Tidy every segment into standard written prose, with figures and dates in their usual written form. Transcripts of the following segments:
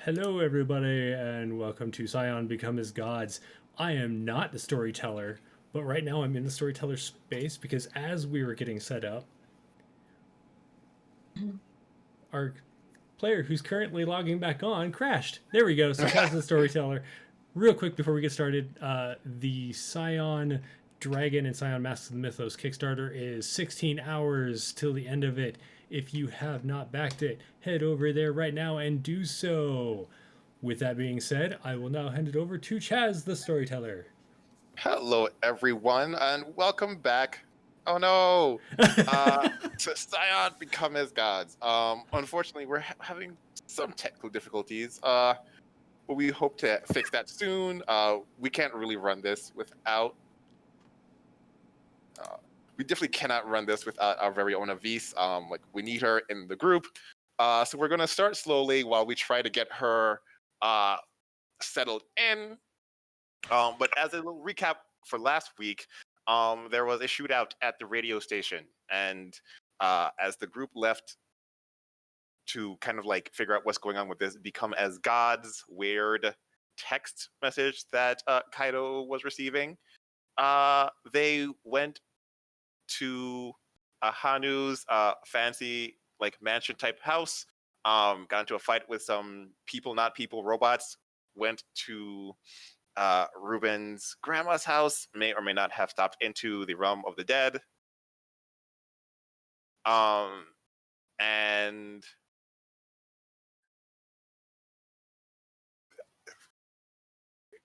Hello, everybody, and welcome to Scion Become as Gods. I am not the storyteller, but right now I'm in the storyteller space because as we were getting set up, our player who's currently logging back on crashed. There we go. So Chaz the storyteller. Real quick before we get started, the Scion Dragon and Scion Masks of the Mythos Kickstarter is 16 hours till the end of it. If you have not backed it, head over there right now and do so. With that being said, I will now hand it over to Chaz the storyteller. Hello, everyone, and welcome back. Oh no, to Scion Become as Gods. Unfortunately, we're having some technical difficulties. But we hope to fix that soon. We can't really run this without. We definitely cannot run this without our very own Avis. We need her in the group. So we're gonna start slowly while we try to get her settled in. But as a little recap for last week, there was a shootout at the radio station, and as the group left to kind of like figure out what's going on with this Become as Gods weird text message that Kaido was receiving, they went to Hanu's fancy like mansion type house, got into a fight with some people, not people, robots, went to Ruben's grandma's house, may or may not have stopped into the realm of the dead. And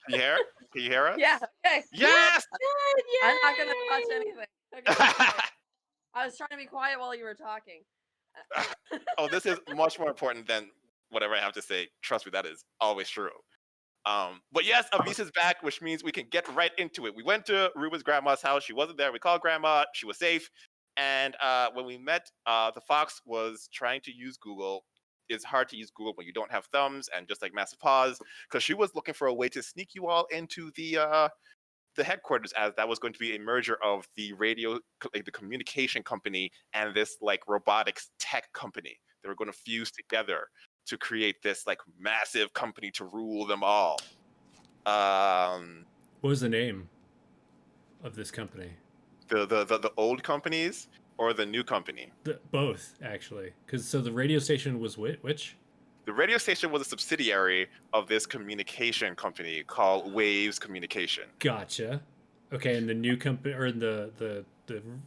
can you hear us? Yeah, okay. Yes! I'm not gonna touch anything. Okay. I was trying to be quiet while you were talking. Oh, this is much more important than whatever I have to say. Trust me, that is always true. But yes, Avis is back, which means we can get right into it. We went to Ruben's grandma's house. She wasn't there. We called grandma. She was safe. And when we met, the fox was trying to use Google. It's hard to use Google when you don't have thumbs and just like massive paws, because she was looking for a way to sneak you all into the headquarters, as that was going to be a merger of the the communication company and this like robotics tech company. They were going to fuse together to create this like massive company to rule them all. What was the name of this company? The old companies or the new company? Both, actually. Because so the radio station was which? The radio station was a subsidiary of this communication company called Waves Communication. Gotcha. Okay, and the new company or the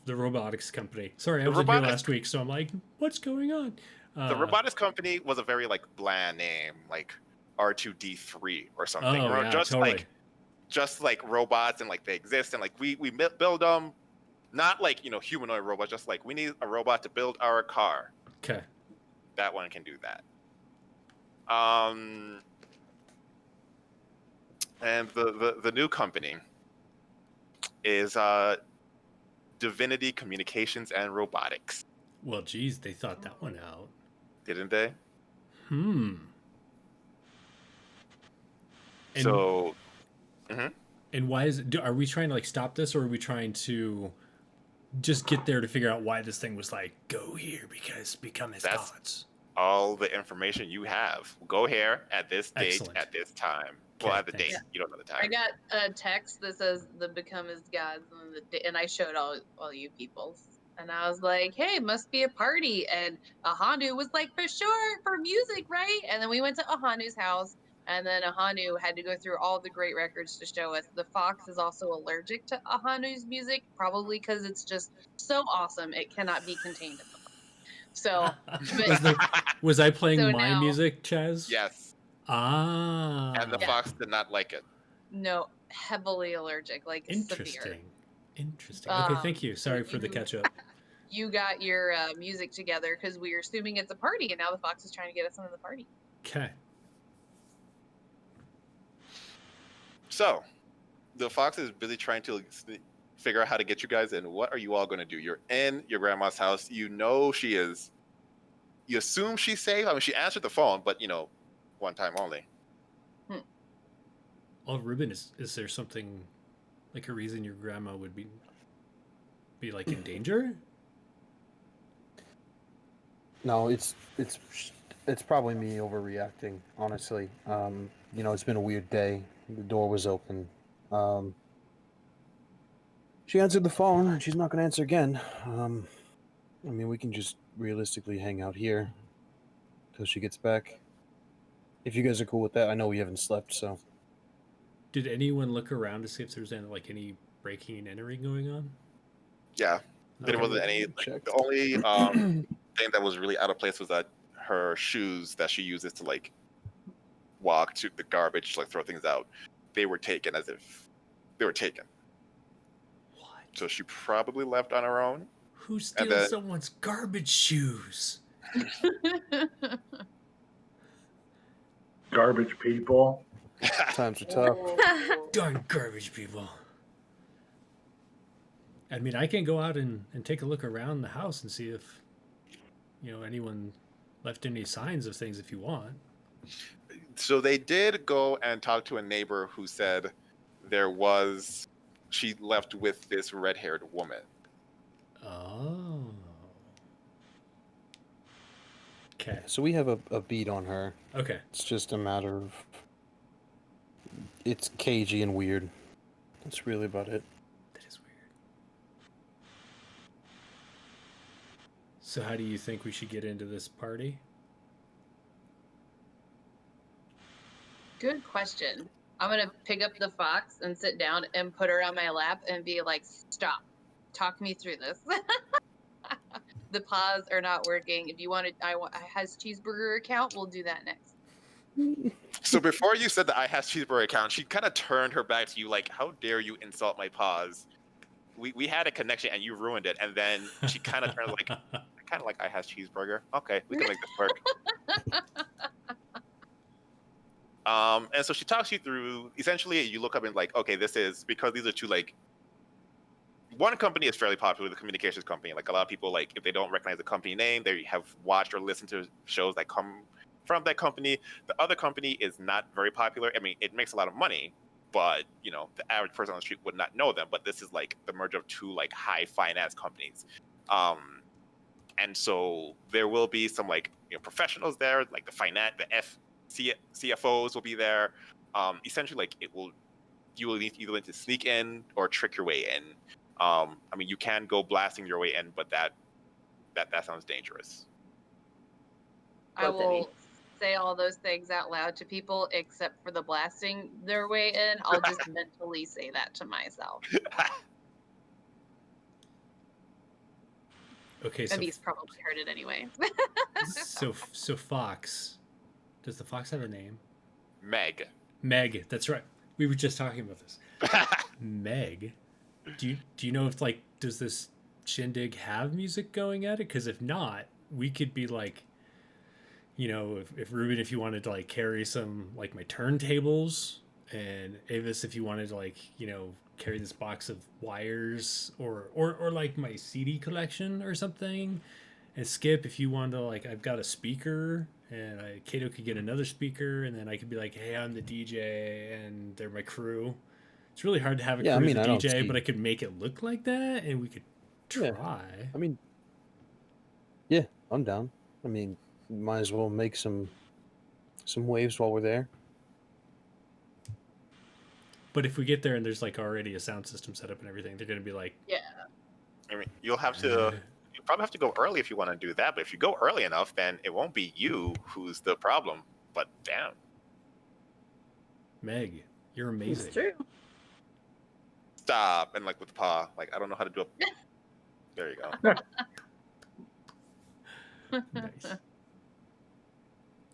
robotics company. Sorry, I wasn't here last week, so I'm like, what's going on? The robotics company was a very like bland name, like R2D3 or something. Oh, or yeah, just totally. just like robots and like they exist and like we build them, not like humanoid robots. Just like we need a robot to build our car. Okay. That one can do that. And the new company is Divinity Communications and Robotics. Well, geez, they thought that one out, didn't they? And, so, and why is it? Are we trying to like stop this, or are we trying to just get there to figure out why this thing was like go here because Become as Gods? All the information you have. Go here at this date. Excellent. At this time. Okay, well, at the thanks. date. You don't know the time. I got a text that says the Become as Gods and I showed all you people. And I was like, hey, must be a party. And Ahanu was like, for sure, for music, right? And then we went to Ahanu's house. And then Ahanu had to go through all the great records to show us. The fox is also allergic to Ahanu's music, probably because it's just so awesome it cannot be contained in the book. So, was I playing so my music, Chaz? Yes. Ah. And the fox did not like it. No, heavily allergic, like Interesting. severe. Interesting. Okay, thank you. Sorry for the catch up. You got your music together because we were assuming it's a party, and now the fox is trying to get us into the party. Okay. So, the fox is busy trying to figure out how to get you guys in. What are you all going to do? You're in your grandma's house. You know she is. You assume she's safe. I mean, she answered the phone, but one time only. Oh, Ruben, is there something like a reason your grandma would be in danger? No, It's probably me overreacting, honestly. It's been a weird day. The door was open. She answered the phone, and she's not going to answer again. We can just realistically hang out here till she gets back. If you guys are cool with that, I know we haven't slept, so. Did anyone look around to see if there's any breaking and entering going on? Yeah. There Okay. wasn't any. Check. The only thing that was really out of place was that her shoes that she uses to walk to the garbage, throw things out, they were taken as if they were taken. What? So she probably left on her own. Who steals someone's garbage shoes? Garbage people. Times are tough. Darn garbage people. I can go out and take a look around the house and see if, anyone left any signs of things if you want. So they did go and talk to a neighbor who said she left with this red-haired woman. Oh. Okay. So we have a beat on her. Okay. It's just a matter of... It's cagey and weird. That's really about it. That is weird. So how do you think we should get into this party? Good question. I'm gonna pick up the fox and sit down and put her on my lap and be like, "Stop, talk me through this." The paws are not working. If you want to, has cheeseburger account. We'll do that next. So before you said the I has cheeseburger account, she kind of turned her back to you like, "How dare you insult my paws? We had a connection and you ruined it." And then she kind of turned like, I has cheeseburger. Okay, we can make this work. And so she talks you through. Essentially, you look up and okay, this is because these are two one company is fairly popular, the communications company. A lot of people if they don't recognize the company name, they have watched or listened to shows that come from that company. The other company is not very popular. It makes a lot of money, but the average person on the street would not know them. But this is the merger of two high finance companies. And so there will be some professionals there, the CFOs will be there. Essentially, you will either need to sneak in or trick your way in. You can go blasting your way in, but that sounds dangerous. I will say all those things out loud to people, except for the blasting their way in. I'll just mentally say that to myself. Okay, so He's probably heard it anyway. so Fox. Does the fox have a name? Meg. That's right. We were just talking about this. Meg. Do you know if does this shindig have music going at it? Because if not, we could be if Ruben, if you wanted to carry some my turntables, and Avis, if you wanted to carry this box of wires or my CD collection or something, and Skip, if you wanted to I've got a speaker, and Kato could get another speaker, and then I could be hey, I'm the DJ and they're my crew. It's really hard to have a crew as a DJ, but I could make it look like that, and we could try. Yeah, I'm down. Might as well make some waves while we're there. But if we get there and there's already a sound system set up and everything, they're gonna be yeah. You'll probably have to go early if you want to do that. But if you go early enough, then it won't be you who's the problem. But damn, Meg, you're amazing. It's true. Stop. And with the paw, I don't know how to do it. There you go. Nice.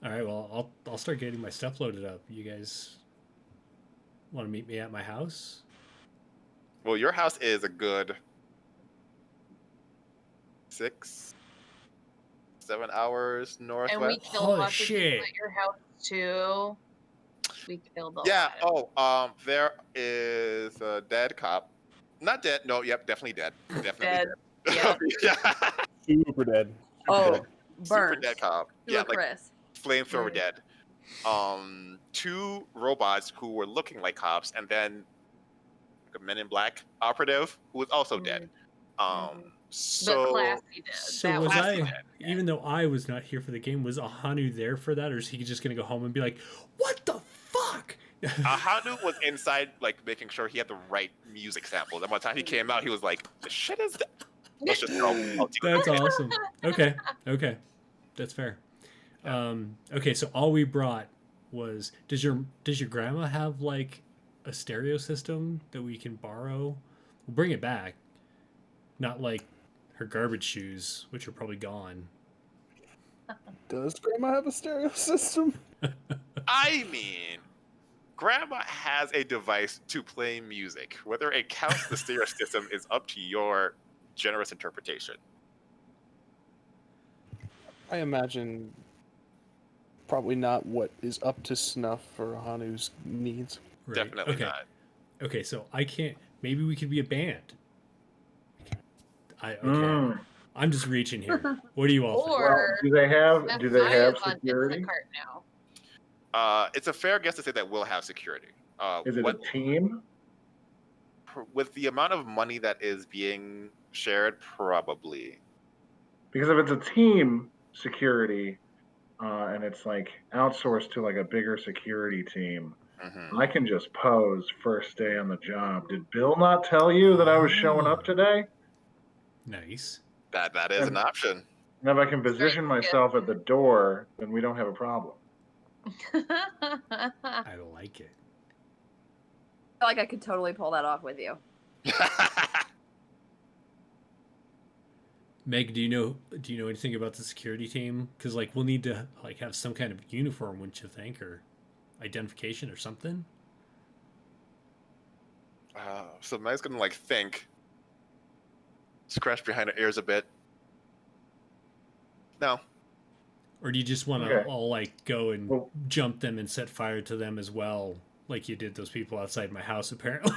All right, well, I'll start getting my stuff loaded up. You guys want to meet me at my house? Well, your house is a good 6-7 hours northwest. And we killed Holy lots shit. of people at your house too. We killed a Yeah. lot. There is a dead cop. Not dead. No. Yep. Definitely dead. Definitely Dead. dead. Yeah. Yeah. Super dead. Oh, Super burns. dead cop. To Yeah. a crisp. Flamethrower dead. 2 robots who were looking like cops, and then a Men in Black operative who was also dead. So classy did. So That was classy I, then. even though I was not here for the game, was Ahanu there for that, or is he just gonna go home and be like, "What the fuck"? Ahanu was inside, like making sure he had the right music samples. And by the time he came out, he was like, "The shit is that?" Let's just go. That's awesome. Okay, that's fair. Okay, so all we brought was does your grandma have like a stereo system that we can borrow? We'll bring it back. Not like her garbage shoes, which are probably gone. Does Grandma have a stereo system? I mean, Grandma has a device to play music. Whether it counts the stereo system is up to your generous interpretation. I imagine probably not what is up to snuff for Hanu's needs. Right. Definitely okay. not. Okay, so I can't. Maybe we could be a band. I'm just reaching here. What do you all think? Or do they have Maya's on security? Instacart now. It's a fair guess to say that we'll have security. Is it a team? With the amount of money that is being shared, probably. Because if it's a team security, and it's like outsourced to like a bigger security team, I can just pose first day on the job. Did Bill not tell you that I was showing up today? Nice. That is an option. And if I can position myself at the door, then we don't have a problem. I like it. I feel like I could totally pull that off with you. Meg, do you know anything about the security team? Because like we'll need to like have some kind of uniform, wouldn't you think, or identification or something? So Mike's gonna like think, scratch behind her ears a bit. No. Or do you just want to all like go and jump them and set fire to them as well, like you did those people outside my house apparently?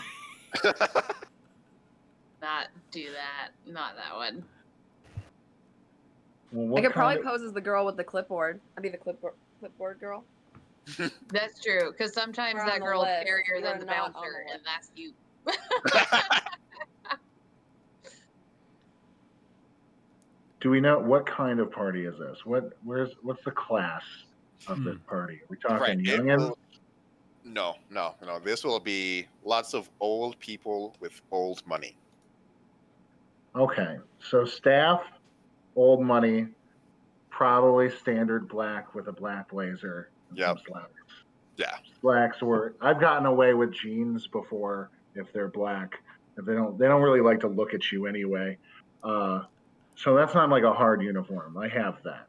Not do that. Not that one. Well, I could probably pose as the girl with the clipboard. I'd be the clipboard girl. That's true, because sometimes We're on that the girl's list. scarier We're than the not on bouncer, the and that's you. Do we know what kind of party is this? What's the class of this party? Are we talking youngins? No. This will be lots of old people with old money. Okay, so staff, old money, probably standard black with a black blazer. Yep. Slacks. Yeah. Slacks or I've gotten away with jeans before if they're black. If they don't really like to look at you anyway. So that's not like a hard uniform. I have that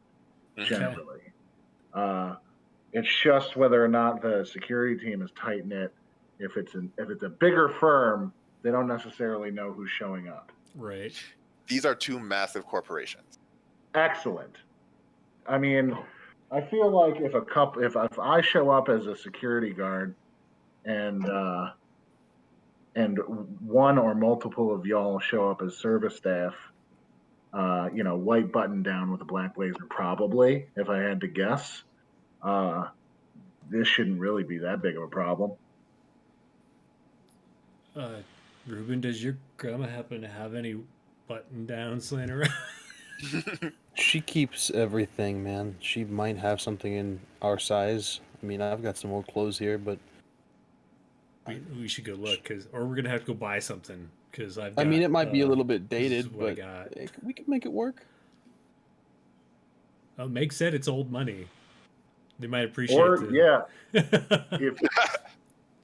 generally. It's just whether or not the security team is tight knit. If it's a bigger firm, they don't necessarily know who's showing up. Right. These are two massive corporations. Excellent. I mean, I feel like if I show up as a security guard and one or multiple of y'all show up as service staff, white button down with a black blazer, probably, if I had to guess. This shouldn't really be that big of a problem. Ruben, does your grandma happen to have any button downs laying around? She keeps everything, man. She might have something in our size. I mean, I've got some old clothes here, but we should go look, or we're gonna have to go buy something because I've. I mean, it might be a little bit this is dated, what I but got. we can make it work. Oh, Meg said it's old money. They might appreciate it.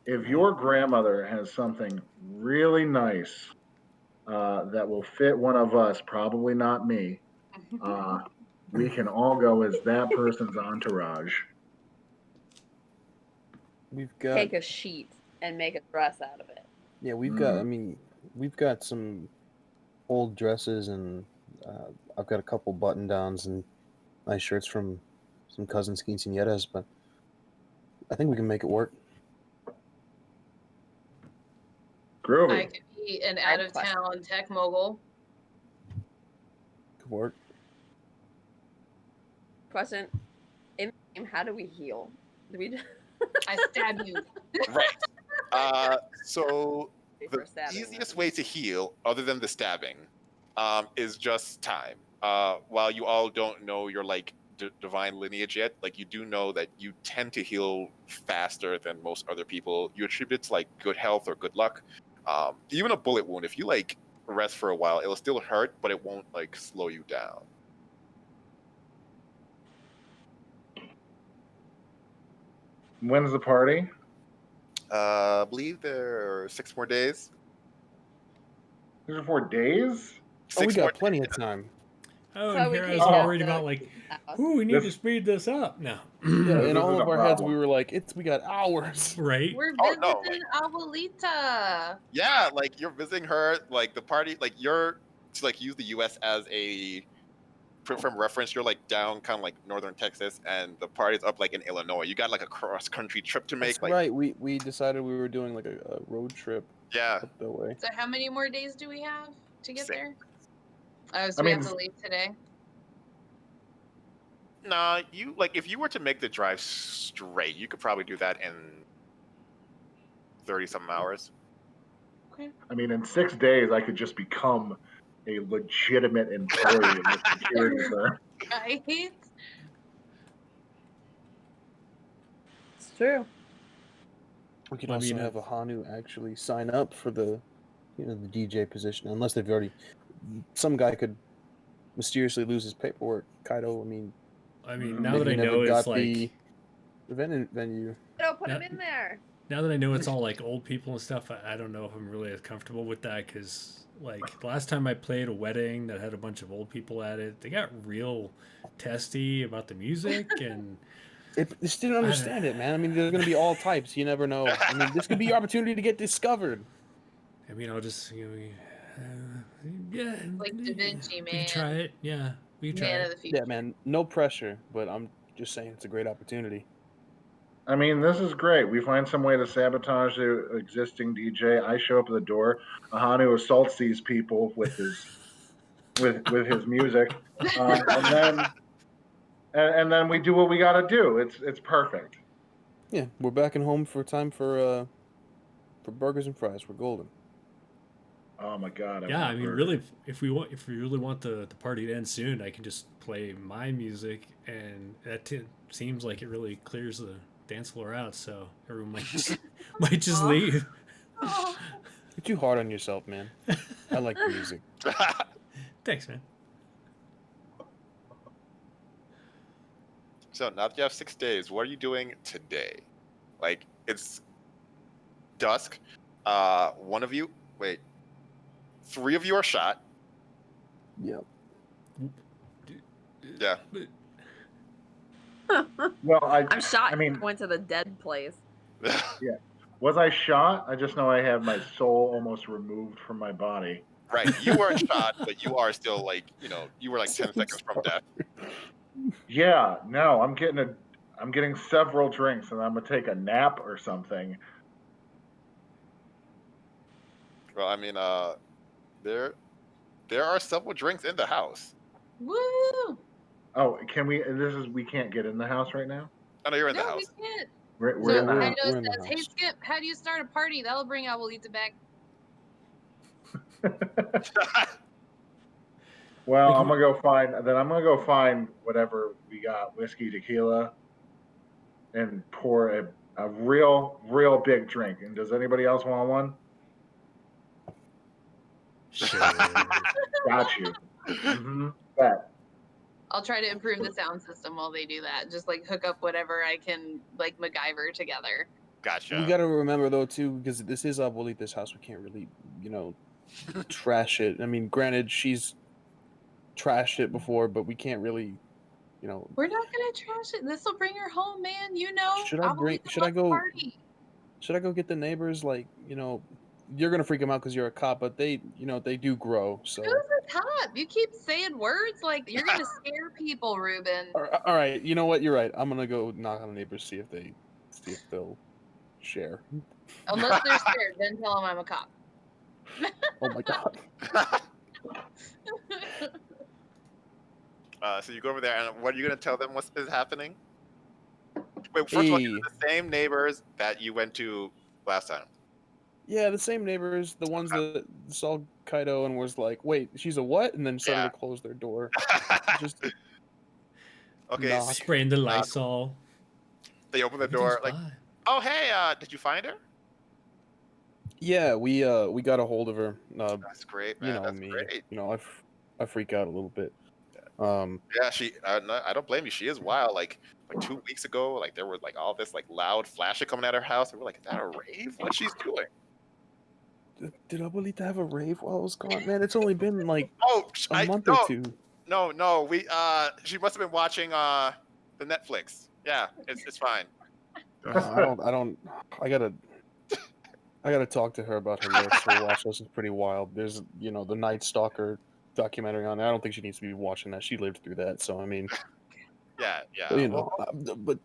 If your grandmother has something really nice that will fit one of us, probably not me, we can all go as that person's entourage. We've got Take a sheet and make a dress out of it. Yeah, we've got. I mean, we've got some old dresses, and I've got a couple button downs and nice shirts from some cousins quinceañeras, but I think we can make it work. Groovy. I could be an out-of-town tech mogul. Could work. Question: in the game, how do we heal? Do we? I stab you. Right. So the For stabbing, easiest way to heal, other than the stabbing, is just time. While you all don't know your like divine lineage yet, like you do know that you tend to heal faster than most other people. You attribute it to like good health or good luck. Even a bullet wound, if you like rest for a while, it'll still hurt, but it won't like slow you down. When's the party? I believe there are 6 more days. 3 or 4 days? Oh, we 6 more got plenty days. of time. Oh, So and we here I can't was all have worried the about like, house. ooh, we need to This- speed this up. No. Yeah, This in all isn't of a our heads, problem. we were like, we got hours. Right. We're Oh, no, visiting Abuelita. Yeah, like you're visiting her, like the party, like you're to like use the U.S. as a from reference. You're like down, kind of like northern Texas, and the party's up like in Illinois. You got like a cross country trip to make. That's Like, right. We decided we were doing like a road trip yeah, up that way. So how many more days do we have to get 6. there? Oh, so I we mean, have to leave today. Nah, you like if you were to make the drive straight, you could probably do that in 30-something hours. I mean, in 6 days, I could just become a legitimate employee in the security firm. Right? It's true. We could I also mean, have a Hanu actually sign up for the, the DJ position, unless they've already. Some guy could mysteriously lose his paperwork. Kaido, I mean, now maybe that I he never know it's got like, the venue. Don't put Yeah. him in there. now that I know it's all like old people and stuff, I don't know if I'm really as comfortable with that because like the last time I played a wedding that had a bunch of old people at it, they got real testy about the music and. They just didn't understand it, man. I mean, there's gonna be all types. You never know. I mean, this could be your opportunity to get discovered. I mean, I'll just yeah, Like Da Vinci, we can man. try it. Yeah, we can try Man of it. the future. Yeah, man. No pressure, but I'm just saying it's a great opportunity. I mean, this is great. We find some way to sabotage the existing DJ. I show up at the door. Ahanu assaults these people with his with his music, and then we do what we got to do. It's perfect. Yeah, we're back in home for time for burgers and fries. We're golden. Oh my god! Yeah, want I a mean, burger. really, if we really want the party to end soon, I can just play my music, and that seems like it really clears the dance floor out. So everyone might just leave. Oh, You're too hard on yourself, man. I like music. Thanks, man. So now that you have 6 days, what are you doing today? Like it's dusk. One of you, wait, 3 of you are shot. Yep. Yeah. Well, I'm shot. I mean, Went to the dead place. was I shot? I just know I had my soul almost removed from my body. Right, you weren't shot, but you are still like, you were like 10 seconds from death. Yeah, no, I'm getting several drinks, and I'm gonna take a nap or something. Well, I mean, there are several drinks in the house. woo! Oh, can we? We can't get in the house right now. I know you're in the No, house. we can't. We're So in the house. Kaido We're in the says, "Hey house. Skip, how do you start a party? That'll bring Abuelita back." Well, Like, I'm gonna go find whatever we got, whiskey, tequila, and pour a real big drink. And does anybody else want one? Sure. Got you. Mm-hmm. Bet. I'll try to improve the sound system while they do that. Just like hook up whatever I can, like MacGyver together. Gotcha. We got to remember though too, because this is Abuelita's house. We can't really, trash it. I mean, granted, she's trashed it before, but we can't really, We're not gonna trash it. This will bring her home, man. You know. Should I bring- Abuelita should I loves to go- Party. Should I go get the neighbors? Like, you're gonna freak them out because you're a cop, but they do grow. So, Who's the top? You keep saying words like you're gonna scare people, Ruben. all right. You know what? You're right. I'm gonna go knock on the neighbors, see if they'll share. Unless they're scared, then tell them I'm a cop. Oh my god. So you go over there, and what are you going to tell them what is happening? Wait, first of all, Hey. you're the same neighbors that you went to last time. Yeah, the same neighbors, the ones that saw Kaido and was like, "Wait, she's a what?" and then started to close their door. Just Okay. knock. So Spraying the Lysol. they open the Everything's door like, fine. "Oh, hey, did you find her?" Yeah, we got a hold of her. That's great, man. That's great. I freak out a little bit. Yeah, no, I don't blame you. She is wild. Like 2 weeks ago, like there was like all this like loud flashing coming at her house, and we're like, "Is that a rave? What she's doing?" Did Abuelita have a rave while I was gone? Man, it's only been like Oh, a month or two. no. She must have been watching the Netflix. Yeah, it's fine. I gotta talk to her about her list. Her watch list is pretty wild. There's the Night Stalker documentary on there. I don't think she needs to be watching that. She lived through that, so I mean, Yeah. well,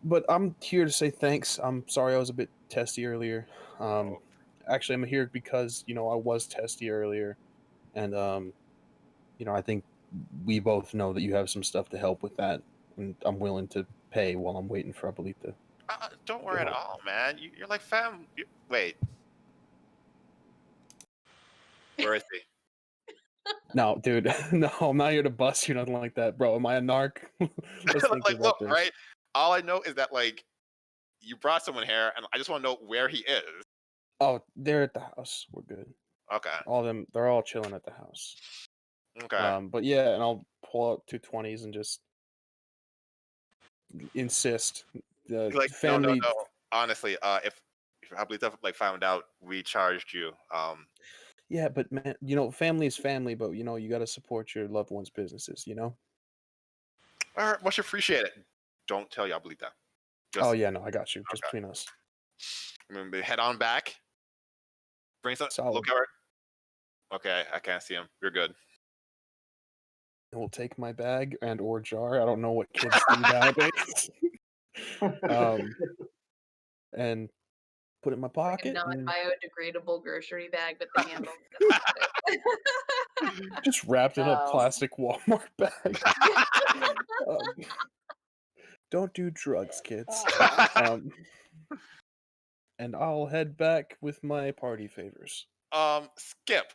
but I'm here to say thanks. I'm sorry I was a bit testy earlier. Actually, I'm here because I was testy earlier, and I think we both know that you have some stuff to help with that, and I'm willing to pay while I'm waiting for Abuelita. Don't worry at all, man. You're like fam. Wait, where is he? No, dude, no, I'm not here to bust you, nothing like that, bro. Am I a narc? Let's think Like, about look, this. right? All I know is that like you brought someone here, and I just want to know where he is. Oh, they're at the house. We're good. Okay. All of them, they're all chilling at the house. Okay. But yeah, and I'll pull out 220s and just insist the Like, family. no. Honestly, if I believe that like found out we charged you, Yeah, but man, family is family, but you got to support your loved ones' businesses. all right, much appreciated. Don't tell you I believe that. Oh yeah, no, I got you. Just Okay. between us. I'm gonna head on back. Bring some. Solid. Look at her. Okay, I can't see him. You're good. And we'll take my bag and/or jar. I don't know what kids do nowadays. And put it in my A pocket. And non-biodegradable grocery bag with the handle. just wrapped in a Oh. plastic Walmart bag. Don't do drugs, kids. And I'll head back with my party favors. Skip.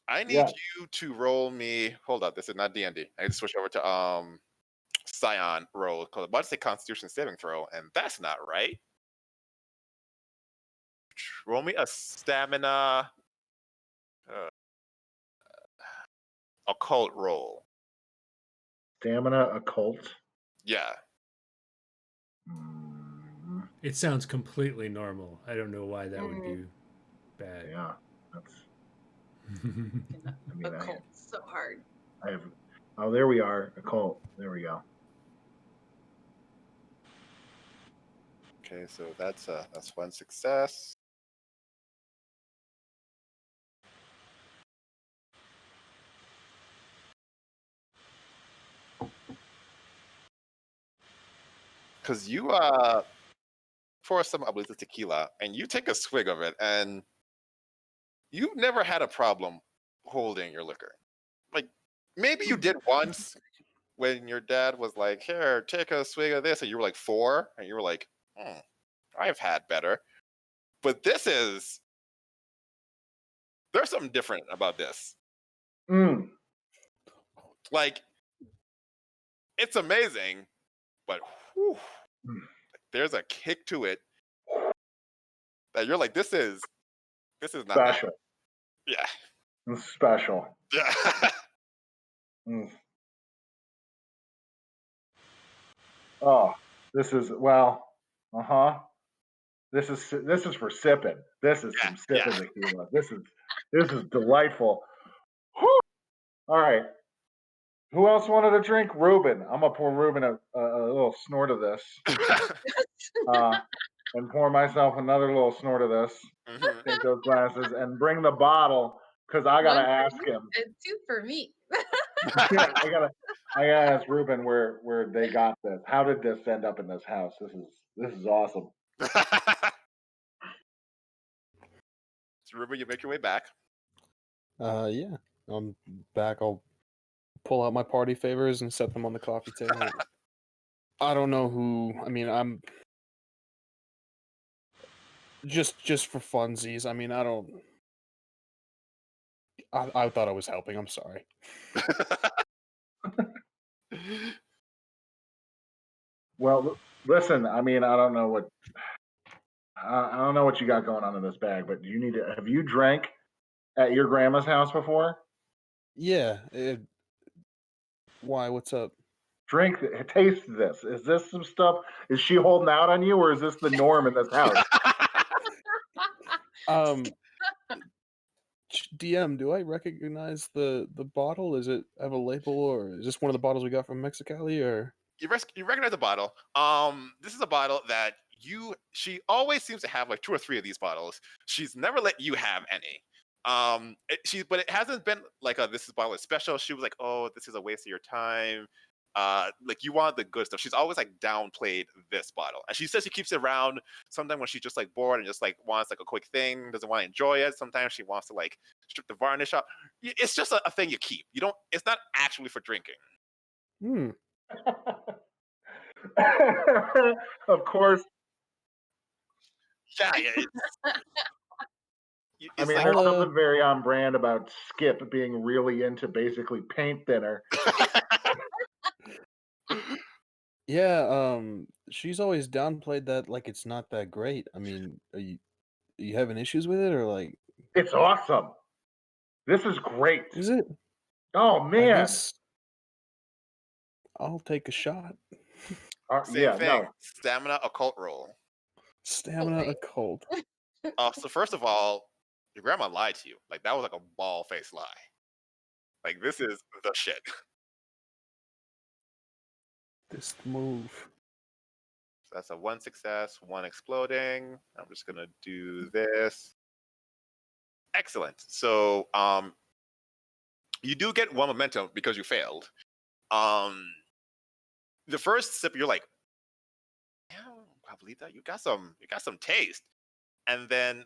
I need Yeah. you to roll me. Hold up, this is not D&D. I need to switch over to Scion roll. I'm about to say Constitution saving throw, and that's not right. Roll me a stamina occult roll. Stamina occult. Yeah. It sounds completely normal. I don't know why that would be bad. Yeah, that's. I mean, Occult so hard. I have. Oh, there we are. Occult. There we go. Okay, so that's one success. Because you pour some, I believe, the tequila, and you take a swig of it, and you've never had a problem holding your liquor. Like maybe you did once when your dad was like, "Here, take a swig of this," and you were like 4, and you were like, "I've had better." But there's something different about this. Like, it's amazing, but whew, there's a kick to it that you're like, this is not Special. Yeah. It's special. Yeah. Oh, this is This is for sipping. This is some sipping tequila. This is delightful. Whew. All right. Who else wanted a drink? Ruben. I'm gonna pour Ruben a little snort of this, and pour myself another little snort of this. Take those glasses and bring the bottle because I gotta ask him. And 2 for me. Yeah, I gotta ask Ruben where they got this. How did this end up in this house? This is awesome. So Ruben, you make your way back. Yeah, I'm back. I'll pull out my party favors and set them on the coffee table. I don't know who. I mean, Just for funsies. I mean, I don't. I thought I was helping. I'm sorry. Well, listen. I mean, I don't know what you got going on in this bag, but you need to. Have you drank at your grandma's house before? Yeah. Why? What's up? Drink, taste this. Is this some stuff? Is she holding out on you, or is this the norm in this house? DM, do I recognize the bottle? Is it have a label, or is this one of the bottles we got from Mexicali? Or You recognize the bottle. This is a bottle that she always seems to have like 2 or 3 of these bottles. She's never let you have any. But it hasn't been like this is bottle is special. She was like, oh, this is a waste of your time. Like you want the good stuff. She's always like downplayed this bottle, and she says she keeps it around. Sometimes when she's just like bored and just like wants like a quick thing, doesn't want to enjoy it. Sometimes she wants to like strip the varnish off. It's just a thing you keep. You don't. It's not actually for drinking. Of course. Yeah, I mean, like, there's something very on brand about Skip being really into basically paint thinner. yeah, she's always downplayed that like it's not that great. I mean, are you having issues with it, or like? It's awesome. This is great. Is it? Oh I man. guess I'll take a shot. same thing. Stamina occult roll. Stamina occult. So first of all, your grandma lied to you. Like that was like a ball-faced lie. Like this is the shit. This move. So that's a 1 success, 1 exploding. I'm just gonna do this. Excellent. So you do get 1 momentum because you failed. The first sip, you're like, yeah, I believe that you got some taste, and then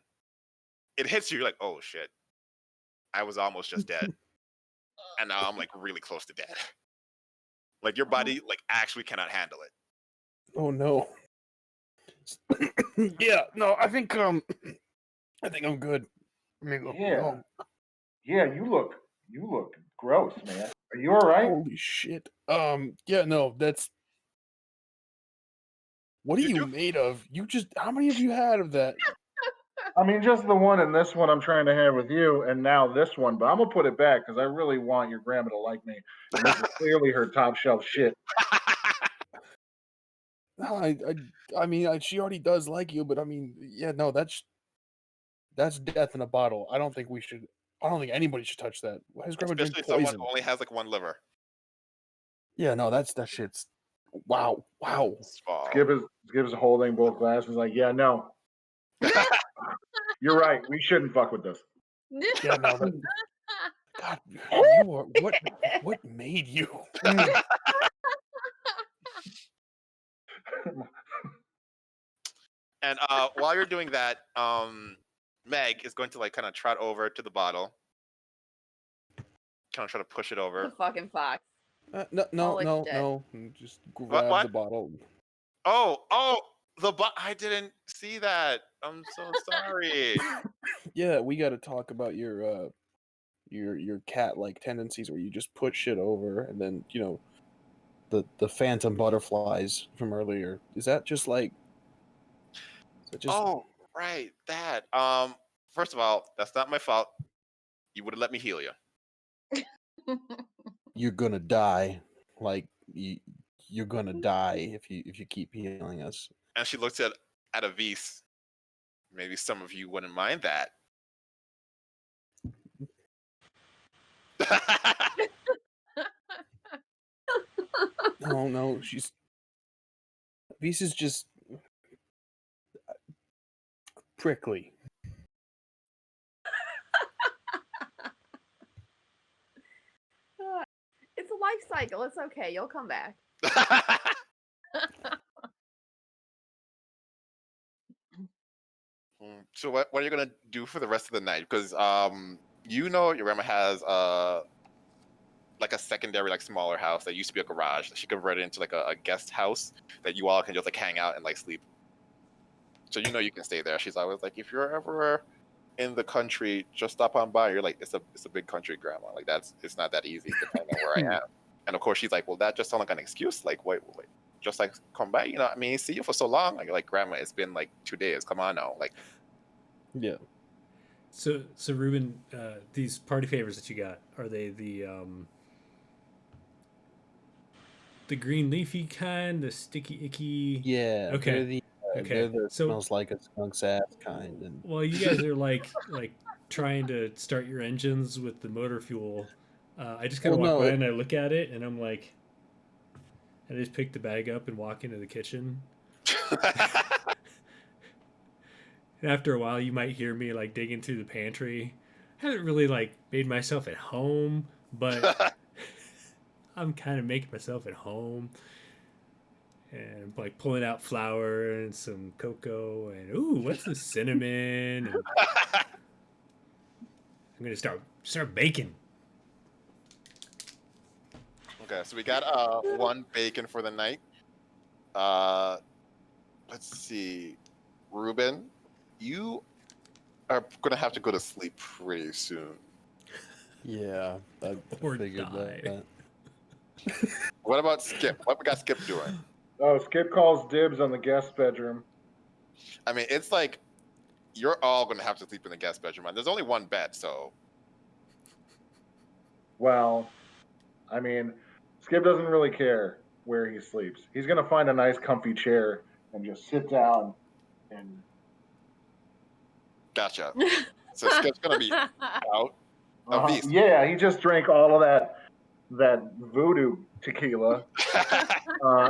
it hits you. You're like, oh shit, I was almost just dead, and now I'm like really close to dead. Like your body like actually cannot handle it. Oh no. Yeah, no, I think I'm good. Yeah. Yeah, you look gross, man. Are you all right? Holy shit. Yeah, no, that's. What are you made of? How many have you had of that? I mean, just the one and this one I'm trying to have with you, and now this one. But I'm gonna put it back because I really want your grandma to like me. And this is clearly her top shelf shit. No, I mean, she already does like you, but I mean, yeah, no, that's death in a bottle. I don't think anybody should touch that. Why does grandma drink Especially someone poison? who only has like 1 liver. Yeah, no, that shit's wow. Skip is holding both glasses like, yeah, no. You're right. We shouldn't fuck with this. Yeah, no, God, you are what made you? And while you're doing that, Meg is going to like kind of trot over to the bottle, kind of try to push it over. The fucking fox. No. Just grab the bottle. Oh, I didn't see that. I'm so sorry. Yeah, we got to talk about your cat-like tendencies where you just put shit over, and then the phantom butterflies from earlier. Is that just like? Oh, right, that. First of all, that's not my fault. You would have let me heal you. You're gonna die. Like you're gonna die if you keep healing us. And she looks at Avis. Maybe some of you wouldn't mind that. No, Avis is just prickly. It's a life cycle. It's okay. You'll come back. So what are you gonna do for the rest of the night? Because your grandma has like a secondary like smaller house that used to be a garage that she converted into like a guest house that you all can just like hang out and like sleep. So you can stay there. She's always like, if you're ever in the country, just stop on by. You're like, it's a big country, Grandma. Like it's not that easy depending on where I am. And of course, she's like, well, that just sounds like an excuse. Like, wait, just like come by. I mean, see you for so long. Like, Grandma, it's been like 2 days. Come on now. Like, Yeah. So Ruben, these party favors that you got, are they the green leafy kind, the sticky icky? Yeah. Okay. They're the So smells like a skunk's ass kind. And while you guys are like trying to start your engines with the motor fuel, I just kind of walk by and I look at it and I'm like, I just pick the bag up and walk into the kitchen. And after a while, you might hear me like digging through the pantry. I haven't really like made myself at home, but I'm kind of making myself at home. And like pulling out flour and some cocoa and ooh, what's the cinnamon? And I'm gonna start baking. okay, so we got 1 bacon for the night. Let's see, Ruben, you are gonna have to go to sleep pretty soon. yeah, I Or figured die. that. What about Skip? What we got Skip doing? Oh, Skip calls dibs on the guest bedroom. I mean, it's like you're all gonna have to sleep in the guest bedroom. And there's only 1 bed, so Well, I mean, Skip doesn't really care where he sleeps. He's gonna find a nice, comfy chair and just sit down and. gotcha. So Skip's gonna be out. Beast. Yeah, he just drank all of that voodoo tequila,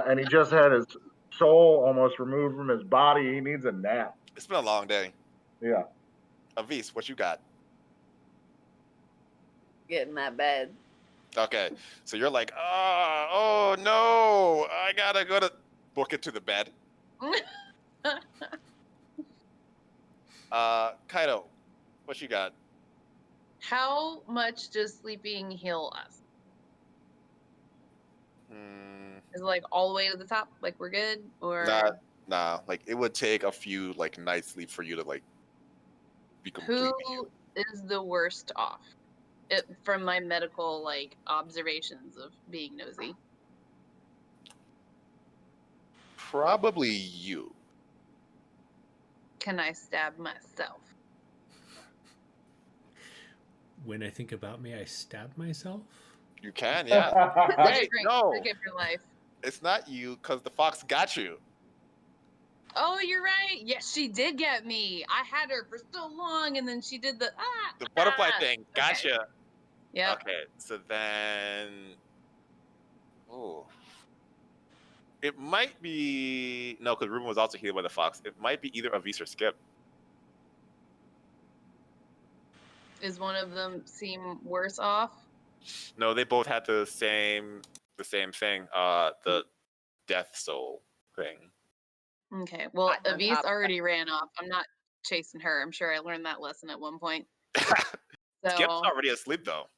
and he just had his soul almost removed from his body. He needs a nap. It's been a long day. Yeah. Avis, what you got? Get in that bed. Okay, so you're like, oh no, I gotta go to book it to the bed. Kaido, what you got? How much does sleeping heal us? Is it like all the way to the top? Like we're good? Or Nah. Like it would take a few like nights sleep for you to like be completely who is the worst off? From my medical like observations of being nosy. Probably you. Can I stab myself? When I think about me, I stab myself. You can, yeah. That's Wait, a great no. trick of your life. It's not you, because the fox got you. Oh, you're right. Yes, she did get me. I had her for so long, and then she did the butterfly thing. Gotcha. Okay. Yeah. Okay, so then, it might be because Ruben was also healed by the fox. It might be either Avis or Skip. Is one of them seem worse off? No, they both had the same thing. The death soul thing. Okay. Well, On Avis top of already ran off. I'm not chasing her. I'm sure I learned that lesson at one point. Skip's So, already asleep though.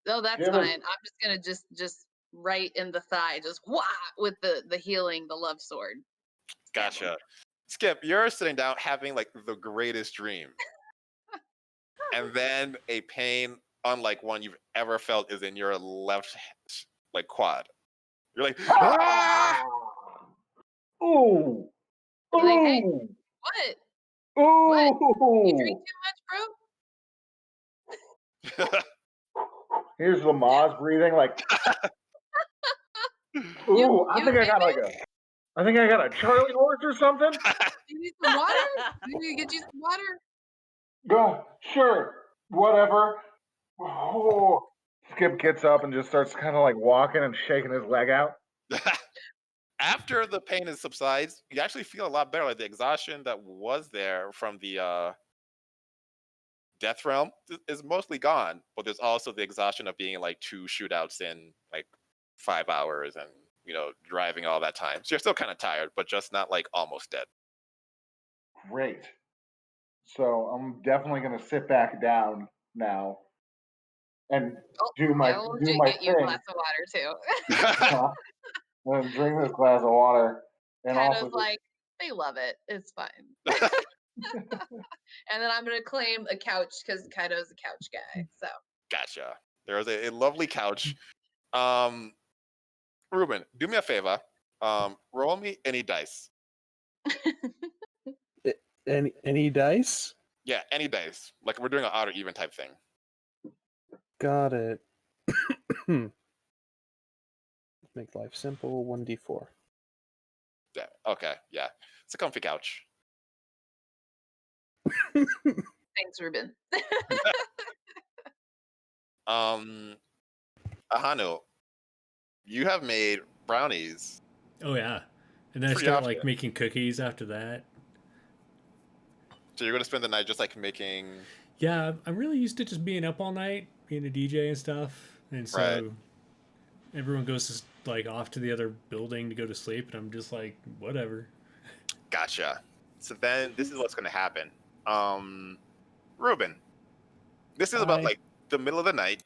oh, that's Yeah, fine. but- I'm just gonna just right in the thigh, just wah with the healing, the love sword. Stab him. Gotcha. Skip, you're sitting down having like the greatest dream. And then a pain unlike one you've ever felt is in your left like quad. You're like, ah! Ooh. Like, hey, Ooh. what? Ooh. You drink too much, bro? Here's Lamaze breathing like. Ooh, I think I got a Charlie horse or something. You need some water? You need to get you some water? Go, sure, whatever. Oh. Skip gets up and just starts kind of like walking and shaking his leg out. After the pain subsides, you actually feel a lot better. Like the exhaustion that was there from the death realm is mostly gone, but there's also the exhaustion of being in like 2 shootouts in like 5 hours and driving all that time. So you're still kind of tired, but just not like almost dead. Great. So I'm definitely gonna sit back down now and do my I will do my get you a thing. glass of water too. I'm gonna drink this glass of water and Kind also of like They love it. It's fine. And then I'm gonna claim a couch because Kaido's a couch guy. So Gotcha. There's a lovely couch. Ruben, do me a favor. Roll me any dice. Any dice? Yeah, any dice. Like we're doing an odd or even type thing. Got it. Make life simple. 1d4. Yeah. Okay. Yeah. It's a comfy couch. thanks, Ruben. Ahanu, you have made brownies. Oh yeah, and then I Pretty start often. like making cookies after that. So you're gonna spend the night just like making. Yeah, I'm really used to just being up all night, being a DJ and stuff, and so Right. everyone goes like off to the other building to go to sleep, and I'm just like, whatever. Gotcha. So then this is what's gonna happen. Ruben, this is about Hi. like the middle of the night.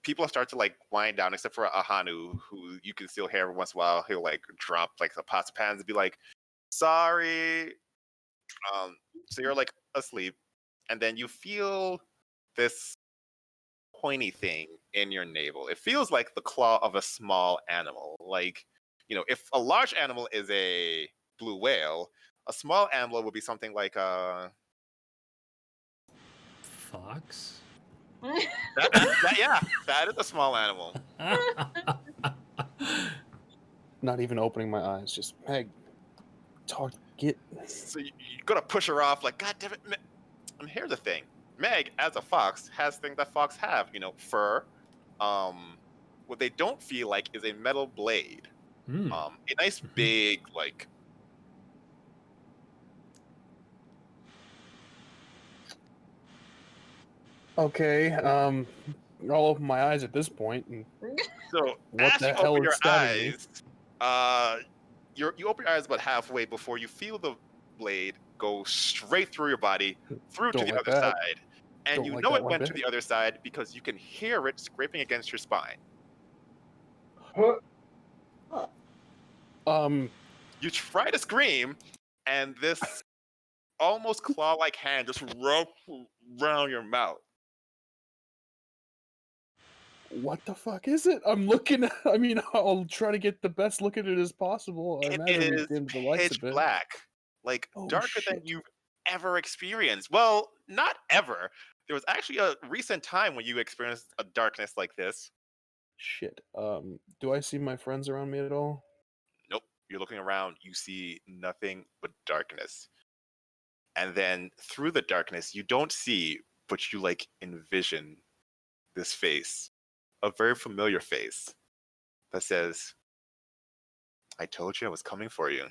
People start to like wind down, except for Ahanu, who you can still hear every once in a while. He'll like drop like the pots and pans and be like, "Sorry." So you're like asleep, and then you feel this pointy thing in your navel. It feels like the claw of a small animal. Like, if a large animal is a blue whale, a small animal would be something like a. Fox. Yeah, that is a small animal. Not even opening my eyes. Just Meg, get. So you gotta push her off, like, God damn it. And here's the thing: Meg, as a fox, has things that fox have. Fur. What they don't feel like is a metal blade. Hmm. A nice big like. Okay. I'll open my eyes at this point. And So What as the you hell open is your stabbing me? eyes, you open your eyes about halfway before you feel the blade go straight through your body, through to Don't the like other that. side, and Don't you like know that it one went to bit. the other side because you can hear it scraping against your spine. You try to scream, and this almost claw-like hand just wraps around your mouth. What the fuck is it? I'm looking. I mean, I'll try to get the best look at it as possible. I It imagine we is dimmed the lights a pitch bit. black, like Oh, darker than shit. you've ever experienced. Well, not ever. There was actually a recent time when you experienced a darkness like this. Shit. Do I see my friends around me at all? Nope. You're looking around, you see nothing but darkness. And then through the darkness, you don't see, but you like envision this face, a very familiar face that says, I told you I was coming for you.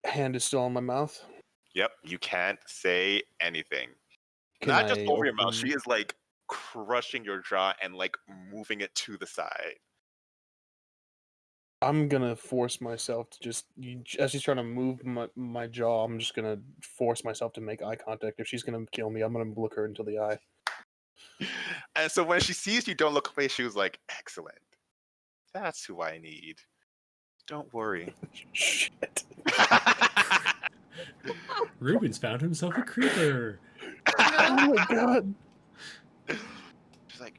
Hand is still on my mouth. Yep, you can't say anything. Can Not just I over your mouth, open- she is like crushing your jaw and like moving it to the side. I'm gonna force myself to as she's trying to move my jaw, I'm just gonna force myself to make eye contact. If she's gonna kill me, I'm gonna look her into the eye. And so when she sees you don't look away, she was like, excellent. That's who I need. Don't worry. Shit. Ruben's found himself a creeper. Oh my god. She's like,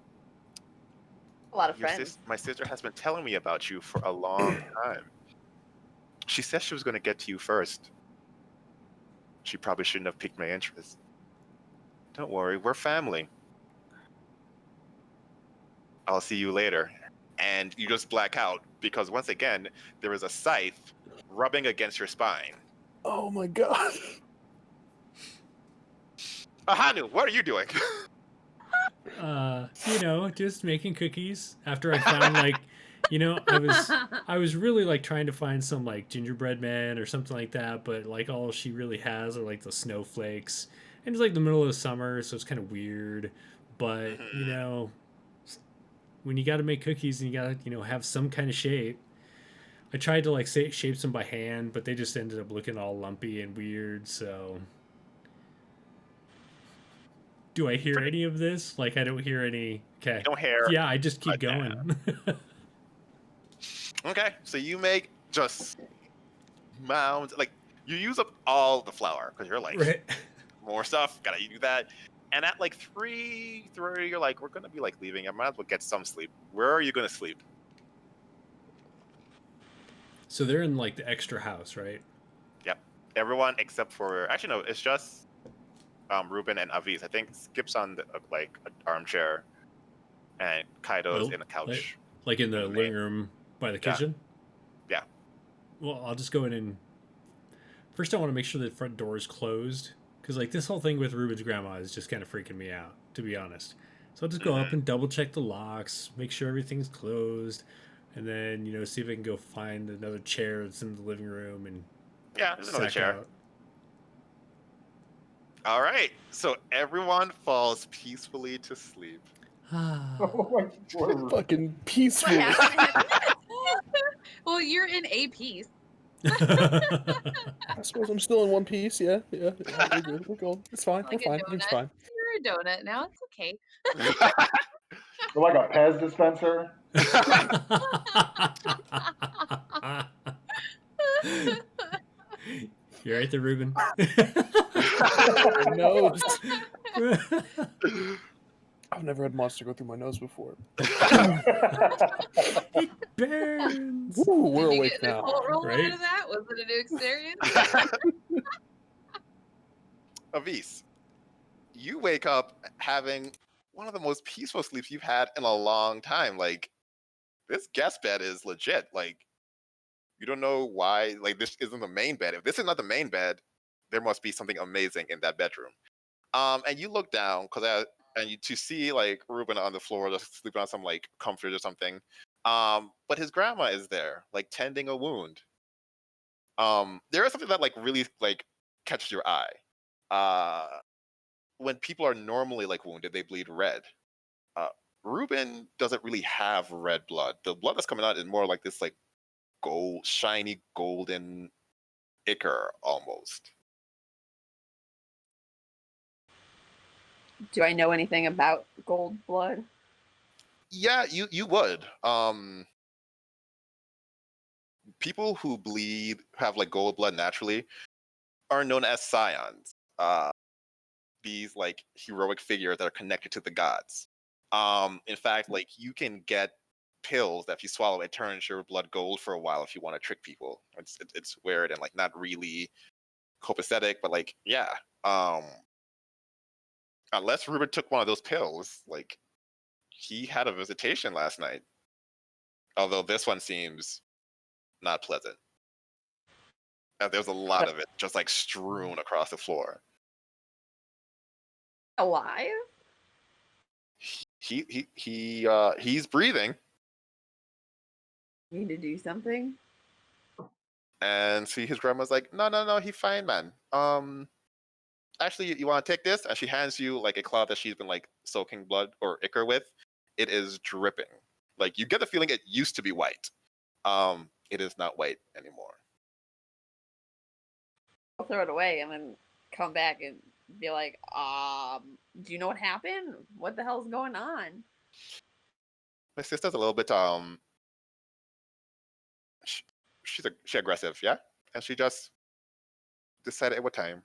A lot of friends. my sister has been telling me about you for a long time. She said she was going to get to you first. She probably shouldn't have piqued my interest. Don't worry, we're family. I'll see you later. And you just black out because once again, there is a scythe rubbing against your spine. Oh my god. Ahanu, what are you doing? Just making cookies after I found like, I was really like trying to find some like gingerbread man or something like that, but like all she really has are like the snowflakes, and it's like the middle of the summer, so it's kind of weird. But when you got to make cookies and you got to have some kind of shape. I tried to like shape some by hand, but they just ended up looking all lumpy and weird. So, do I hear any of this? Like, I don't hear any. Okay. You don't hear. Yeah, I just keep going. Okay, so you make just mounds. Like you use up all the flour because you're like Right. more stuff. Gotta do that. And at like 3:30, you're like, we're gonna be like leaving. I might as well get some sleep. Where are you gonna sleep? So they're in like the extra house, right? Yep. Everyone except for actually no, it's just Ruben and Aviz. I think Skip's on the, like an armchair, and Kaido's Oh, in a couch. Like in the In the living main- room by the kitchen? Yeah. Well, I'll just go in and first I want to make sure the front door is closed because like this whole thing with Ruben's grandma is just kind of freaking me out, to be honest. So I'll just go up and double check the locks, make sure everything's closed, and then see if I can go find another chair that's in the living room and Yeah, there's another sack chair. out. All right. So everyone falls peacefully to sleep. Oh my word. Fucking peaceful. What happened? Well, you're in a piece. I suppose I'm still in one piece. Yeah. We're good. We're cool. It's fine. Like We're a fine. Everything's donut. fine. You're a donut now. It's okay. We're like a Pez dispenser. You're right there, Ruben. My nose. I've never had monster go through my nose before. It burns. Woo, we're Did you awake get an now. occult roll Right? out of that? Was it a new experience? Avis, you wake up having one of the most peaceful sleeps you've had in a long time. Like, this guest bed is legit. Like, you don't know why. Like, this isn't the main bed. If this is not the main bed, there must be something amazing in that bedroom. And you look down to see like Ruben on the floor, just sleeping on some like comforters or something. But his grandma is there, like tending a wound. There is something that like really like catches your eye. When people are normally like wounded, they bleed red. Ruben doesn't really have red blood. The blood that's coming out is more like this like shiny golden ichor almost. Do I know anything about gold blood? Yeah, you would. People who bleed have like gold blood naturally are known as Scions. These like heroic figures that are connected to the gods. In fact, like you can get pills that if you swallow, it turns your blood gold for a while if you want to trick people. It's weird and like not really copacetic, but like yeah. Unless Ruben took one of those pills, like he had a visitation last night. Although this one seems not pleasant. There's a lot of it just like strewn across the floor. Alive? He's breathing. Need to do something? And see his grandma's like, no, he's fine, man. Actually, you want to take this? And she hands you like a cloth that she's been like soaking blood or ichor with. It is dripping. Like you get the feeling it used to be white. It is not white anymore. I'll throw it away and then come back and be like, do you know what happened? What the hell's going on? My sister's a little bit she's aggressive, yeah? And she just decided it was time.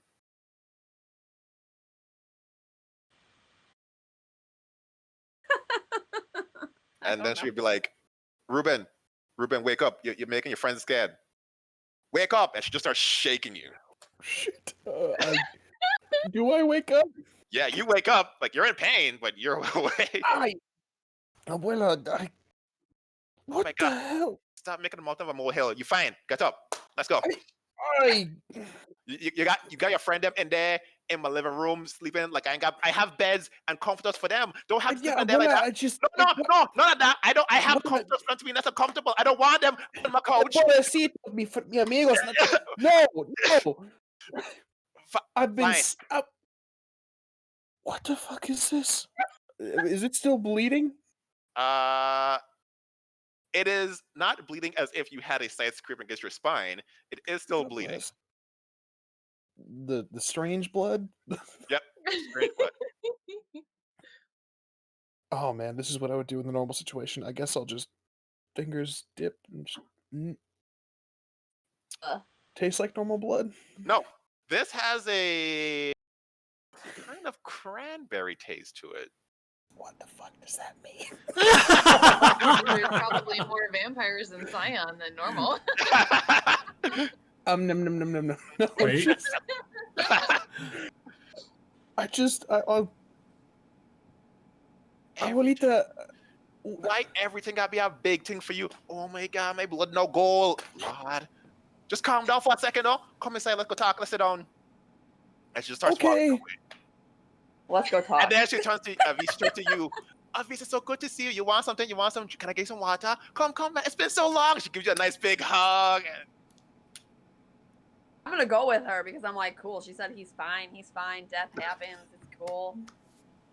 And then she'd be like, Ruben, wake up. You're making your friends scared. Wake up. And she just starts shaking you. Shit. Do I wake up? Yeah, you wake up. Like, you're in pain, but you're awake. Abuela, what my the God. hell? Stop making a mountain of a molehill. You're fine. Get up. Let's go. I You got your friend them in there in my living room sleeping. Like I have beds and comforters for them. Don't have to sleep in there like abuela, that. I just No, none of that. I have Abuela. comforters for them to be nice and comfortable. I don't want them on my couch. Pobrecito, mi amigos. No. I've been. Fine. What the fuck is this? Is it still bleeding? It is not bleeding as if you had a side scrape against your spine. It is still bleeding. The strange blood? Yep. Strange blood. Oh man, this is what I would do in the normal situation. I guess I'll just fingers dip and Tastes like normal blood? No, this has a kind of cranberry taste to it. What the fuck does that mean? There's probably more vampires in Scion than normal. Num num num num num. No, Wait. Abuelita, Why everything gotta be a big thing for you? Oh my god, my blood no gold. Lord. Just calm down for a second, though. Come inside, let's go talk, let's sit down. And she just starts walking okay. away. Let's go talk. And then she turns to Avis, straight to you. Avis, it's so good to see you. You want something? You want some? Can I get some water? Come, man. It's been so long. She gives you a nice big hug. I'm gonna go with her because I'm like, cool. She said he's fine. He's fine. Death happens. It's cool.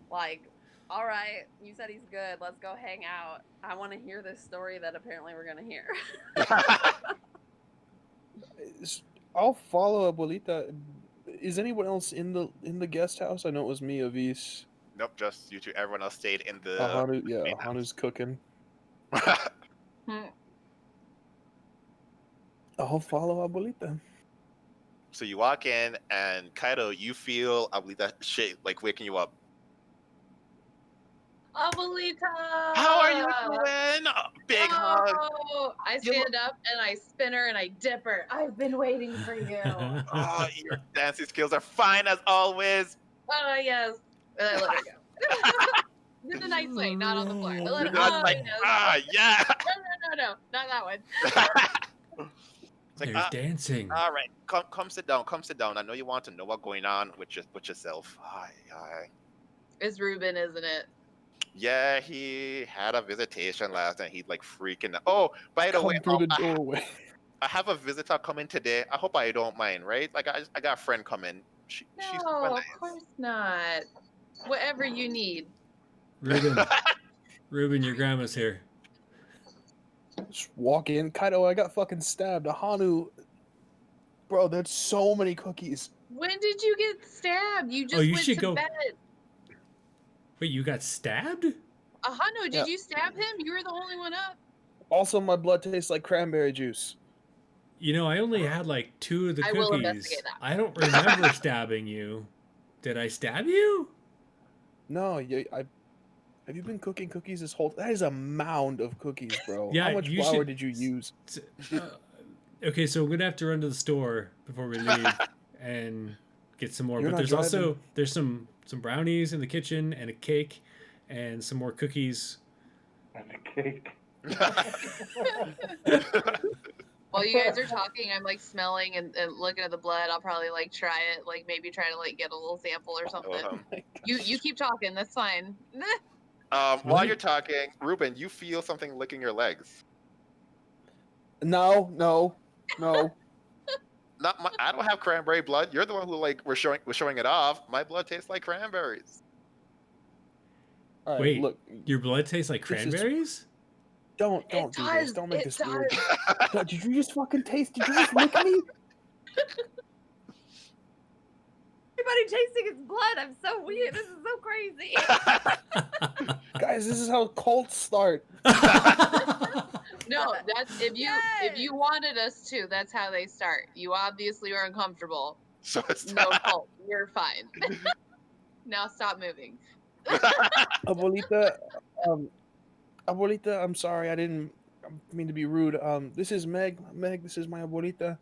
Like, all right. You said he's good. Let's go hang out. I want to hear this story that apparently we're gonna hear. I'll follow Abuelita. Is anyone else in the guest house? I know it was me, Avis. Nope, just you two. Everyone else stayed in the. Ahanu, yeah, main house. Ahanu's cooking. I'll follow Abuelita. So you walk in, and Kaido, you feel Abuelita shit like waking you up. Abuelita! How are you doing? Big hug. I stand up and I spin her and I dip her. I've been waiting for you. Oh, your dancing skills are fine as always. Oh, yes. And I let her go. In the nice way, not on the floor. I let her go. Not like, yeah. No, not that one. It's like, There's dancing. all right, come sit down. Come sit down. I know you want to know what's going on with yourself. It's Ruben, isn't it? Yeah, he had a visitation last night. He's like freaking out. Oh, by the Come way, through the doorway. I have a visitor coming today. I hope I don't mind, right? Like I got a friend coming. She's super No, nice. of course not. Whatever you need. Ruben, your grandma's here. Just walk in. Kaido, I got fucking stabbed. Ahanu. Bro, there's so many cookies. When did you get stabbed? You just you went should to go- bed. Wait, you got stabbed? Ahanu, did Yeah. you stab him? You were the only one up. Also, my blood tastes like cranberry juice. You know, I only had like 2 of the I will cookies. investigate that. I don't remember stabbing you. Did I stab you? No, have you been cooking cookies this whole? That is a mound of cookies, bro. Yeah, How much you flour should- did you use? Okay, so we're gonna have to run to the store before we leave and get some more. You're But not there's some brownies in the kitchen and a cake and some more cookies. And a cake. While you guys are talking, I'm like smelling and looking at the blood. I'll probably like try it, like maybe try to like get a little sample or something. You keep talking, that's fine. While you're talking, Ruben, you feel something licking your legs. No. I don't have cranberry blood. You're the one who was showing it off. My blood tastes like cranberries. All right, Wait, look. your blood tastes like This is- cranberries? Don't It do does, this. Don't make it this does. weird. No, did you just fucking taste? Did you just lick me? Everybody tasting his blood. I'm so weird. This is so crazy. Guys, this is how cults start. No, that's if Yes. you wanted us to, that's how they start. You obviously are uncomfortable. So it's No fault. You're fine. Now stop moving. Abuelita, Abuelita, I'm sorry. I didn't mean to be rude. This is Meg. Meg, this is my abuelita.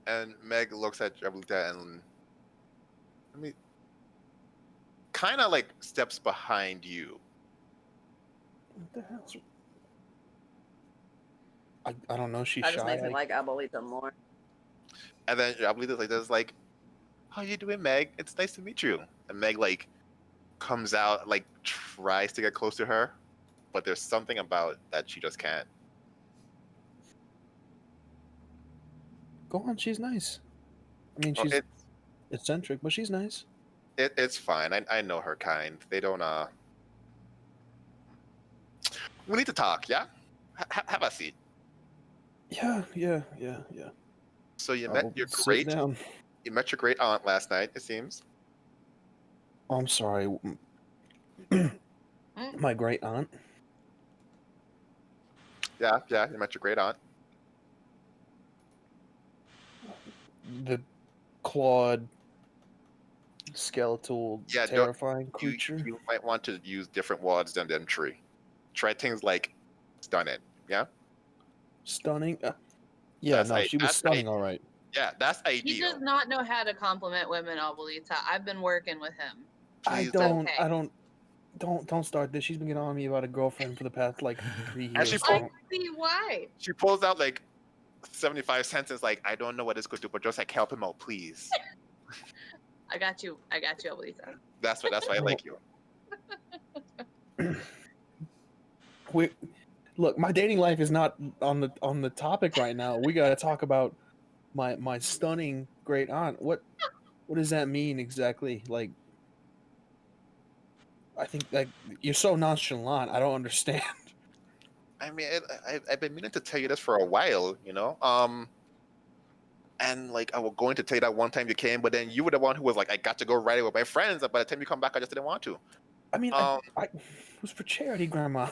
And Meg looks at Abuelita and kind of like steps behind you. What the hell? I don't know. She's That just shy. makes me like Abuelita more. And then Abuelita's like, how you doing, Meg? It's nice to meet you. And Meg like comes out, like tries to get close to her, but there's something about that she just can't. Go on. She's nice. I mean, she's eccentric, but she's nice. It's fine. I know her kind. They don't We need to talk, yeah? Have a seat. Yeah. So you I'll met your sit down. you met your great aunt last night, it seems. Oh, I'm sorry. My great aunt. Yeah, you met your great aunt. the clawed, skeletal, Yeah, terrifying creature. you might want to use different words than them tree. Try things like stunning. Yeah, Stunning. Yeah, no, she was stunning, all right. Yeah, that's He ideal. does not know how to compliment women, Abuelita. I've been working with him. Please don't. Don't start this. She's been getting on me about a girlfriend for the past like 3 And years. I see why. She pulls out like 75 sentences, like, I don't know what this could do, but just like help him out, please. I got you, Abuelita. That's why I like you. Look, my dating life is not on the topic right now. We gotta talk about my stunning great aunt. What does that mean exactly? Like, I think like you're so nonchalant. I don't understand. I mean, I've been meaning to tell you this for a while, you know. And like I was going to tell you that one time you came, but then you were the one who was like, I got to go riding with my friends. And by the time you come back, I just didn't want to. I mean, I it was for charity, Grandma.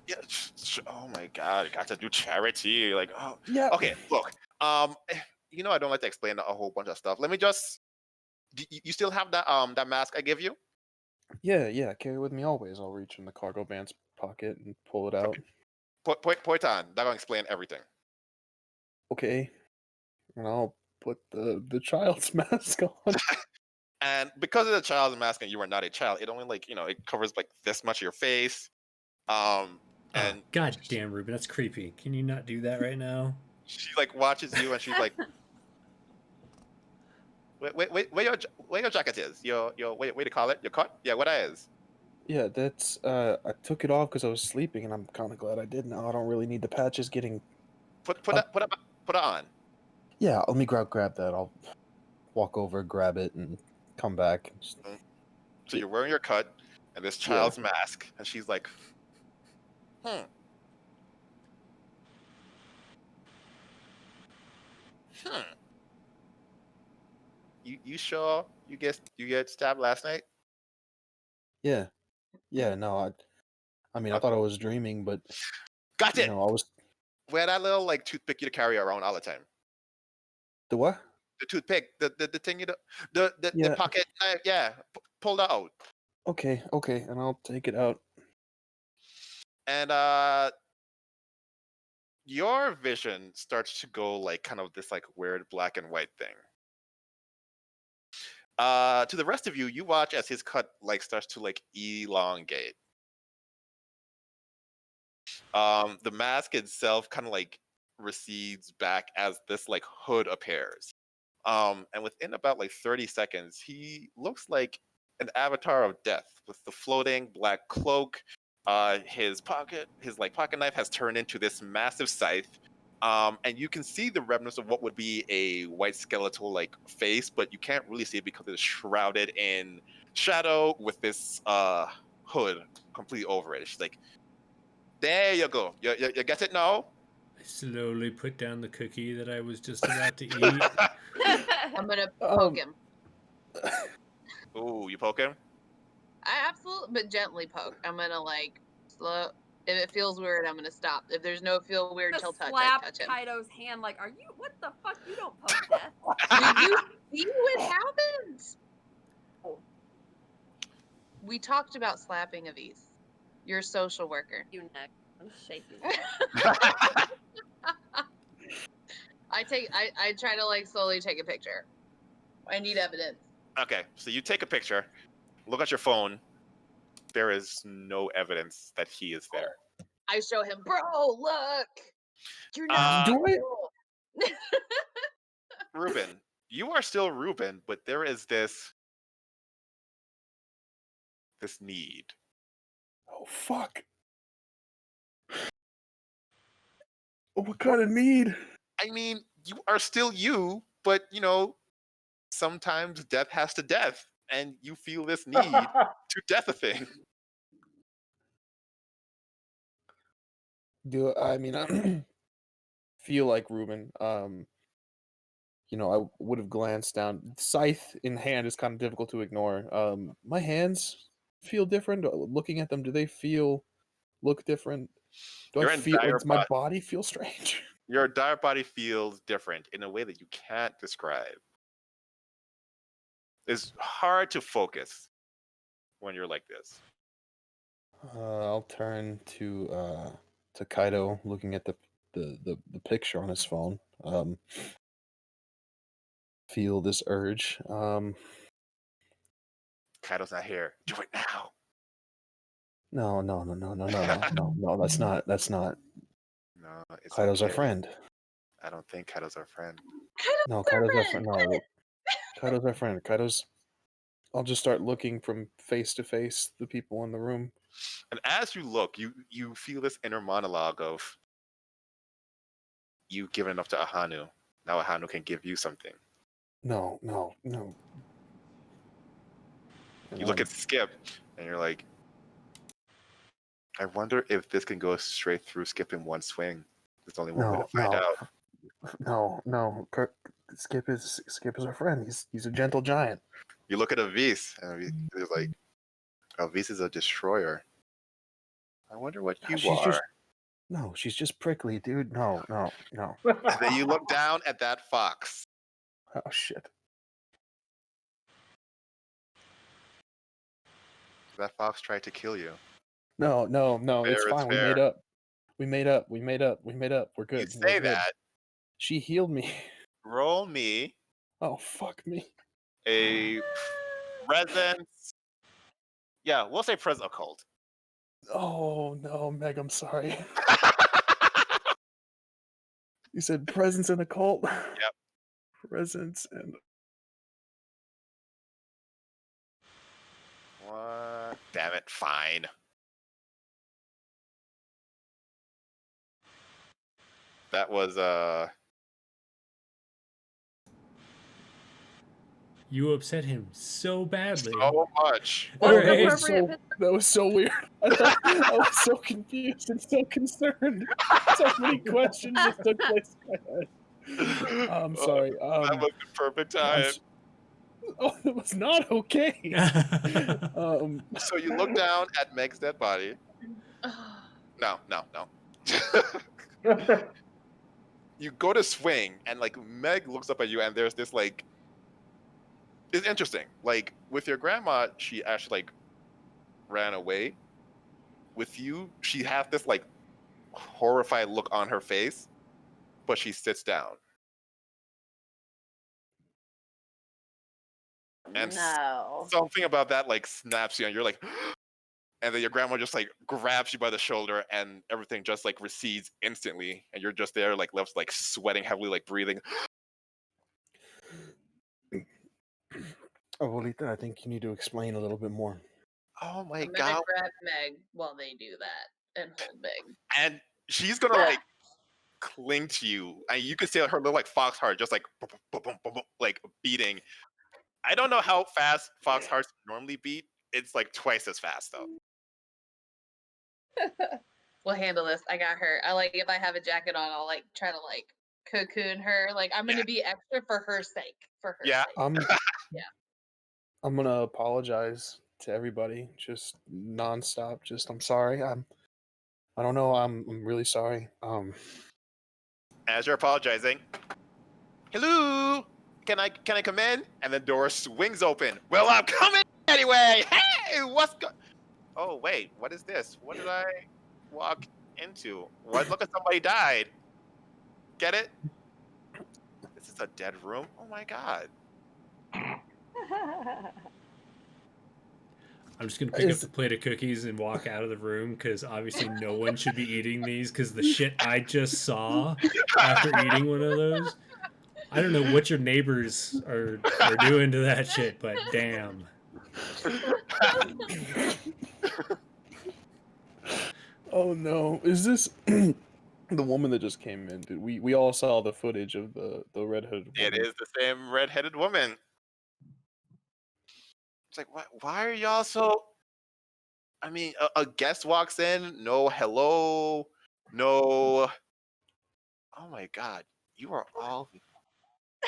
Yeah. Oh my God, I got to do charity. Like, oh, yeah. Okay, look. You know, I don't like to explain a whole bunch of stuff. Let me just. You still have that mask I give you? Yeah. Carry it with me always. I'll reach in the cargo pants pocket and pull it out. Point on. That gonna explain everything. Okay. And I'll put the child's mask on. And because of the child's mask and you are not a child, it only like, you know, it covers like this much of your face. And God damn, Ruben, that's creepy. Can you not do that right now? She like watches you and she's like, wait, where your jacket is? Your wait to call it? Your cut? Yeah, what that is? Yeah, that's I took it off because I was sleeping, and I'm kind of glad I did. Now I don't really need the patches getting. Put it on. Yeah, let me grab that. I'll walk over, grab it, and come back. So you're wearing your cut and this child's mask, and she's like, You sure you get stabbed last night? Yeah. No, I mean, I thought I was dreaming, but got it. I was. Wear that little like toothpick you carry around all the time. The what? The toothpick, the thing the pocket knife. Yeah, pull that out. Okay, and I'll take it out. And your vision starts to go like kind of this like weird black and white thing. To the rest of you, you watch as his cut like starts to like elongate. The mask itself kind of like recedes back as this like hood appears. And within about like 30 seconds, he looks like an avatar of death with the floating black cloak. His pocket knife has turned into this massive scythe. And you can see the remnants of what would be a white skeletal like face, but you can't really see it because it's shrouded in shadow with this hood completely over it. She's like, there you go. You get it now? I slowly put down the cookie that I was just about to eat. I'm gonna poke him. Ooh, you poke him? I absolutely, but gently poke. I'm gonna like slow. If it feels weird, I'm gonna stop. If there's no feel weird till touch, I touch him. Kaido's hand like, are you? What the fuck? You don't poke death. Did you see what happens? We talked about slapping Avis. You're a social worker. You neck. I'm shaking. I try to like slowly take a picture. I need evidence. Okay, so you take a picture, look at your phone. There is no evidence that he is there. I show him, bro, look. You're not Ruben, you are still Ruben, but there is this need. Oh fuck. What kind of need? I mean, you are still you, but you know, sometimes death has to death, and you feel this need to death a thing. I mean, I feel like Ruben. I would have glanced down. Scythe in hand is kind of difficult to ignore. My hands feel different. Looking at them, do they look different? Do I feel? Does my body feel strange? Your entire body feels different in a way that you can't describe. It's hard to focus when you're like this. I'll turn to Kaido, looking at the picture on his phone. Feel this urge. Kaido's not here. Do it now. No. That's not. No, it's Kaido's our okay. friend. I don't think Kaido's our friend. No, Kaido's our friend. No, Kaido's our friend. I'll just start looking from face to face, the people in the room. And as you look, you feel this inner monologue of you've given enough to Ahanu. Now Ahanu can give you something. No. You look at Skip, and you're like, I wonder if this can go straight through Skip in one swing. There's only one way to find out. No. Skip is our friend. He's a gentle giant. You look at Avis, and he's like, Avis is a destroyer. I wonder what you are. No, she's just prickly, dude. No. And then you look down at that fox. Oh shit. That fox tried to kill you. No. It's fine. We made up. We're good. You say that. She healed me. Roll me Oh fuck me. a presence. Yeah, we'll say presence occult. Oh no, Meg, I'm sorry. You said presence and occult? Yep. Presence and What? Damn it, fine. That was You upset him so badly. so much. What's Right. the that was so weird. I was so confused and so concerned. So many questions just took place in my head. I'm sorry. That was the perfect time. Oh, it was not okay. So you look down at Meg's dead body. No. You go to swing, and like Meg looks up at you, and there's this like. It's interesting. Like with your grandma, she actually like ran away. With you, she has this like horrified look on her face, but she sits down. And No. something about that like snaps you, and you're like, and then your grandma just like grabs you by the shoulder, and everything just like recedes instantly, and you're just there like left like sweating heavily, like breathing. Oh, Lolita, I think you need to explain a little bit more. Oh my I'm gonna god! grab Meg while they do that and hold Meg. And she's gonna like cling to you, and you can see her little like fox heart just like boom, boom, boom, boom, boom, like beating. I don't know how fast fox hearts normally beat. It's like twice as fast though. We'll handle this. I got her. I like if I have a jacket on, I'll like try to like cocoon her. Like I'm gonna be extra for her sake. For her Yeah. sake. I'm gonna apologize to everybody, just nonstop. I'm sorry. I don't know. I'm really sorry. As you're apologizing, hello, can I come in? And the door swings open. Well, I'm coming anyway. Hey, what's Oh wait, what is this? What did I walk into? What? Look at somebody died. Get it? This is a dead room. Oh my god. I'm just gonna pick up the plate of cookies and walk out of the room because obviously no one should be eating these because the shit I just saw after eating one of those. I don't know what your neighbors are doing to that shit, but damn. Oh no! Is this the woman that just came in? Dude, we all saw the footage of the redheaded woman. It is the same redheaded woman. It's like, why are y'all so? I mean, a guest walks in, no hello, no. Oh my god, you are all.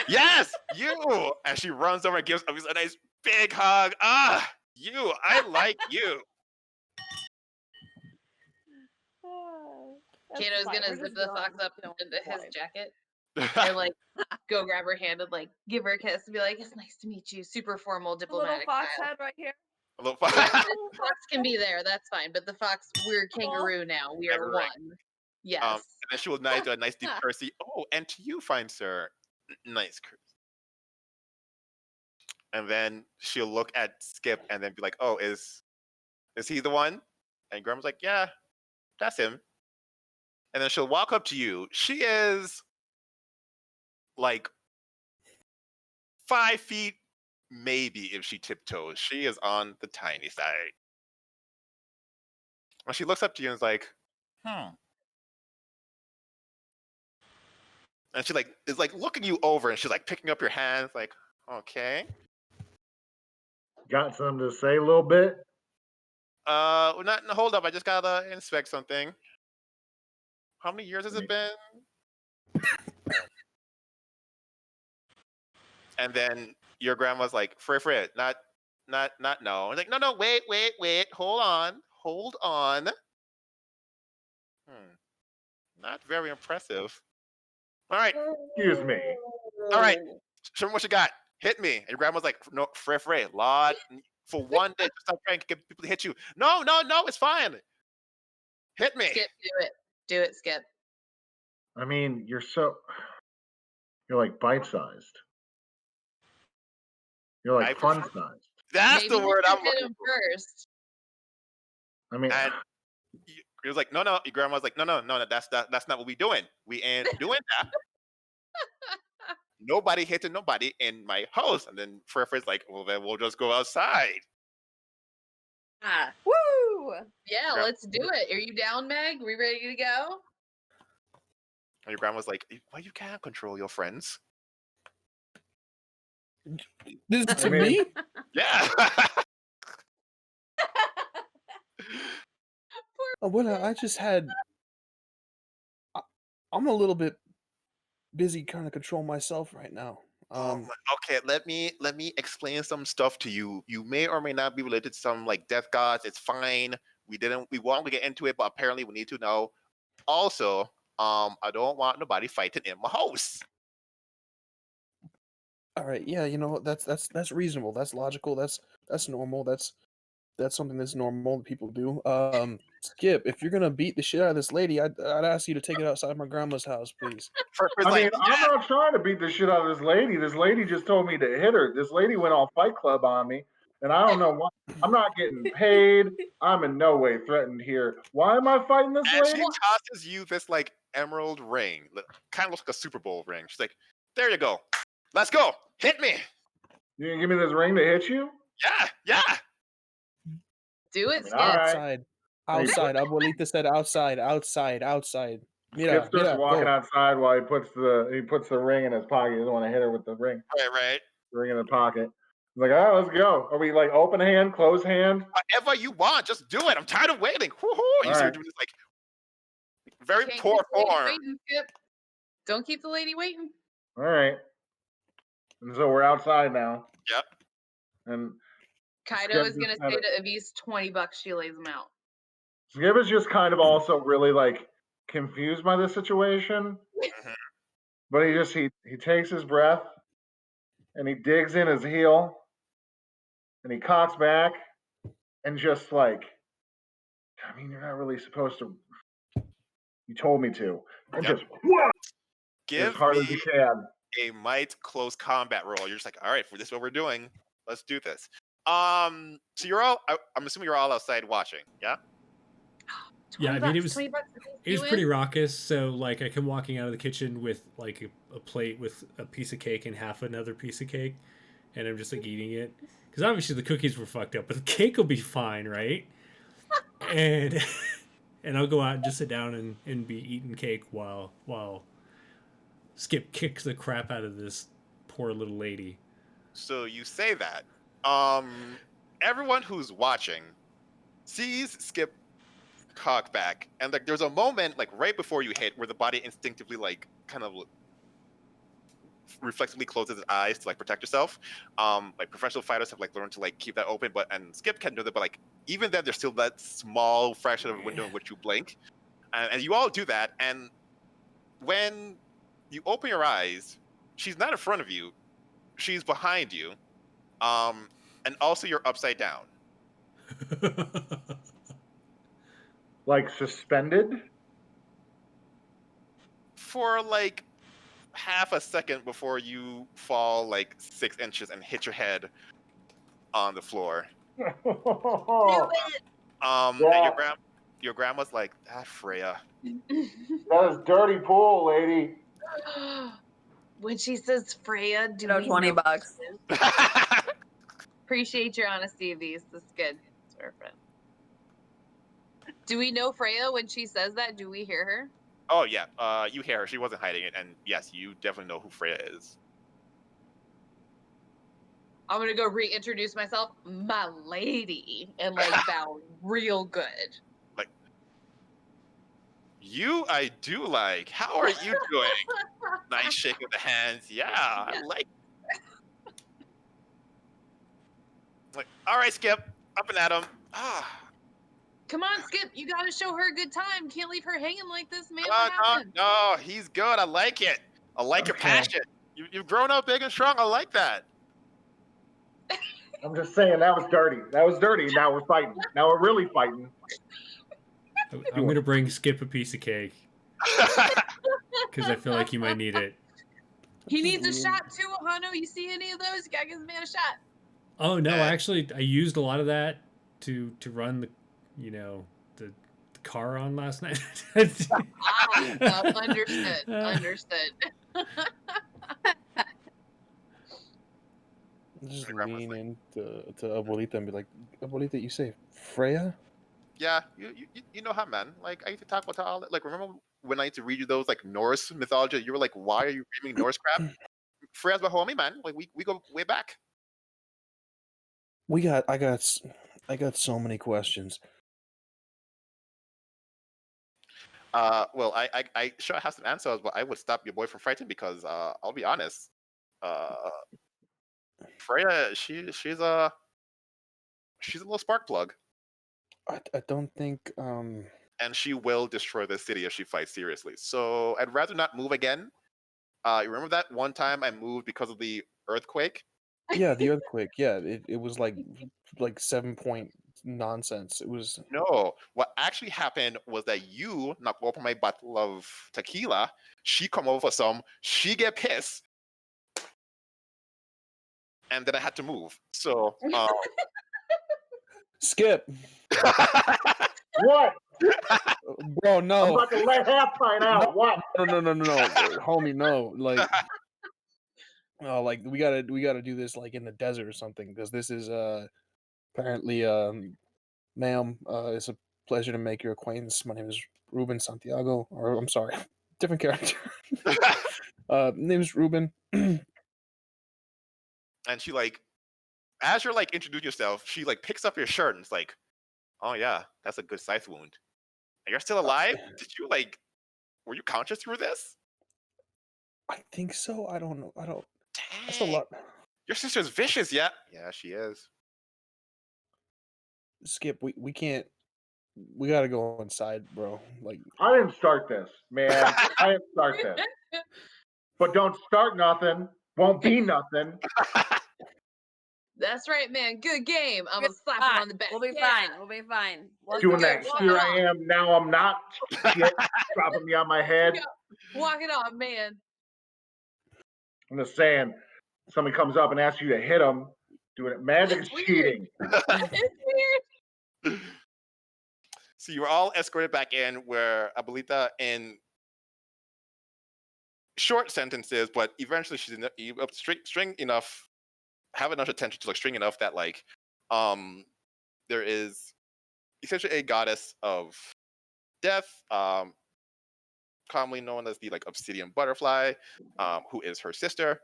Yes, you! And she runs over and gives a nice big hug. Ah, you! I like you. Kato's fine, gonna we're zip just the young, fox up we don't into his fly. jacket and like go grab her hand and like give her a kiss and be like, "It's nice to meet you." Super formal, The little diplomatic fox style. head right here. A little Yeah, the Little fox can be there. That's fine. But the fox, we're kangaroo now. We are Kangaroo. one. Yes. And then she will do a nice deep courtesy. Oh, and to you, fine sir. Nice courtesy. And then she'll look at Skip and then be like, "Oh, is he the one?" And Grandma's like, "Yeah, that's him." And then she'll walk up to you. She is like 5 feet, maybe if she tiptoes. She is on the tiny side. When she looks up to you and is like, and she like is like looking you over and she's like picking up your hands, like, okay. Got something to say a little bit? Not hold up, I just gotta inspect something. How many years has it been? And then your grandma's like, Fred, not no. I'm like, no, wait, hold on. Not very impressive. All right, Excuse me. all right. Show me what you got. Hit me. And your grandma's like, no, Fred, Lord, for one day, just stop trying to get people to hit you. No, it's fine. Hit me. Skip, do it, Skip. I mean, you're like bite-sized. You're like fun-sized. That's Maybe the you word should I'm hit looking him for. first. I mean, And he was like, no. Your grandma's like, no. That's not what we doing. We ain't doing that. Nobody hitting nobody in my house. And then Fred's like, well, then we'll just go outside. Woo! Yeah, Grandma- let's do it. Are you down, Meg? We ready to go? And your grandma's like, well, you can't control your friends. This is to I mean- me? Yeah. Oh, well, I just had. I'm a little bit busy trying to control myself right now. Okay, let me explain some stuff to you. You may or may not be related to some like death gods. It's fine. We wanted to get into it, but apparently we need to know. Also, I don't want nobody fighting in my house. All right, yeah, that's reasonable. That's logical. That's normal. That's something that's normal that people do. Skip, if you're gonna beat the shit out of this lady, I'd ask you to take it outside my grandma's house, please. Fred's I like, mean, I'm not trying to beat the shit out of this lady. This lady just told me to hit her. This lady went all Fight Club on me, and I don't know why. I'm not getting paid. I'm in no way threatened here. Why am I fighting this and lady? she tosses you this like emerald ring, kind of looks like a Super Bowl ring. She's like, there you go. Let's go. Hit me. You gonna give me this ring to hit you? Yeah. Do it, I mean, Skip. all right. Outside. Abuelita said outside. Mira, Skip starts walking go. outside while he puts the ring in his pocket. He doesn't want to hit her with the ring. Right. Ring in the pocket. He's like, all right, let's go. Are we like open hand, closed hand? Whatever you want, just do it. I'm tired of waiting. Woo-hoo. You see her right. doing this like very Can't poor keep the lady form. waiting, Skip. Don't keep the lady waiting. All right. And so we're outside now. Yep. And Kaido Skip is gonna just say kinda- to Avis, $20, she lays him out. Skip is just kind of also really like confused by the situation. But he takes his breath and he digs in his heel and he cocks back and just like, I mean, you're not really supposed to. You told me to. And Yep. just whoa, Give as hard me as you can. a might close combat roll. You're just like, all right, this is what we're doing. Let's do this. So you're all. I'm assuming you're all outside watching. Yeah. Yeah, I mean, it was $20. pretty raucous. So like, I come walking out of the kitchen with like a plate with a piece of cake and half another piece of cake, and I'm just like eating it because obviously the cookies were fucked up, but the cake will be fine, right? And and I'll go out and just sit down and be eating cake while Skip kicks the crap out of this poor little lady. So you say that. Everyone who's watching sees Skip cock back, and like there's a moment like right before you hit where the body instinctively like kind of reflexively closes its eyes to like protect yourself. Like professional fighters have like learned to like keep that open, and Skip can do that, but like even then there's still that small fraction of a window in which you blink. And you all do that, and when you open your eyes, she's not in front of you, she's behind you, and also you're upside down. Like suspended? For like half a second before you fall like 6 inches and hit your head on the floor. Do That it. And Yeah. your grandma's like, that Freya. is dirty pool, lady. When she says Freya, do No, we $20. know who she is? Appreciate your honesty, Avis. This is good. It's our friend. Do we know Freya when she says that? Do we hear her? Oh yeah, you hear her. She wasn't hiding it, and yes, you definitely know who Freya is. I'm gonna go reintroduce myself, my lady, and like bow real good. Like, you, I do like. How are you doing? Nice shake of the hands. Yeah, I like. Like, all right, Skip, up and at 'em. Ah, Come on, Skip, you gotta show her a good time. Can't leave her hanging like this, man. no, What happened? no, he's good. I like it. I like your Okay. passion. You've grown up big and strong. I like that. I'm just saying that was dirty. That was dirty. Now we're fighting. Now we're really fighting. I'm gonna bring Skip a piece of cake because I feel like he might need it. He needs a shot too, Hano. You see any of those? You gotta give the man a shot. Oh no, actually, I used a lot of that to run the, the car on last night. Understood. Understood. Just lean into Abuelita and be like, Abuelita, you say Freya? Yeah, you know how, man. Like, I used to talk about all that. Like, remember when I used to read you those like Norse mythology? You were like, why are you reading Norse crap? Freya's my homie, man. Like, we go way back. I got so many questions. Well, I sure have some answers, but I would stop your boy from fighting because I'll be honest. Freya, she's a little spark plug, I don't think and she will destroy the city if she fights seriously. So I'd rather not move again. You remember that one time I moved because of the earthquake? yeah, the earthquake, yeah, it was like 7 point nonsense. It was No, what actually happened was that you knocked open my bottle of tequila. She come over for some. She get pissed, and then I had to move. So, Skip. What? Bro, I'm no. about to let half find out. What? No, homie, no. Like, oh, like we gotta do this like in the desert or something because this is apparently ma'am, it's a pleasure to make your acquaintance. My name is Ruben Santiago, or I'm sorry, different character. Name is Ruben. And she like, as you're like introducing yourself, she like picks up your shirt and it's like, oh yeah, that's a good scythe wound. And you're still alive? Did you like, were you conscious through this? I think so. I don't know. That's a Dang. lot. Your sister's vicious, yeah? Yeah, she is. Skip, we can't. We gotta go inside, bro. Like, I didn't start this, man. I didn't start this. But don't start nothing. Won't be nothing. That's right, man. Good game. I'm Good gonna slap him spot. on the back. We'll be Yeah. fine. We'll be fine. Let's Doing go. that. Walk Here it I off. am. Now I'm not. Shit. Dropping me on my head. Walk it off, man. I'm just saying. Somebody comes up and asks you to hit them. Doing it. Magic is Weird. cheating. It's weird. So you were all escorted back in where Abuelita, in short sentences, but eventually she's up string enough, have enough attention to like string enough that like there is essentially a goddess of death, commonly known as the like obsidian butterfly, who is her sister.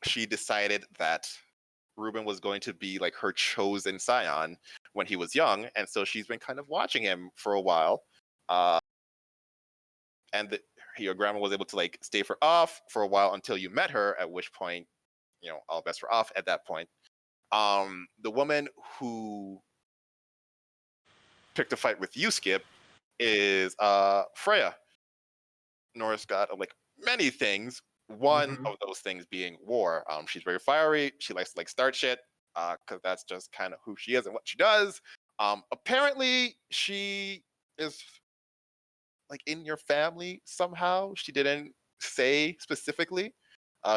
She decided that Ruben was going to be like her chosen scion when he was young, and so she's been kind of watching him for a while. And your grandma was able to like stay off for a while until you met her, at which point, all bets were off at that point. The woman who picked a fight with you, Skip, is Freya, Norse god of like many things. One of those things being war. She's very fiery. She likes to like start shit, because that's just kind of who she is and what she does. Apparently she is like in your family somehow. She didn't say specifically.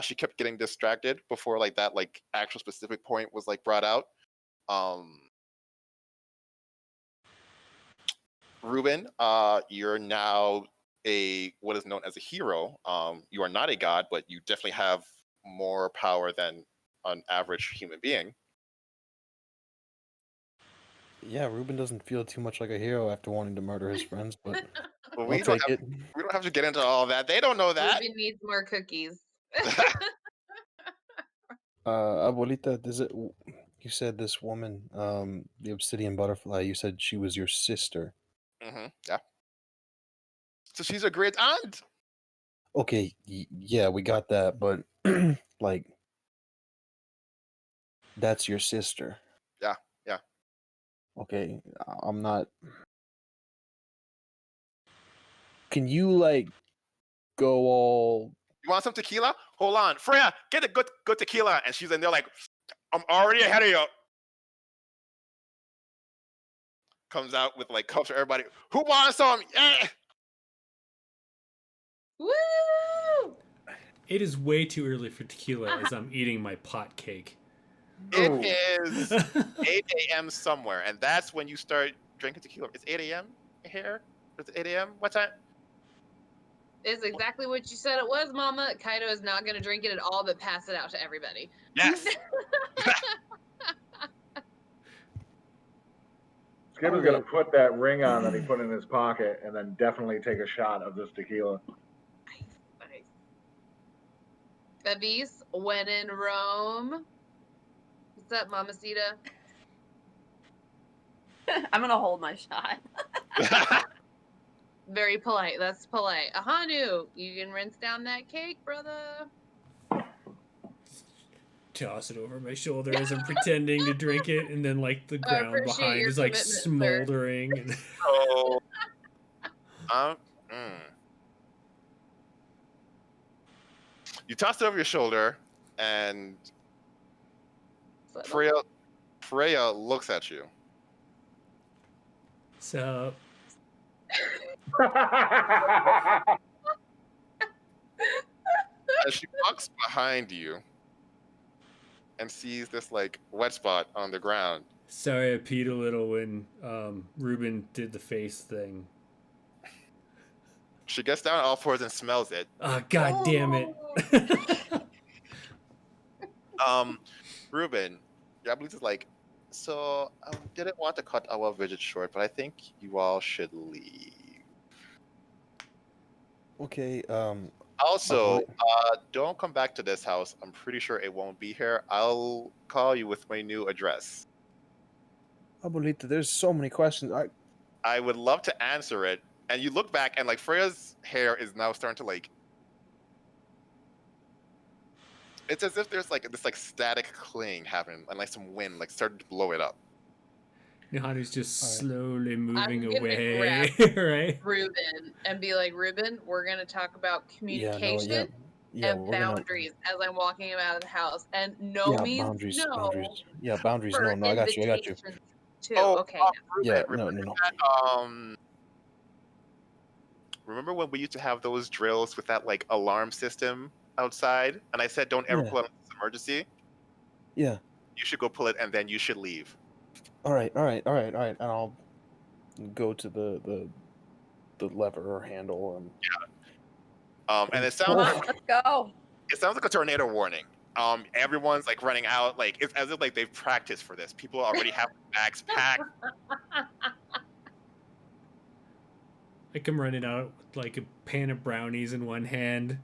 She kept getting distracted before like that like actual specific point was like brought out. Ruben, you're now a what is known as a hero. You are not a god, but you definitely have more power than an average human being. Yeah, Ruben doesn't feel too much like a hero after wanting to murder his friends, but But I'll we don't take have it. we don't have to get into all that. They don't know that. Ruben needs more cookies. Abuelita, you said this woman, the obsidian butterfly, you said she was your sister. Yeah. So she's a great aunt. Okay, yeah, we got that, but like, that's your sister. Yeah, yeah. Okay, I'm not. Can you like go all? You want some tequila? Hold on, Freya, get a good tequila. And she's in there like, I'm already ahead of you. Comes out with like cups for everybody. Who wants some? Yeah. Woo! It is way too early for tequila as I'm eating my pot cake. It is 8 a.m. somewhere, and that's when you start drinking tequila. It's 8 a.m. here? Is it 8 a.m.? What time? It's exactly what you said it was, Mama. Kaido is not going to drink it at all, but pass it out to everybody. Yes. Skip is gonna put that ring on that he put in his pocket, and then definitely take a shot of this tequila. Nice. Avis, when in Rome. What's up, Mamacita? I'm gonna hold my shot. Very polite. That's polite. Ahanu, you can rinse down that cake, brother. Toss it over my shoulder as I'm pretending to drink it, and then like the I ground appreciate behind your is like commitment, sir. smoldering. And So, you toss it over your shoulder, and Freya looks at you. so As she walks behind you and sees this like wet spot on the ground. sorry, I peed a little when Ruben did the face thing. She gets down on all fours and smells it. Oh, God damn it. Ruben, I believe is like, so I didn't want to cut our visit short, but I think you all should leave. Okay, Also, don't come back to this house. I'm pretty sure it won't be here. I'll call you with my new address. Abuelita, there's so many questions. I would love to answer it. And you look back, and like Freya's hair is now starting to like. It's as if there's like this like static cling happening, and like some wind like started to blow it up. Johanna's just slowly moving I'm gonna away, right? Ruben and be like, Ruben, we're gonna talk about communication and boundaries as I'm walking him out of the house. And no means boundaries, no. boundaries. Yeah, boundaries. For No, I got you. invitations too. Oh, okay. Ruben, Yeah, no. Remember when we used to have those drills with that like alarm system outside? And I said, don't ever pull it on this emergency. Yeah. You should go pull it, and then you should leave. All right. And I'll go to the lever or handle and. Yeah. And it sounds Let's go. It sounds like a tornado warning. Everyone's like running out. Like it's as if like they've practiced for this. People already have bags packed. I come running out with like a pan of brownies in one hand.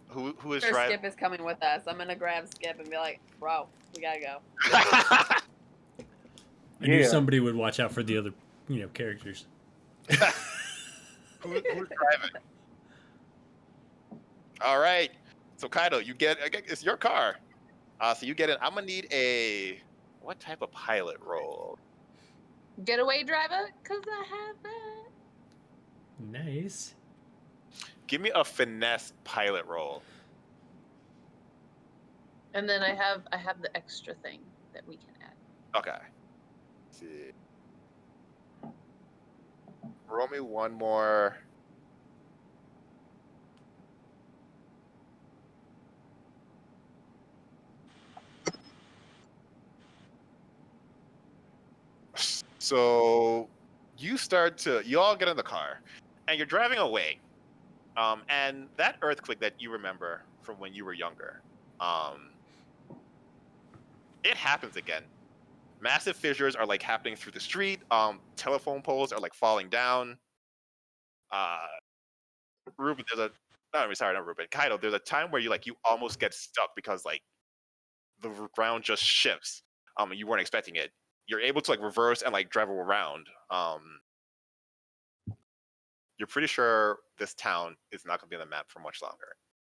Who is Sure, driving? Skip is coming with us. I'm gonna grab Skip and be like, bro, we gotta go. I knew somebody would watch out for the other, characters. Who's driving? All right. So Kaido, it's your car. So you get it. I'm gonna need a What type of pilot role? Getaway driver, cause I have that. Nice. Give me a finesse pilot role. And then I have the extra thing that we can add. Okay. Let's see. Roll me one more. So you all get in the car and you're driving away. And that earthquake that you remember from when you were younger, it happens again. Massive fissures are like happening through the street. Telephone poles are like falling down. Ruben, not Ruben. Kaido, there's a time where you almost get stuck because like the ground just shifts. You weren't expecting it. You're able to like reverse and like drive around. You're pretty sure this town is not gonna be on the map for much longer.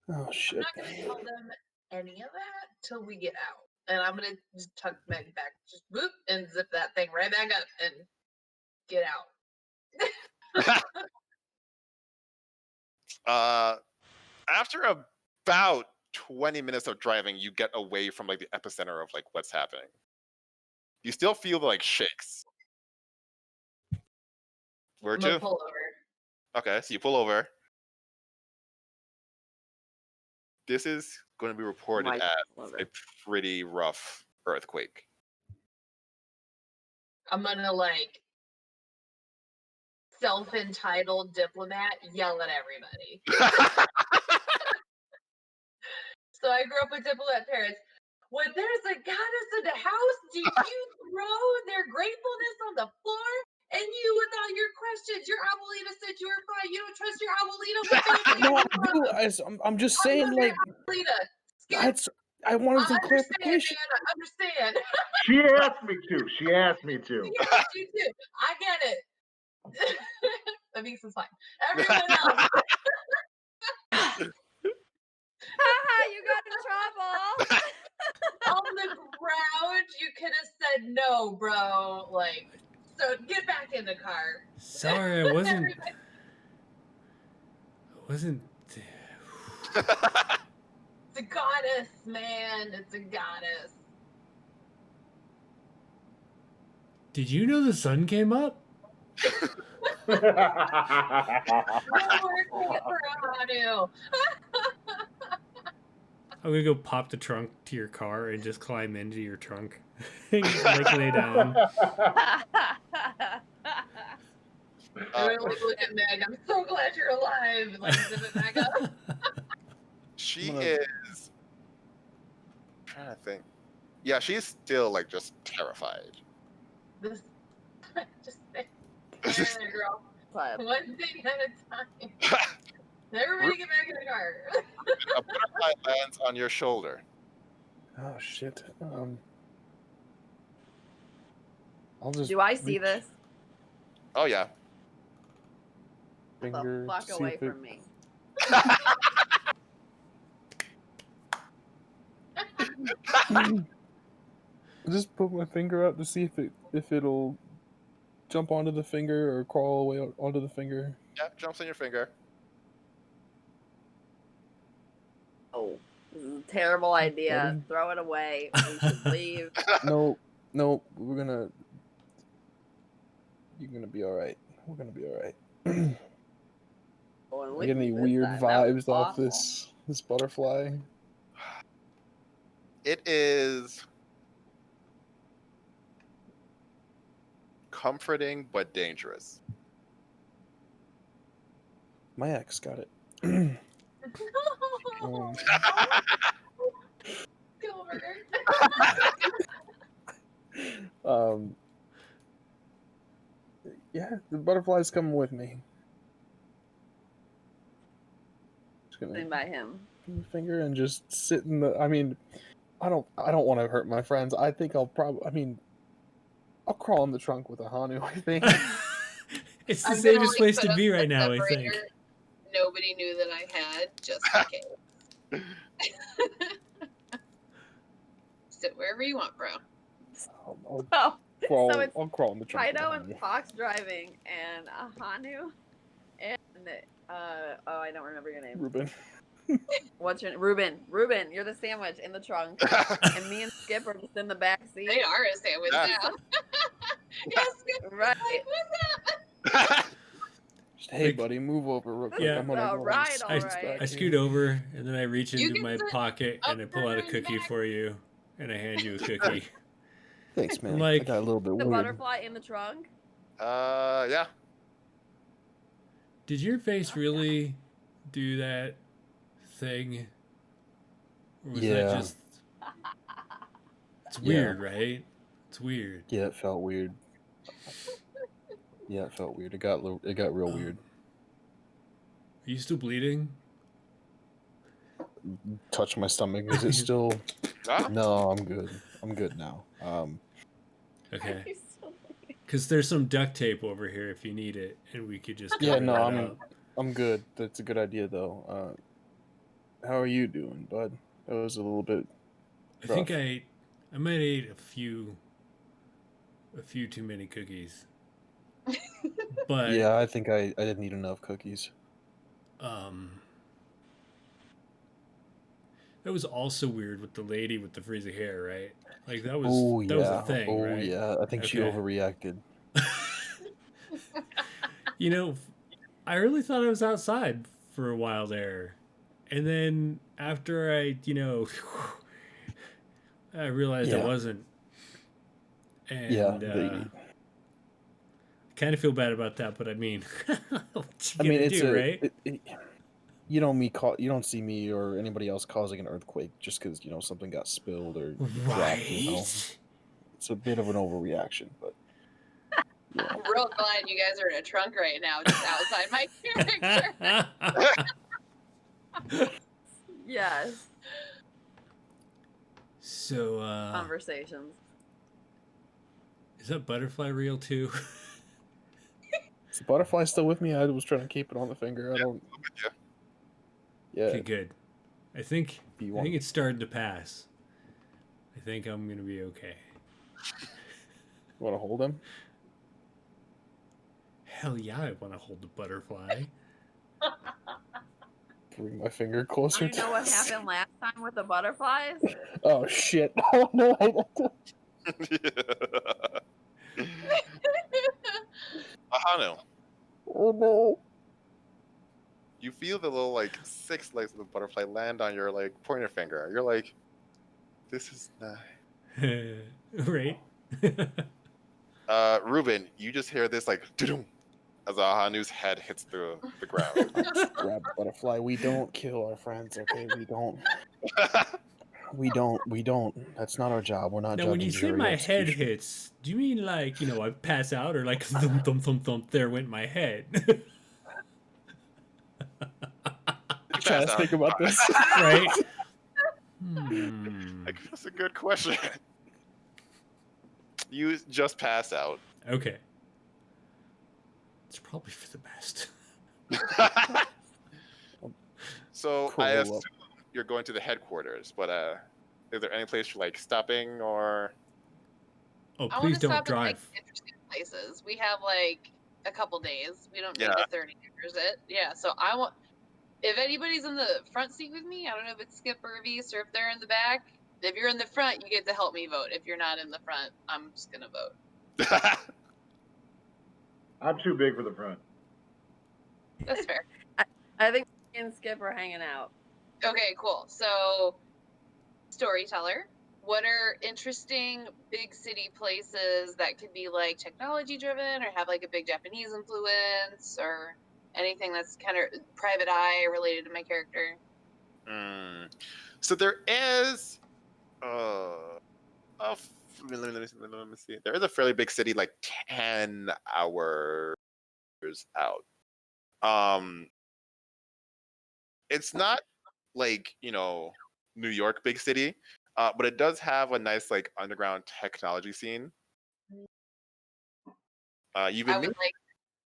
Oh I'm shit. not gonna tell them any of that till we get out. And I'm gonna just tuck Meg back, just whoop, and zip that thing right back up and get out. After about 20 minutes of driving, you get away from like the epicenter of like what's happening. You still feel the like shakes. Where I'm gonna to? pull over. Okay, so you pull over. This is going to be reported Might as pull over. a pretty rough earthquake. I'm gonna like self-entitled diplomat yell at everybody. So I grew up with diplomat parents. When there's a goddess in the house, do you throw their gratefulness on the floor? And you, with all your questions, your abuelita said you were fine. You don't trust your abuelita. What makes No, you I do. I'm just saying, love your like, abuelita. Skip. I wanted some I understand, clarification. man. I understand. She asked me to. She asked me to. She asked you too. I get it. That makes us fine. Everyone else. Haha, you got in trouble. On the ground, you could have said no, bro. Like, so get back in the car. Sorry, I wasn't. It's a goddess, man. It's a goddess. Did you know the sun came up? No working for Hanu. I'm gonna go pop the trunk to your car and just climb into your trunk, like lay down. I really look at Meg. I'm so glad you're alive. Like, zip it back up. She is trying to think. Yeah, she's still like just terrified. This, just say, girl. One thing at a time. Everybody get back in the car. A butterfly lands on your shoulder. Oh shit. I'll just. Do I see this? Oh yeah. Get Finger. the fuck see away if it- from me. I'll just put my finger out to see if it'll jump onto the finger or crawl away onto the finger. Yeah, jumps on your finger. Oh, this is a terrible idea. Buddy. Throw it away. We should leave. No, you're gonna be all right. We're gonna be all right. Going I with get any you this weird time. That was vibes off awful. this butterfly? It is comforting but dangerous. My ex got it. Yeah, the butterfly's coming with me. Just gonna Sitting by him. put my finger and just sit in the. I mean, I don't want to hurt my friends. I think I'll I'll crawl in the trunk with a Hanu. I think. It's the I'm gonna, safest like, place put to up be the right now, I think. separator Nobody knew that I had, just in case. Sit wherever you want, bro. Oh, crawl, so it's I'll crawl in the trunk. Kaido behind and you. Fox driving, and Ahanu, and oh, I don't remember your name. Ruben. What's your name? Ruben? Ruben, you're the sandwich in the trunk, and me and Skip are just in the back seat. They are a sandwich Yeah. now. Yes, Right. like, what's up? Just, hey, Like- buddy, move over real quick. Yeah. I'm gonna All go right, and all squeeze right. back I here. scoot over and then I reach You into can my sit pocket and I pull out a upper and cookie back. for you, and I hand you a cookie. Thanks, man. like- I got a little bit The weird. butterfly in the trunk. Yeah. Did your face really do that thing? Or was that Yeah. just? It's Yeah. weird, right? It's weird. Yeah, it felt weird. Yeah, it felt weird. It got real Oh. weird. Are you still bleeding? Touch my stomach. Is it still? Ah, No, I'm good. I'm good now. Okay. He's so funny. Because there's some duct tape over here if you need it, and we could just Yeah, cover no, that I'm up. I'm good. That's a good idea though. How are you doing, bud? That was a little bit. I think rough. I might have ate a few too many cookies. But Yeah, I think I didn't eat enough cookies. That was also weird with the lady with the frizzy hair, right? Like that was Oh that was yeah. a thing, Oh right? yeah. I think she Okay. overreacted. You know, I really thought I was outside for a while there. And then after I, I realized I Yeah. wasn't. And Yeah. kind of feel bad about that, but I mean, what I you mean, gonna it's do, right? you don't see me or anybody else causing an earthquake just because something got spilled or dropped. Right. It's a bit of an overreaction, but yeah. I'm real glad you guys are in a trunk right now, just outside my character. Yes. So, Conversations. is that butterfly real too? Is the butterfly still with me? I was trying to keep it on the finger. I don't. Yeah. Okay, good. I think B1. it's starting to pass. I think I'm gonna be okay. You want to hold him? Hell yeah, I want to hold the butterfly. Bring my finger Do closer. you know what happened last time with the butterflies? Oh shit! Oh no! Ahanu, Oh no! you feel the little like 6 legs of the butterfly land on your like pointer finger. You're like, this is nice. Right? Ruben, you just hear this like doo-doo, as Ahanu's head hits the ground. Grab the butterfly. We don't kill our friends, okay? We don't. We don't. That's not our job. We're not. Now, when judge you and say jury my head execution. hits, do you mean like, I pass out or like thump, thump, thump, thump, there went my head? Trying to think about this. Right? Like, that's a good question. You just passed out. Okay. It's probably for the best. So Cool, I well. assume you're going to the headquarters, but is there any place you're like stopping or? Oh, I want please to don't stop at like drive. interesting places. We have like a couple days. We don't need Yeah. the 30 years it. Yeah, so I want. If anybody's in the front seat with me, I don't know if it's Skip or Reese or if they're in the back. If you're in the front, you get to help me vote. If you're not in the front, I'm just gonna vote. I'm too big for the front. That's fair. I think me and Skip are hanging out. Okay, cool. So, storyteller, what are interesting big city places that could be like technology driven or have like a big Japanese influence or anything that's kind of private eye related to my character? So there is let me see. There is a fairly big city, like 10 hours out. It's not like New York big city, but it does have a nice like underground technology scene. You've I been would like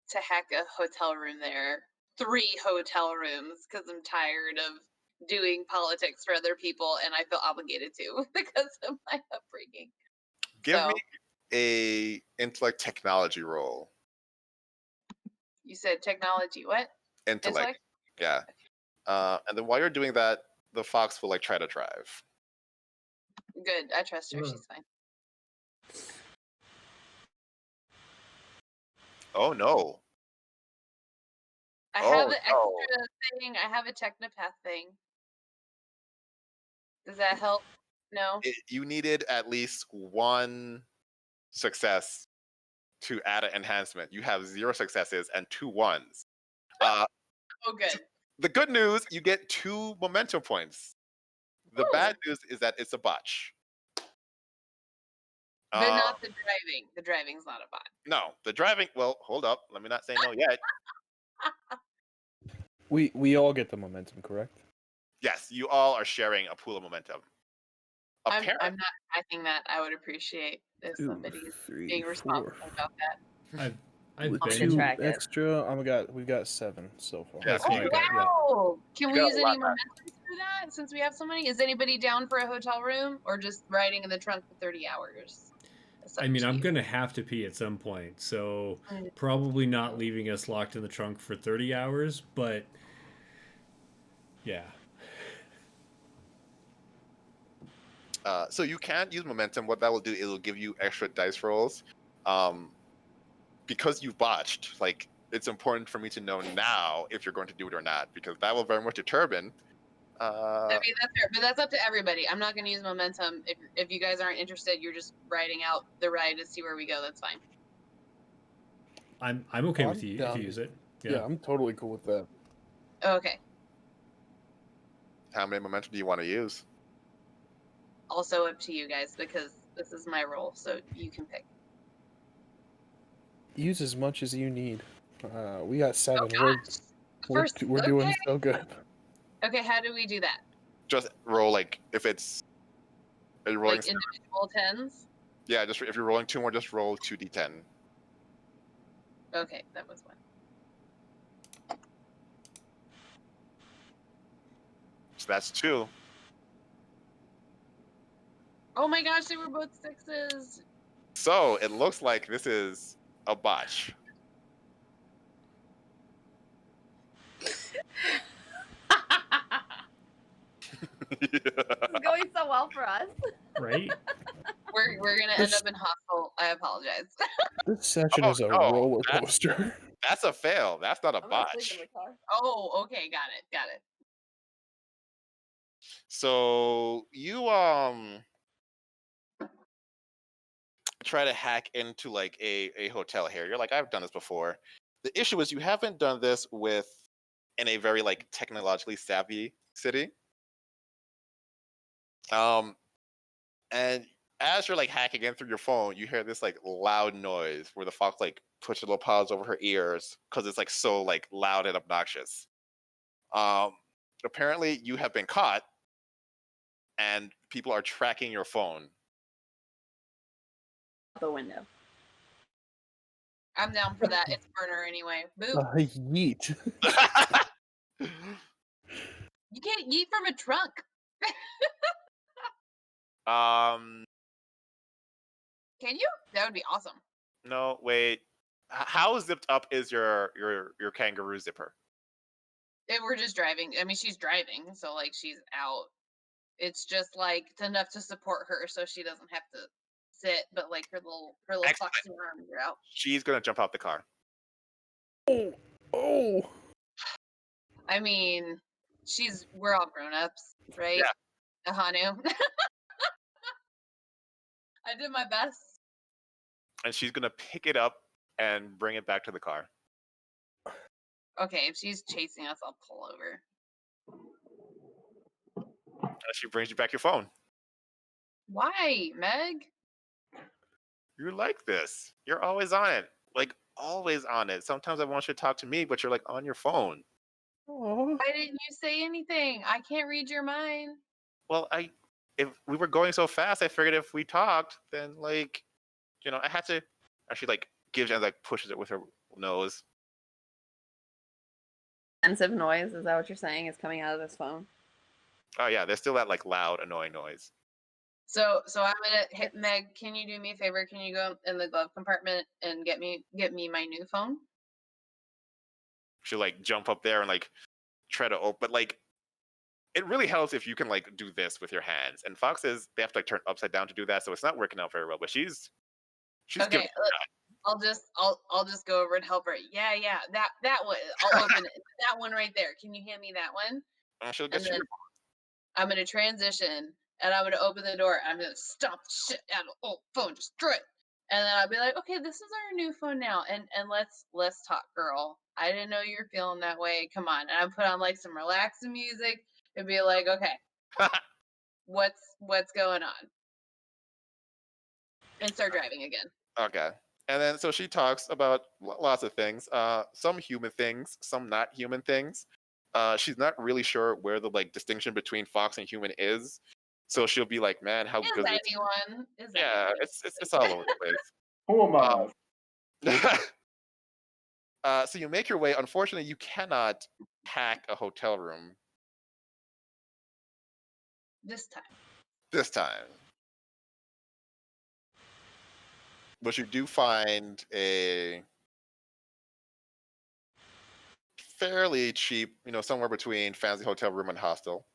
to hack a hotel room there. 3 hotel rooms because I'm tired of doing politics for other people and I feel obligated to because of my upbringing. Give So me a intellect technology roll. you said technology. What? Intellect. Yeah. And then while you're doing that, the fox will like try to drive. Good. I trust her. Mm. She's fine. Oh no. I Oh, have an no. extra thing. I have a technopath thing. Does that help? No. You needed at least one success to add an enhancement. You have 0 successes and 2 ones. Uh, Oh, good. the good news, you get 2 momentum points. The Ooh. bad news is that it's a botch. But not the driving. The driving's not a bot. No, the driving. Well, hold up. Let me not say no yet. We all get the momentum, correct? Yes, you all are sharing a pool of momentum. I'm not hacking that. I would appreciate if 2, somebody's 3, being 4. responsible about that. I've With I'll been. get 2 track it. extra, we've got 7 so far. Yeah, Oh, so Oh you got, yeah. wow! Can You we got use a any lot back. momentum for that since we have so many? Is anybody down for a hotel room or just riding in the trunk for 30 hours? It's up I mean, to I'm you. gonna have to pee at some point, so Mm. probably not leaving us locked in the trunk for 30 hours, but yeah. So you can use momentum. What that will do, it'll give you extra dice rolls. Because you've botched, like it's important for me to know now if you're going to do it or not, because that will very much determine. I mean, that's fair, but that's up to everybody. I'm not going to use momentum. If you guys aren't interested, you're just riding out the ride to see where we go. That's fine. I'm okay I'm with you if down you to- use it. Yeah, I'm totally cool with that. Okay. How many momentum do you want to use? Also up to you guys because this is my role, so you can pick. Use as much as you need. We got 7. Oh we're gosh. we're, First, we're doing so good. Okay, how do we do that? Just roll like if it's. Are you rolling? Like individual tens? Yeah, just if you're rolling 2 more, just roll 2d10. Okay, that was one. So that's 2. Oh my gosh, they were both 6s. So it looks like this is a botch. This is going so well for us. Right? We're gonna end up in hostel. I apologize. This session Oh, is a no, roller coaster. That's a fail. That's not a I'm gonna sleep botch. in the car. Oh, okay, got it. So you try to hack into like a hotel here. You're like, I've done this before. The issue is you haven't done this in a very like technologically savvy city. And as you're like hacking in through your phone, you hear this like loud noise where the fox like puts her little paws over her ears because it's like so like loud and obnoxious. Apparently you have been caught and people are tracking your phone. The window. I'm down for that. It's burner anyway. Boop. Yeet. You can't yeet from a trunk. um Can you? That would be awesome. no, wait. How zipped up is your kangaroo zipper? If we're just driving. I mean, she's driving, so like she's out. It's just like it's enough to support her, so she doesn't have to sit. But like her little Excellent. foxy arms are out. She's gonna jump out the car. Oh. I mean, we're all grown ups, right? Yeah. Ahanu. I did my best. And she's gonna pick it up and bring it back to the car. Okay, if she's chasing us, I'll pull over. And she brings you back your phone. Why, Meg? You like this. You're always on it. Like always on it. Sometimes I want you to talk to me, but you're like on your phone. Oh. Why didn't you say anything? I can't read your mind. Well, if we were going so fast, I figured if we talked, then like, I had to. And she like gives and like pushes it with her nose. Offensive noise, is that what you're saying is coming out of this phone? Oh yeah, there's still that like loud, annoying noise. So I'm gonna hit Meg. Can you do me a favor? Can you go in the glove compartment and get me my new phone? She'll like jump up there and like try to open, but like it really helps if you can like do this with your hands. And foxes, they have to like turn upside down to do that, so it's not working out very well. But she's good. Okay, I'll just go over and help her. Yeah, that one. I'll open it. That one right there. Can you hand me that one? And she'll And get then you. I'm gonna transition and I'm gonna open the door. I'm gonna stomp the shit out of the old phone, destroy it. And then I'll be like, okay, this is our new phone now, and let's talk, girl. I didn't know you were feeling that way. Come on, and I put on like some relaxing music and be like, okay, what's going on? And start driving again. Okay. And then so she talks about lots of things, some human things, some not human things. She's not really sure where the like distinction between fox and human is. So she'll be like, "Man, how Is good is anyone? Is Yeah, anyone? it's all over the place. Who am I? So you make your way. Unfortunately, you cannot hack a hotel room This time. this time. But you do find a fairly cheap, somewhere between fancy hotel room and hostel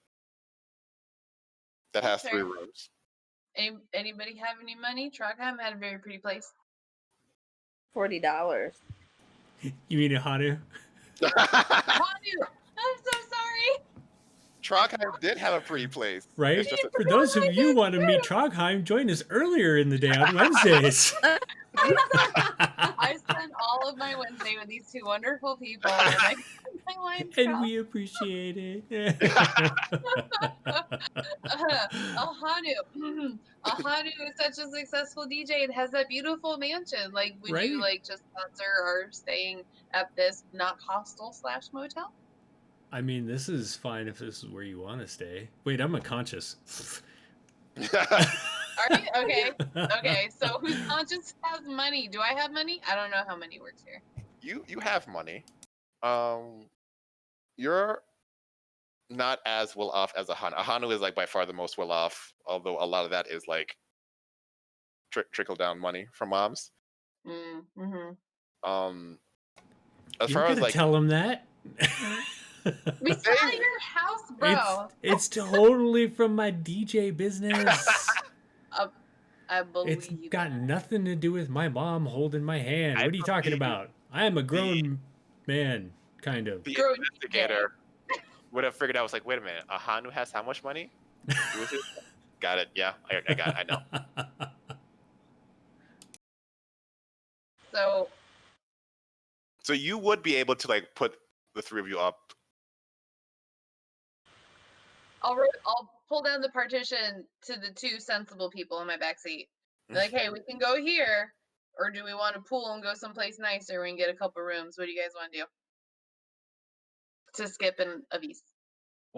that has Okay. 3 rooms. Anybody have any money? Trondheim had a very pretty place. $40. You mean a Hanu? Hanu, I'm so sorry. Trondheim did have a pretty place. Right? It's just For those of you who want to meet Trondheim, join us earlier in the day on Wednesdays. I spent all of my Wednesday with these two wonderful people, and I my wine And we appreciate it. Ahanu. Ahanu is such a successful DJ and has that beautiful mansion. Like, would Right? you like just sponsor or staying at this not hostel / motel? I mean, this is fine if this is where you want to stay. Wait, I'm unconscious. Are you? Okay. Okay. So whose conscience has money? Do I have money? I don't know how money works here. You have money. You're not as well off as Ahanu. Ahanu is like by far the most well off, although a lot of that is like trickle down money from moms. Mm-hmm. As You're far as gonna like tell him that? We saw your house, bro. It's totally from my DJ business. I believe It's got nothing to do with my mom holding my hand. What are you talking about? I am a grown man, kind of. The investigator would have figured out. I was like, wait a minute, Ahanu has how much money? Got it. Yeah, I got it. I know. So you would be able to like put the 3 of you up. I'll pull down the partition to the 2 sensible people in my backseat. Like, hey, we can go here, or do we want to pool and go someplace nicer and get a couple rooms? What do you guys want to do? To Skip and Avis.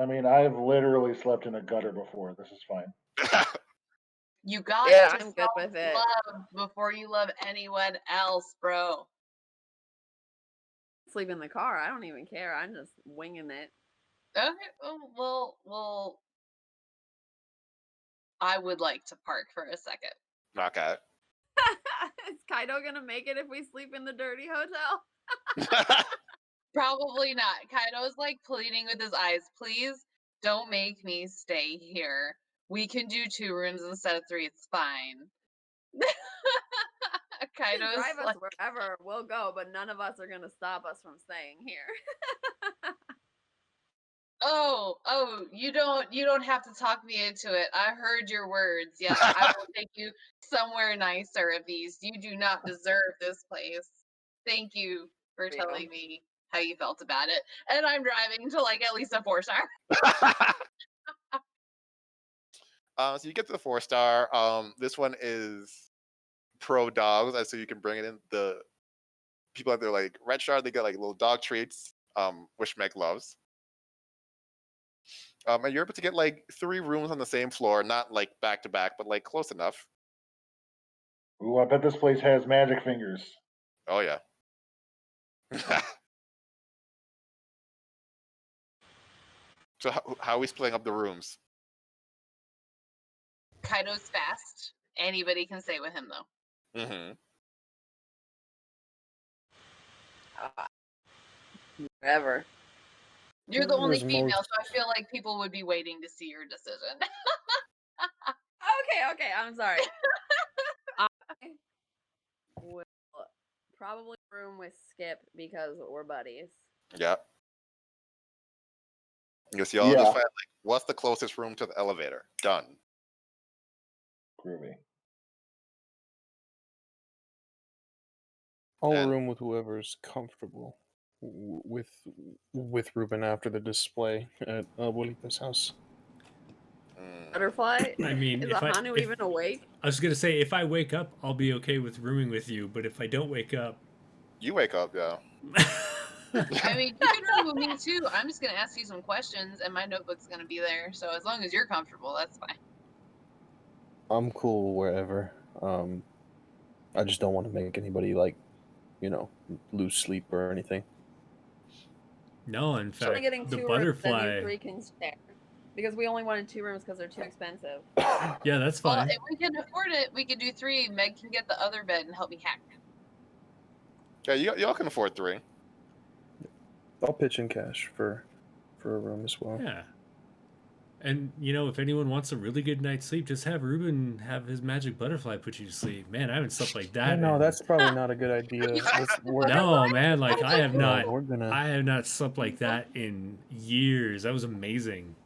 I mean, I've literally slept in a gutter before. This is fine. You got Yeah, to I'm good with it. love before you love anyone else, bro. Sleep in the car. I don't even care. I'm just winging it. Okay. Well. I would like to park for a second. Okay. Is Kaido gonna make it if we sleep in the dirty hotel? Probably not. Kaido's like pleading with his eyes. Please don't make me stay here. We can do 2 rooms instead of 3. It's fine. Kaido's drive us like, wherever we'll go, but none of us are gonna stop us from staying here. oh, you don't have to talk me into it. I heard your words. Yes, I will take you somewhere nicer, Avis. You do not deserve this place. Thank you for telling me how you felt about it. And I'm driving to like at least a 4-star. So you get to the 4-star. This one is pro dogs, so you can bring it in. The people out there like Red Star, they get like little dog treats, which Meg loves. And you're able to get like 3 rooms on the same floor, not like back to back, but like close enough. Ooh, I bet this place has magic fingers. Oh yeah. So how are we splitting up the rooms? Kaido's fast. Anybody can stay with him though. Mm-hmm. Whatever. You're the only There's female, most- so I feel like people would be waiting to see your decision. Okay, I'm sorry. I will probably room with Skip because we're buddies. Yep. Because y'all just find like, what's the closest room to the elevator? Done. Groovy. I'll And- room with whoever's comfortable with Ruben after the display at Abuelita's house. Mm. Butterfly? I mean, Is if Ahanu even awake? I was gonna say, if I wake up, I'll be okay with rooming with you. But if I don't wake up, You wake up, yeah. I mean, you can room with me too. I'm just gonna ask you some questions, and my notebook's gonna be there. So as long as you're comfortable, that's fine. I'm cool wherever. I just don't want to make anybody lose sleep or anything. no, in We're fact, getting the 2 rooms that butterfly. you 3 can share. Because we only wanted 2 rooms because they're too expensive. Yeah, that's Well, fine. if we can afford it, we could do 3. Meg can get the other bed and help me hack. Yeah, y'all can afford 3. I'll pitch in cash for a room as well. Yeah. And if anyone wants a really good night's sleep, just have Ruben have his magic butterfly put you to sleep. Man, I haven't slept like that. No, in- that's probably not a good idea. no, man. Like I have not. We're gonna. I have not slept like that in years. That was amazing.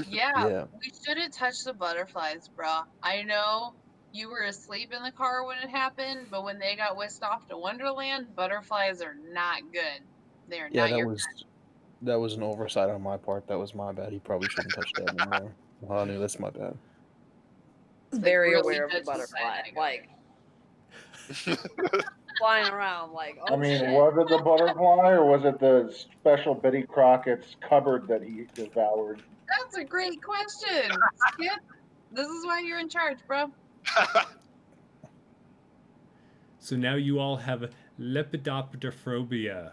Yeah, Yeah. we shouldn't touch the butterflies, bruh. I know you were asleep in the car when it happened, but when they got whisked off to Wonderland, butterflies are not good. They are Yeah, not your that was an oversight on my part. That was my bad. He probably shouldn't touch that anymore. Well, I knew that's my bad. Very really aware of the judgy side, butterfly. I go. Like, flying around, like, oh I mean, shit. was it the butterfly or was it the special Betty Crockett's cupboard that he devoured? That's a great question. Skip, this is why you're in charge, bro. So now you all have lepidopterophobia,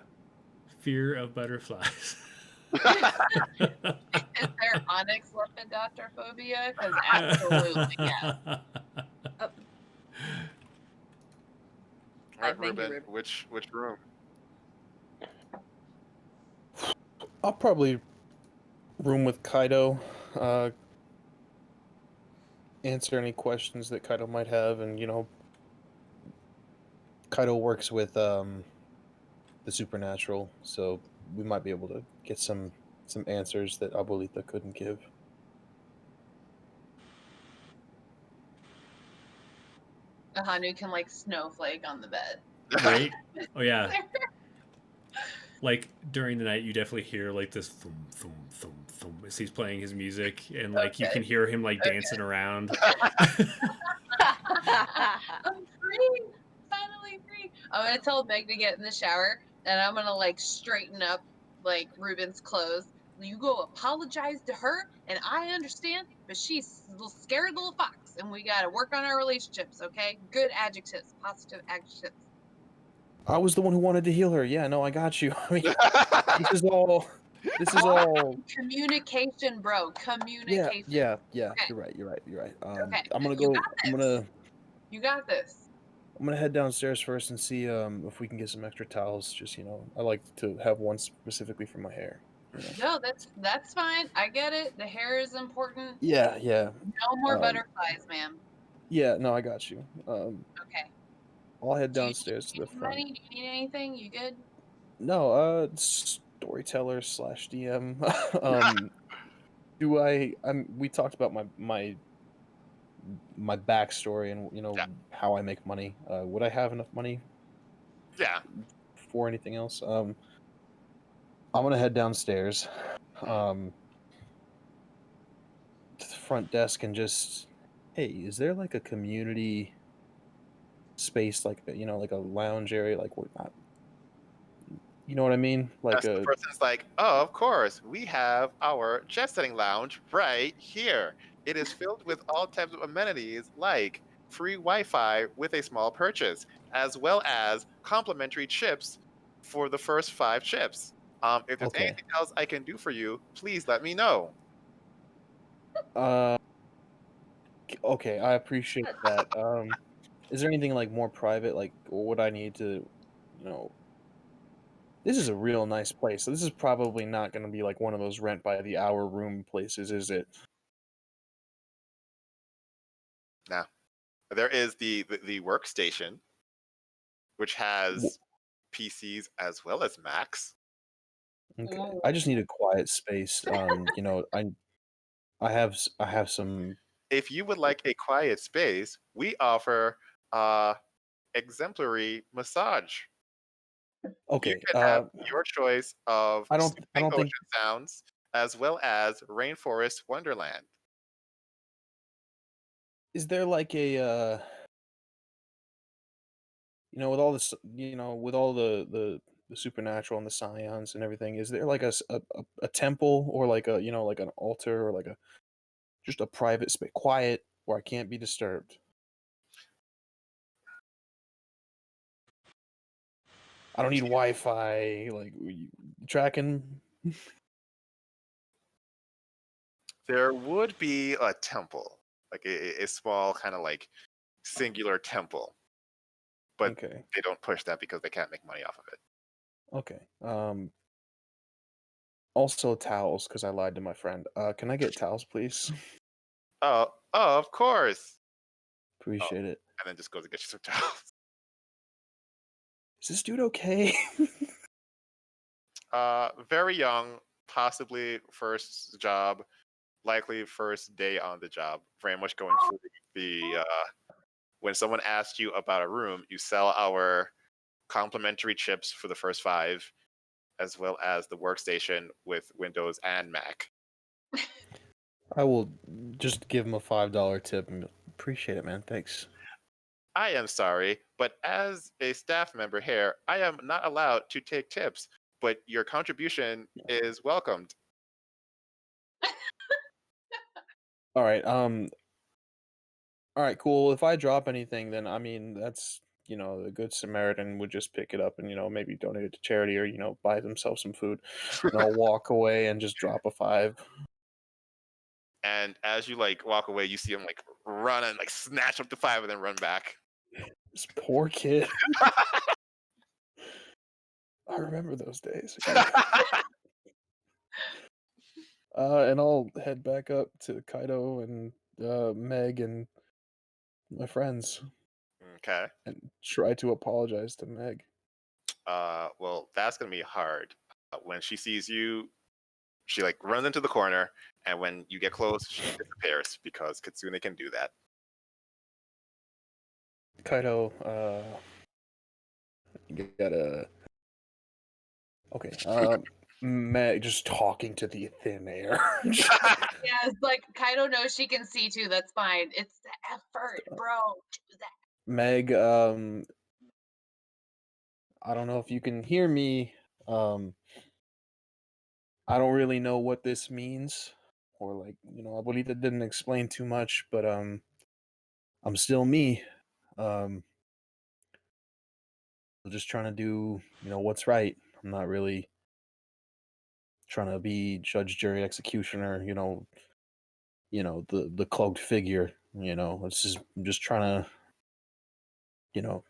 fear of butterflies. Is there onyx lepidopterophobia? Because absolutely, yeah. All right, Thank you, Ruben, Ruben. which room? I'll probably room with Kaido. Answer any questions that Kaido might have, and Kaido works with the supernatural, so we might be able to get some answers that Abuelita couldn't give. Ahanu can like snowflake on the bed. Right? Oh yeah. Like during the night, you definitely hear like this thum thum thum thum as he's playing his music, and like you Okay. can hear him like dancing around. I'm free. Finally free. I'm gonna tell Meg to get in the shower, and I'm gonna like straighten up like Ruben's clothes. You go apologize to her, and I understand, but she's a little scared little fox, and we gotta work on our relationships, okay? Good adjectives, positive adjectives. I was the one who wanted to heal her. Yeah, no, I got you. I mean, this is all. Communication, bro. Yeah, Communication. yeah. Okay. You're right. Okay. I'm gonna You go. got I'm this. gonna. You got this. I'm gonna head downstairs first and see if we can get some extra towels. Just I like to have one specifically for my hair. No, that's fine. I get it. The hair is important. Yeah. No more Um, butterflies, ma'am. Yeah, no, I got you. Okay. I'll head Do you downstairs to need the front. money? Do you need anything? You good? No, storyteller / DM. We talked about my backstory and Yeah. how I make money. Would I have enough money Yeah. for anything else? I'm gonna head downstairs, to the front desk and just, hey, is there like a community space, like like a lounge area, like we're not, you know what I mean, like That's the person's like, oh, of course, we have our jet setting lounge right here. It is filled with all types of amenities like free Wi-Fi with a small purchase, as well as complimentary chips for the first 5 chips. If there's Okay. anything else I can do for you, please let me know. Okay, I appreciate that. Is there anything like more private? Like, would I need to, you know? This is a real nice place. So this is probably not going to be like one of those rent by the hour room places, is it? Now, there is the workstation, which has PCs as well as Macs. Okay. Ooh. I just need a quiet space. I have some. If you would like a quiet space, we offer exemplary massage. You Okay. can have your choice of I soothing don't ocean think. sounds as well as rainforest wonderland. Is there like a with all this, with all the supernatural and the scions and everything, is there like a temple or like a, like an altar or like a just a private space, quiet where I can't be disturbed? I don't need Wi-Fi, like tracking. There would be a temple, like a small kind of like singular temple, but Okay. they don't push that because they can't make money off of it. Okay. Also towels, because I lied to my friend. Can I get towels, please? Oh, of course. Appreciate it. And then just go to get you some towels. Is this dude okay? Very young, possibly first job, likely first day on the job. Very much going through the when someone asks you about a room, you sell our complimentary chips for the first 5, as well as the workstation with Windows and Mac. I will just give him a $5 tip and appreciate it, man. Thanks. I am sorry, but as a staff member here, I am not allowed to take tips, but your contribution is welcomed. All right. All right, cool. If I drop anything, then I mean that's the Good Samaritan would just pick it up and maybe donate it to charity or buy themselves some food, and I'll walk away and just drop a 5. And as you like walk away, you see him like run and like snatch up the 5 and then run back. This poor kid. I remember those days. And I'll head back up to Kaido and Meg and my friends Okay. and try to apologize to Meg. Well, that's gonna be hard. When she sees you, she like runs into the corner, and when you get close, she disappears because Kitsune can do that. Kaido, you gotta. Okay. Meg just talking to the thin air. Yeah, it's like Kaido knows she can see too. That's fine. It's the effort, bro. Do that. Meg, I don't know if you can hear me. I don't really know what this means, or like, I believe it didn't explain too much, but I'm still me. Um, just trying to do, what's right. I'm not really trying to be judge, jury, executioner. The cloaked figure. It's just I'm just trying to,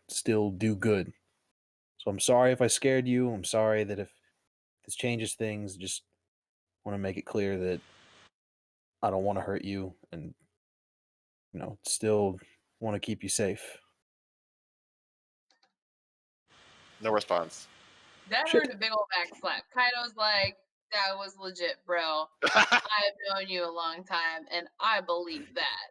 still do good. So I'm sorry if I scared you. I'm sorry that if this changes things. Just want to make it clear that I don't want to hurt you, and still want to keep you safe. No response. That Shit. earned a big old back slap. Kaido's like, that was legit, bro. I've known you a long time, and I believe that.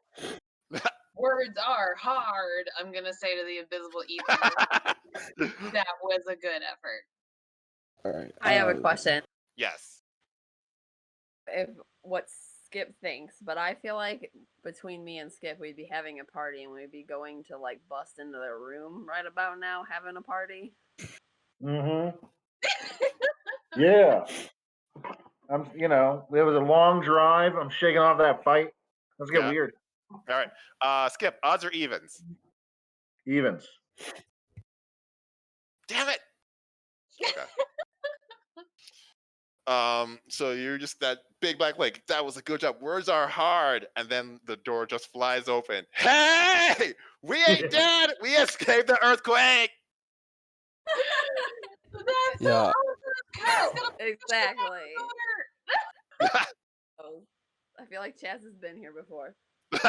Words are hard, I'm going to say to the invisible ether. That was a good effort. All right. I have a question. Yes. If what Skip thinks, but I feel like between me and Skip, we'd be having a party and we'd be going to like bust into their room right about now, having a party. Mm-hmm. Yeah. It was a long drive. I'm shaking off that fight. Let's get Yeah. weird. All right. Skip, odds or evens? Evens. Damn it. Okay. So you're just that big black like that was a good job. Words are hard, and then the door just flies open. Hey, we ain't dead. We escaped the earthquake. That's so Yeah. awesome. Kyle's gonna Exactly. Oh, I feel like Chaz has been here before. Where'd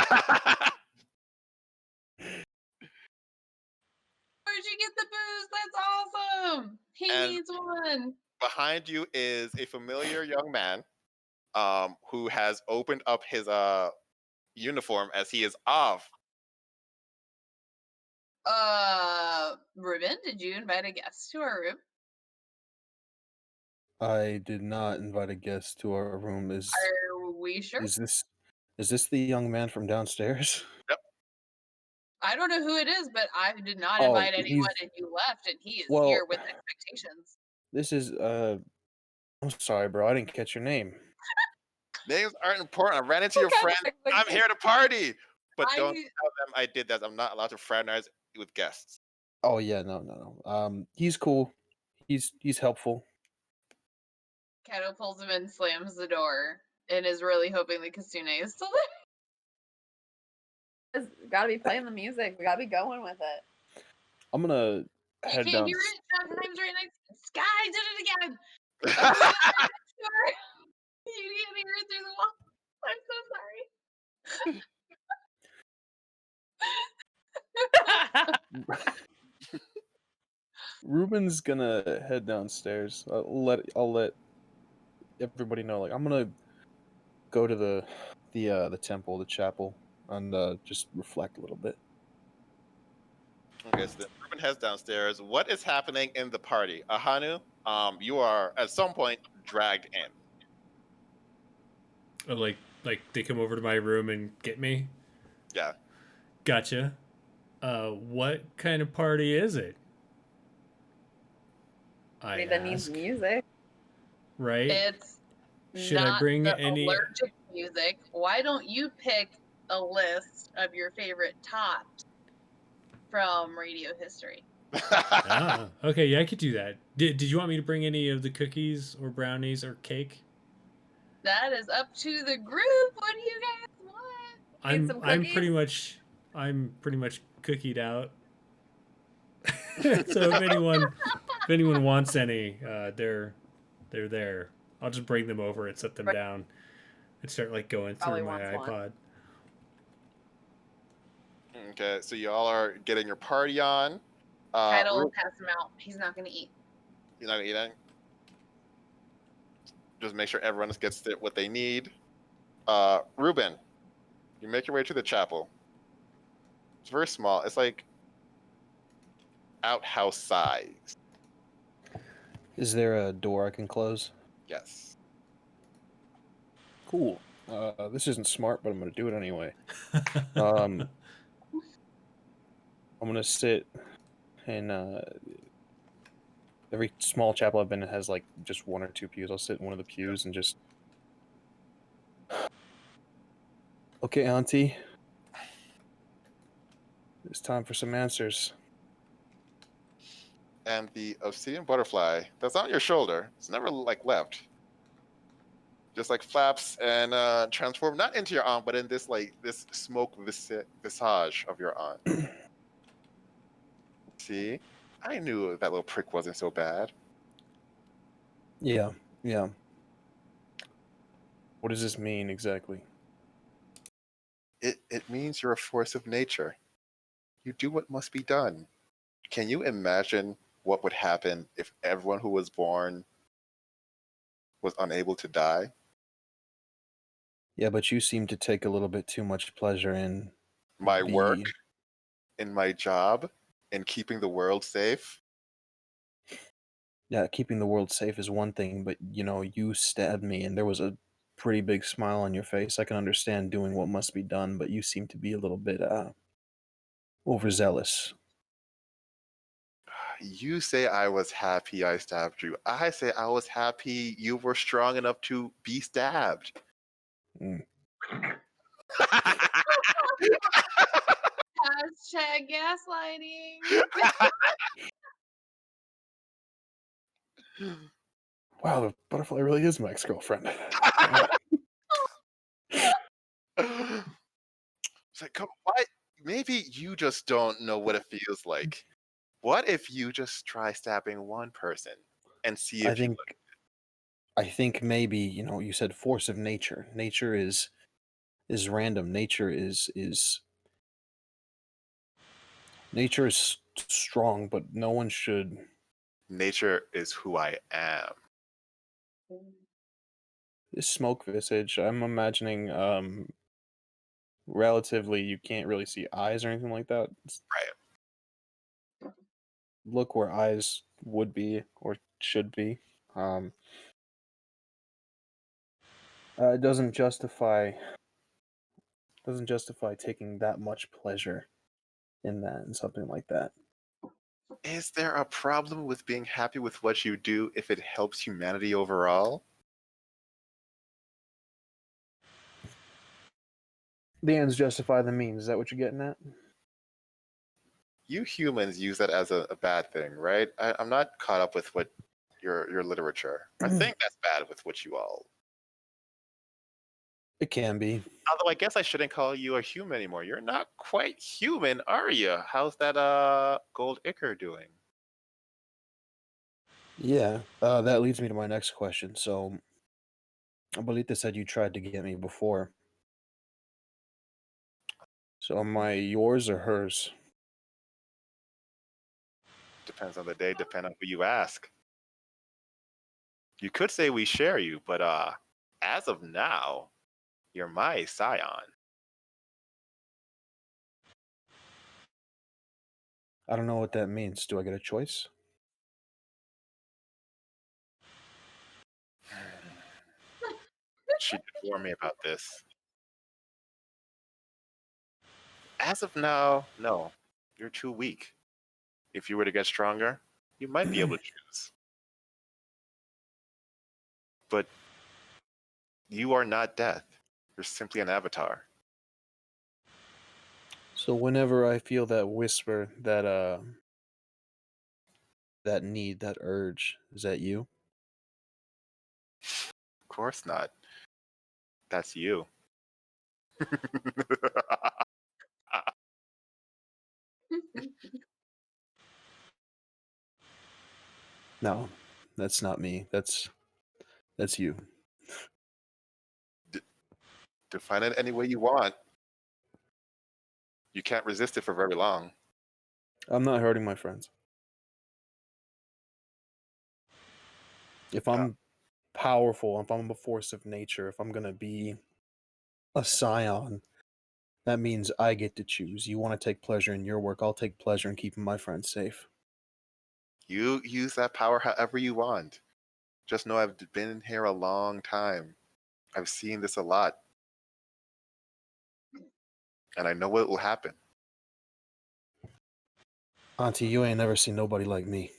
you get the booze? That's awesome. He And- needs one. Behind you is a familiar young man, who has opened up his uniform as he is off. Ruben, did you invite a guest to our room? I did not invite a guest to our room. Are we sure? Is this the young man from downstairs? I don't know who it is, but I did not Oh, invite anyone, he's- and you left, and he is well- here with expectations. This is I'm sorry, bro. I didn't catch your name. Names aren't important. I ran into your friend. I'm here to party, but don't I tell them I did that. I'm not allowed to fraternize with guests. Oh yeah, no. He's cool. He's helpful. Kato pulls him in, slams the door, and is really hoping that Kasune is still there. We gotta be playing the music. We gotta be going with it. I'm gonna You head can't down. hear it. Showtime's right next. Sky did it again. Open the door. You can't hear it through the wall. I'm so sorry. Ruben's gonna head downstairs. I'll let everybody know. Like I'm gonna go to the temple, the chapel, and just reflect a little bit. Okay, so then Ruben heads downstairs. What is happening in the party? Ahanu, you are at some point dragged in. Oh, like they come over to my room and get me. Yeah. Gotcha. What kind of party is it? I That needs ask. music. Right? It's Should I not bring the any? allergic music. Why don't you pick a list of your favorite tops from radio history? Ah, okay, yeah, I could do that. Did you want me to bring any of the cookies or brownies or cake? That is up to the group. What do you guys want? Need some I'm cookies? pretty much cookied out. So if anyone wants any, they're there. I'll just bring them over and set them down and start like going Probably through my wants one. iPod. Okay, so y'all are getting your party on. Title will pass him out. He's not going to eat. You're not eating. Just make sure everyone gets what they need. Ruben, you make your way to the chapel. It's very small. It's like outhouse size. Is there a door I can close? Yes. Cool. This isn't smart, but I'm gonna do it anyway. I'm gonna sit in every small chapel I've been in has like just one or two pews. I'll sit in one of the pews and just okay, Auntie. It's time for some answers. And the obsidian butterfly that's on your shoulder, it's never like left. Just like flaps and transform not into your arm, but in this smoke visage of your arm. See, I knew that little prick wasn't so bad. Yeah. What does this mean exactly? It means you're a force of nature. You do what must be done. Can you imagine what would happen if everyone who was born was unable to die? Yeah, but you seem to take a little bit too much pleasure in My the- work, in my job, in keeping the world safe. Yeah, keeping the world safe is one thing, but you stabbed me and there was a pretty big smile on your face. I can understand doing what must be done, but you seem to be a little bit overzealous. You say I was happy I stabbed you. I say I was happy you were strong enough to be stabbed. Mm. Hashtag gaslighting. Wow, the butterfly really is my ex-girlfriend. It's like, come, what? Maybe you just don't know what it feels like. What if you just try stabbing one person and see I if you think I think maybe, you said force of nature. Nature is random. Nature is strong, but no one should. nature is who I am. This smoke visage, I'm imagining relatively you can't really see eyes or anything like that. Look where eyes would be or should be. It doesn't justify taking that much pleasure in that and something like that. Is there a problem with being happy with what you do if it helps humanity overall? The ends justify the means. Is that what you're getting at? You humans use that as a bad thing, right? I'm not caught up with what your literature. I think that's bad with what you all. It can be. Although I guess I shouldn't call you a human anymore. You're not quite human, are you? How's that gold ichor doing? Yeah. That leads me to my next question. So, Abuelita said you tried to get me before. So, am I yours or hers? Depends on the day, depending on who you ask. You could say we share you, but as of now, you're my Scion. I don't know what that means. Do I get a choice? She did warn me about this. As of now, no. You're too weak. If you were to get stronger, you might be able to choose. But you are not death. You're simply an avatar. So, whenever I feel that whisper, that need, that urge, is that you? Of course not. That's you. No, that's not me. That's you. Define it any way you want. You can't resist it for very long. I'm not hurting my friends. If I'm powerful, if I'm a force of nature, if I'm gonna be a scion, that means I get to choose. You want to take pleasure in your work, I'll take pleasure in keeping my friends safe. You use that power however you want. Just know I've been here a long time. I've seen this a lot. And I know what will happen. Auntie, you ain't never seen nobody like me.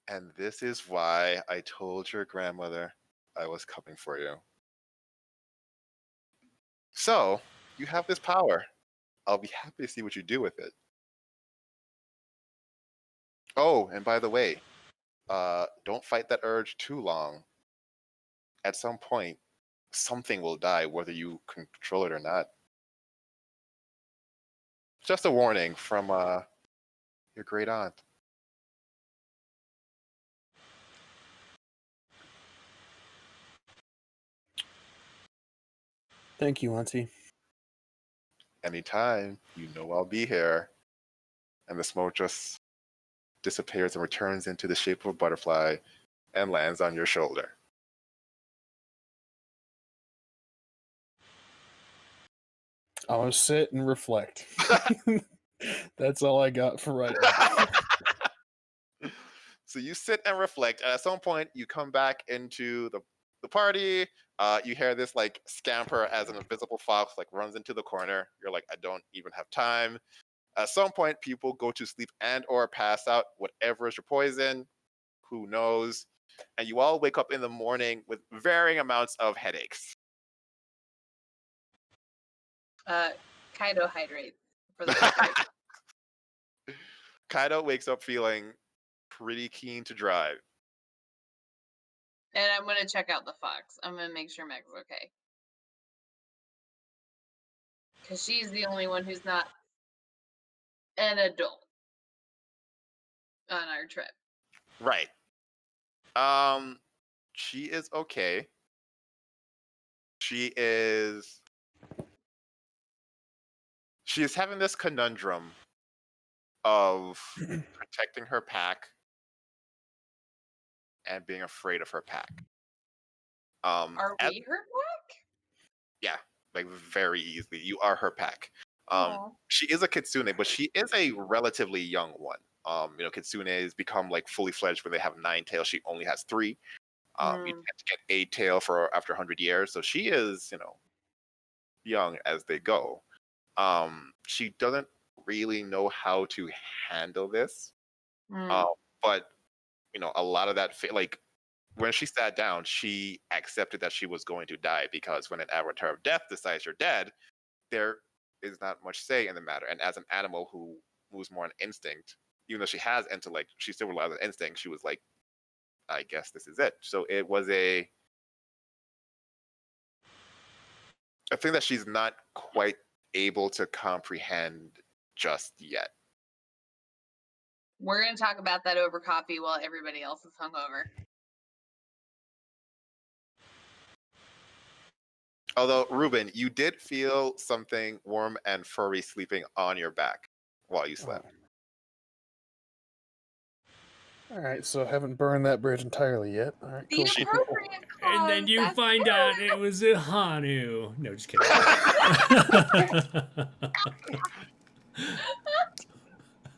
And this is why I told your grandmother I was coming for you. So, you have this power. I'll be happy to see what you do with it. Oh, and by the way, don't fight that urge too long. At some point, something will die, whether you can control it or not. Just a warning from your great aunt. Thank you, Auntie. Anytime, you know I'll be here. And the smoke just disappears and returns into the shape of a butterfly and lands on your shoulder. I'll sit and reflect. That's all I got for right now. So you sit and reflect, and at some point you come back into the party. You hear this like scamper as an invisible fox like runs into the corner. You're like, I don't even have time. At some point, people go to sleep and or pass out, whatever is your poison. Who knows? And you all wake up in the morning with varying amounts of headaches. Kaido hydrates for the record. Kaido wakes up feeling pretty keen to drive. And I'm gonna check out the fox. I'm gonna make sure Meg's okay. Because she's the only one who's not an adult on our trip. Right. She is okay. She is having this conundrum of protecting her pack and being afraid of her pack. Are we her pack? Yeah, like very easily. You are her pack. Aw. She is a kitsune, but she is a relatively young one. Kitsunes become like fully fledged when they have 9 tails. She only has 3. You tend to get 8 tail for after 100 years. So she is, young as they go. She doesn't really know how to handle this. But a lot of that, like when she sat down, she accepted that she was going to die, because when an avatar of death decides you're dead, there is not much say in the matter. And as an animal who moves more on instinct, even though she has intellect, she still relies on instinct. She was like, I guess this is it. So it was a thing that she's not quite able to comprehend just yet. We're gonna talk about that over coffee while everybody else is hungover. Although, Ruben, you did feel something warm and furry sleeping on your back while you slept. All right, so I haven't burned that bridge entirely yet. All right, The cool. appropriate cause. And then you that's find true. out it was a Hanu. No, just kidding.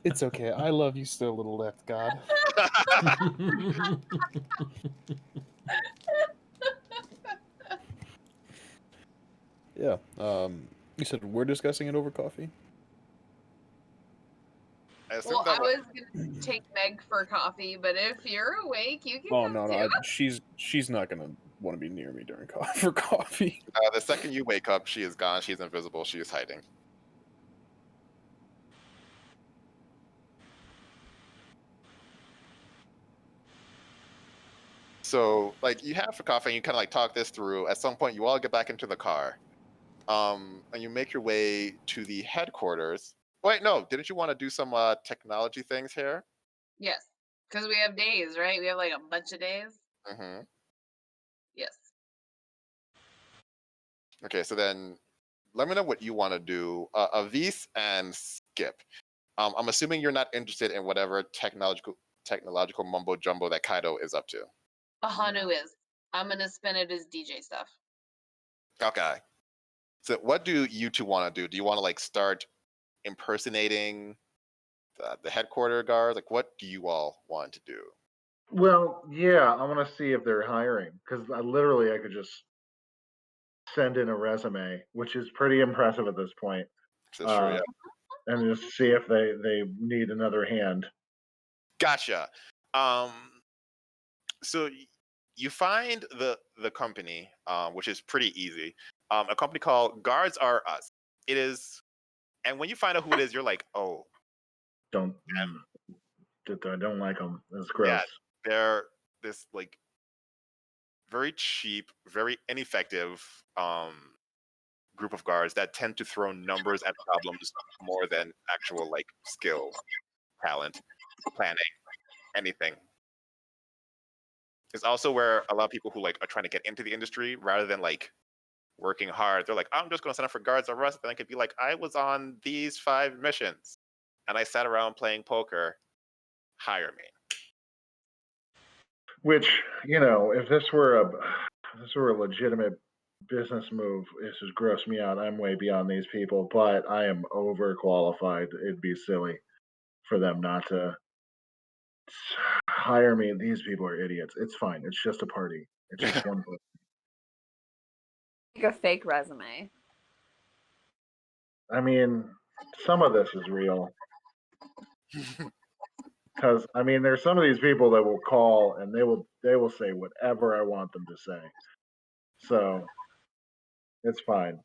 It's okay. I love you still, little left god. Yeah. You said we're discussing it over coffee? Well, I was gonna take Meg for coffee, but if you're awake, you can Oh come no, too. she's not gonna want to be near me during for coffee. The second you wake up, she is gone. She's invisible. She is hiding. So, like, you have for coffee, and you kind of like talk this through. At some point, you all get back into the car, and you make your way to the headquarters. Wait, no, didn't you want to do some technology things here? Yes, because we have days, right? We have like a bunch of days. Mm-hmm. Yes. Okay, so then let me know what you want to do. Avis and Skip. I'm assuming you're not interested in whatever technological mumbo jumbo that Kaido is up to. Ahanu is. I'm gonna spin it as DJ stuff. Okay. So what do you two want to do? Do you want to like start impersonating the headquarter guards? Like, what do you all want to do? Well, yeah, I want to see if they're hiring, because I could just send in a resume, which is pretty impressive at this point, So sure, yeah. and just see if they need another hand. Gotcha. So you find the company, which is pretty easy. A company called Guards Are Us. It is, and when you find out who it is, you're like, oh, I don't like them. It's gross. yeah, they're this like very cheap, very ineffective group of guards that tend to throw numbers at problems more than actual like skill, talent, planning, anything. It's also where a lot of people who like are trying to get into the industry, rather than like working hard, they're like, I'm just going to sign up for Guards of Rust. Then I could be like, I was on these 5 missions and I sat around playing poker. Hire me. Which, if this were a legitimate business move, this would gross me out. I'm way beyond these people, but I am overqualified. It'd be silly for them not to hire me. These people are idiots. It's fine. It's just a party. It's just one person. Like a fake resume. I mean, some of this is real. Because there's some of these people that will call and they will say whatever I want them to say. So it's fine.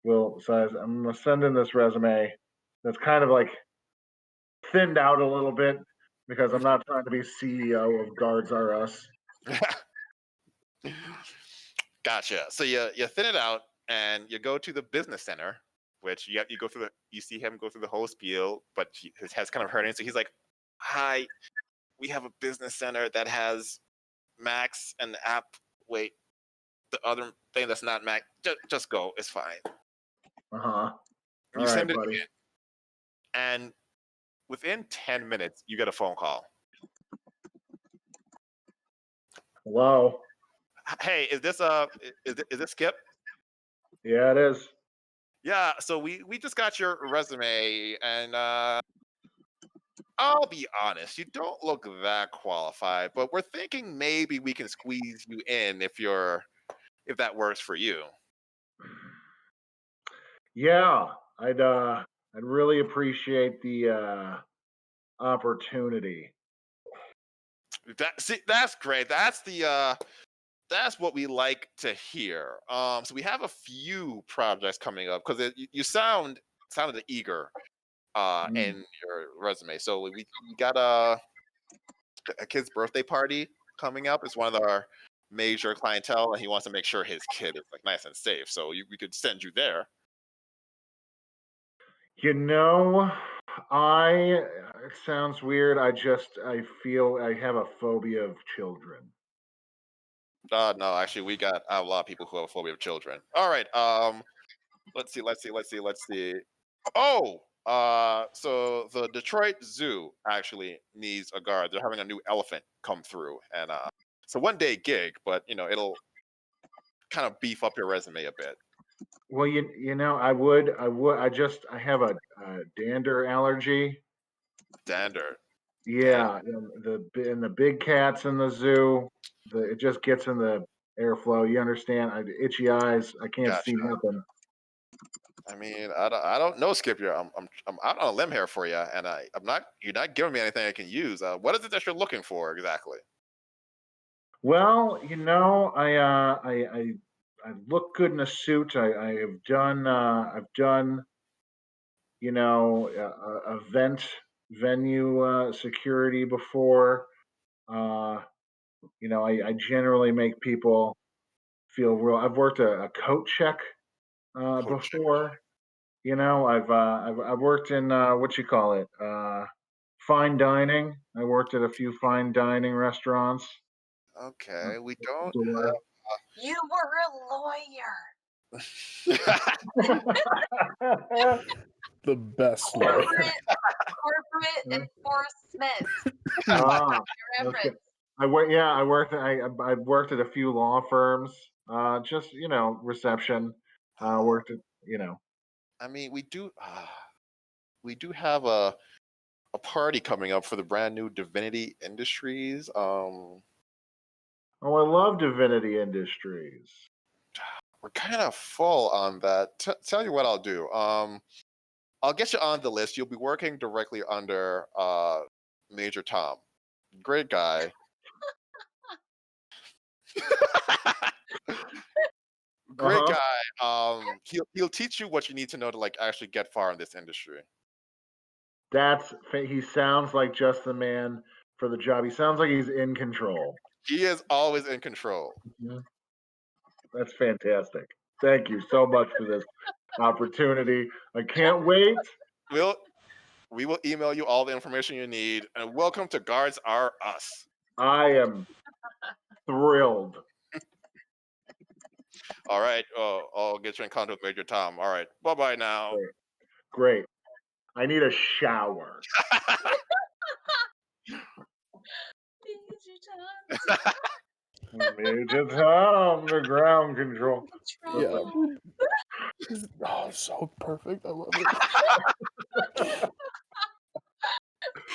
So I'm gonna send in this resume. That's kind of like thinned out a little bit because I'm not trying to be CEO of Guards R Us. Gotcha. So you thin it out and you go to the business center, which you go through you see him go through the whole spiel, but his head's kind of hurting. So he's like, "Hi, we have a business center that has Max and the app. Wait, the other thing that's not Mac. Just go. It's fine." Uh huh. You All send right, it buddy. in, and within 10 minutes, you get a phone call. Hello. Hey, is this Skip? Yeah, it is. Yeah. So we just got your resume, and I'll be honest, you don't look that qualified, but we're thinking maybe we can squeeze you in if that works for you. Yeah, I'd really appreciate the opportunity. That's great. That's what we like to hear. So we have a few projects coming up because you sounded eager in your resume. So we got a kid's birthday party coming up. It's one of our major clientele, and he wants to make sure his kid is like nice and safe. So we could send you there. You know, it sounds weird. I feel I have a phobia of children. No, actually, we got a lot of people who have a phobia of children. All right. Let's see. Oh, so the Detroit Zoo actually needs a guard. They're having a new elephant come through, and it's a 1-day gig, but it'll kind of beef up your resume a bit. Well, you know, I have a dander allergy. Dander. Yeah, and the big cats in the zoo, it just gets in the airflow. You understand? Itchy eyes. I can't see Gotcha. nothing. I mean, I don't know, Skip. I'm out on a limb here for you, and I'm not. You're not giving me anything I can use. What is it that you're looking for exactly? Well, you know, I look good in a suit. I have done you know event venue security before. Uh, you know, I generally make people feel real. I've worked a coat check Coach. before. You know, I've worked in what you call it, fine dining. I worked at a few fine dining restaurants. Okay, we don't. You were a lawyer. The best lawyer. Corporate enforcement. Ah, Reference. okay. I worked at a few law firms. Just reception. Worked at I mean, we do have a party coming up for the brand new Divinity Industries. Oh, I love Divinity Industries. We're kind of full on that. Tell you what I'll do. I'll get you on the list. You'll be working directly under Major Tom. Great guy. Great Uh-huh. guy. He'll teach you what you need to know to like actually get far in this industry. He sounds like just the man for the job. He sounds like he's in control. He is always in control. Mhm. That's fantastic. Thank you so much for this opportunity. I can't wait. We will email you all the information you need. And welcome to Guards R Us. I am thrilled. All right. I'll get you in contact with Major Tom. All right. Bye now. Great. I need a shower. Major Tom, the ground control. Yeah. Oh, so perfect. I love it.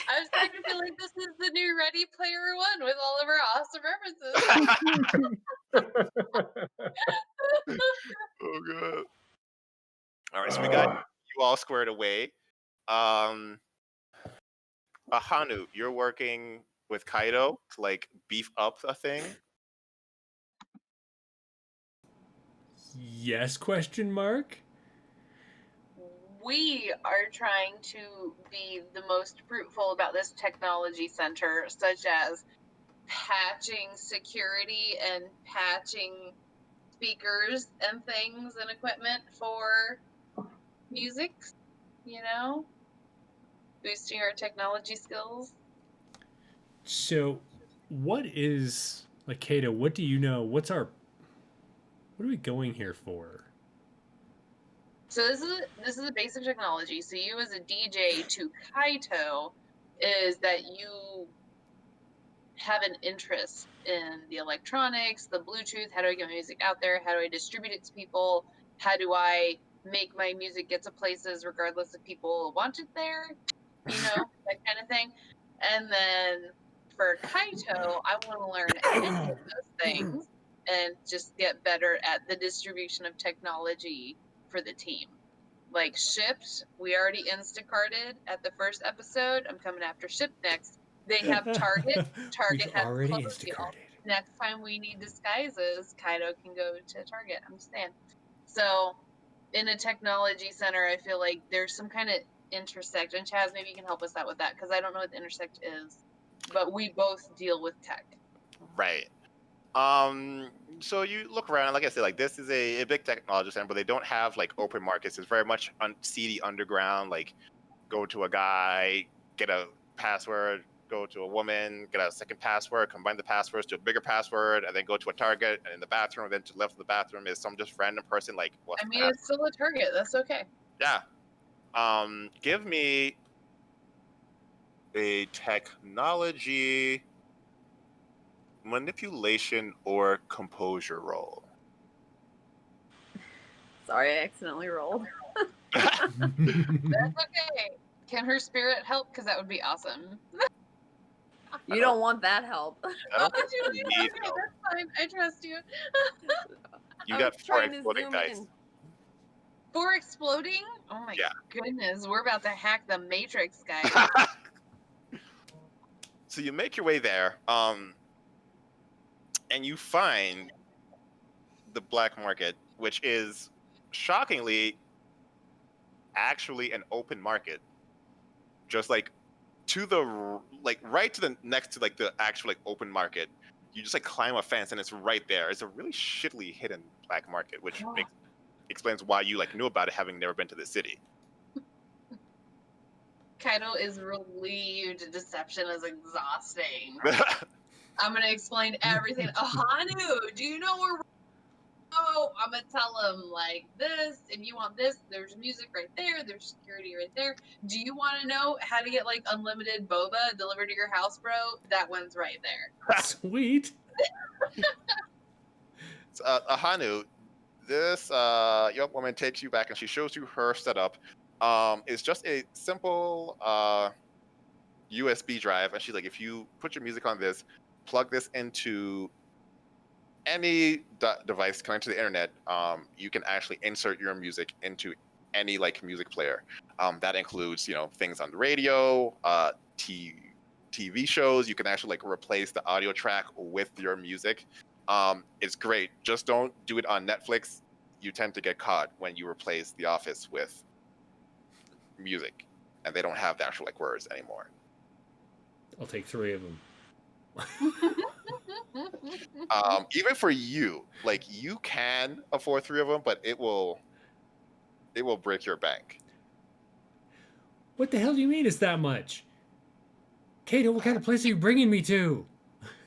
I was starting to feel like this is the new Ready Player One with all of our awesome references. Oh god. All right, so we got you all squared away. Ahanu, you're working with Kaido to like beef up a thing. Yes? Question mark. we are trying to be the most fruitful about this technology center, such as patching security and patching speakers and things and equipment for music, boosting our technology skills. So, what is like Kato? What do you know? What are we going here for? So this is a basic technology. So you as a DJ to Kaito is that you have an interest in the electronics, the Bluetooth. How do I get my music out there? How do I distribute it to people? How do I make my music get to places regardless if people want it there? That kind of thing. And then for Kaito, I want to learn any of those things and just get better at the distribution of technology for the team. Like Shipped, we already Instacarted at the first episode. I'm coming after Shipped next. They have Target. Target We've has already Clothes Deal. Instacarted. Next time we need disguises, Kaito can go to Target. I'm just saying. So, in a technology center, I feel like there's some kind of intersect. And Chaz, maybe you can help us out with that because I don't know what the intersect is. But we both deal with tech. Right. So you look around, like I said, like this is a big technology center, but they don't have like open markets. It's very much seedy underground. Like, go to a guy, get a password, go to a woman, get a second password, combine the passwords to a bigger password, and then go to a Target, and in the bathroom, then to the left of the bathroom is some just random person. Like, what's I mean, it's still a Target. That's okay. Yeah. Give me a technology manipulation or composure roll. Sorry, I accidentally rolled. That's okay. Can her spirit help? Because that would be awesome. You don't want that help. I don't think you need Okay, help. that's fine. I trust you. You I got was 4 trying to exploding zoom dice. in. 4 exploding? Oh my Yeah. goodness. We're about to hack the Matrix, guys. So you make your way there, and you find the black market, which is shockingly actually an open market. Just like to the right to the next to like the actual like open market. You just like climb a fence and it's right there. It's a really shittily hidden black market, which explains why you like knew about it, having never been to the city. Kaito is relieved. Deception is exhausting. I'm gonna explain everything. Ahanu, do you know where? Oh, I'm gonna tell him like this. If you want this, there's music right there. There's security right there. Do you want to know how to get like unlimited boba delivered to your house, bro? That one's right there. Sweet. So, Ahanu, this young woman takes you back and she shows you her setup. It's just a simple USB drive, and she's like, if you put your music on this, plug this into any device connected to the internet, you can actually insert your music into any like music player. That includes, things on the radio, TV shows. You can actually like replace the audio track with your music. It's great. Just don't do it on Netflix. You tend to get caught when you replace The Office with music, and they don't have the actual like words anymore. I'll take 3 of them. Even for you, like you can afford 3 of them, but it will break your bank. What the hell do you mean it's that much? Kato, what kind of place are you bringing me to?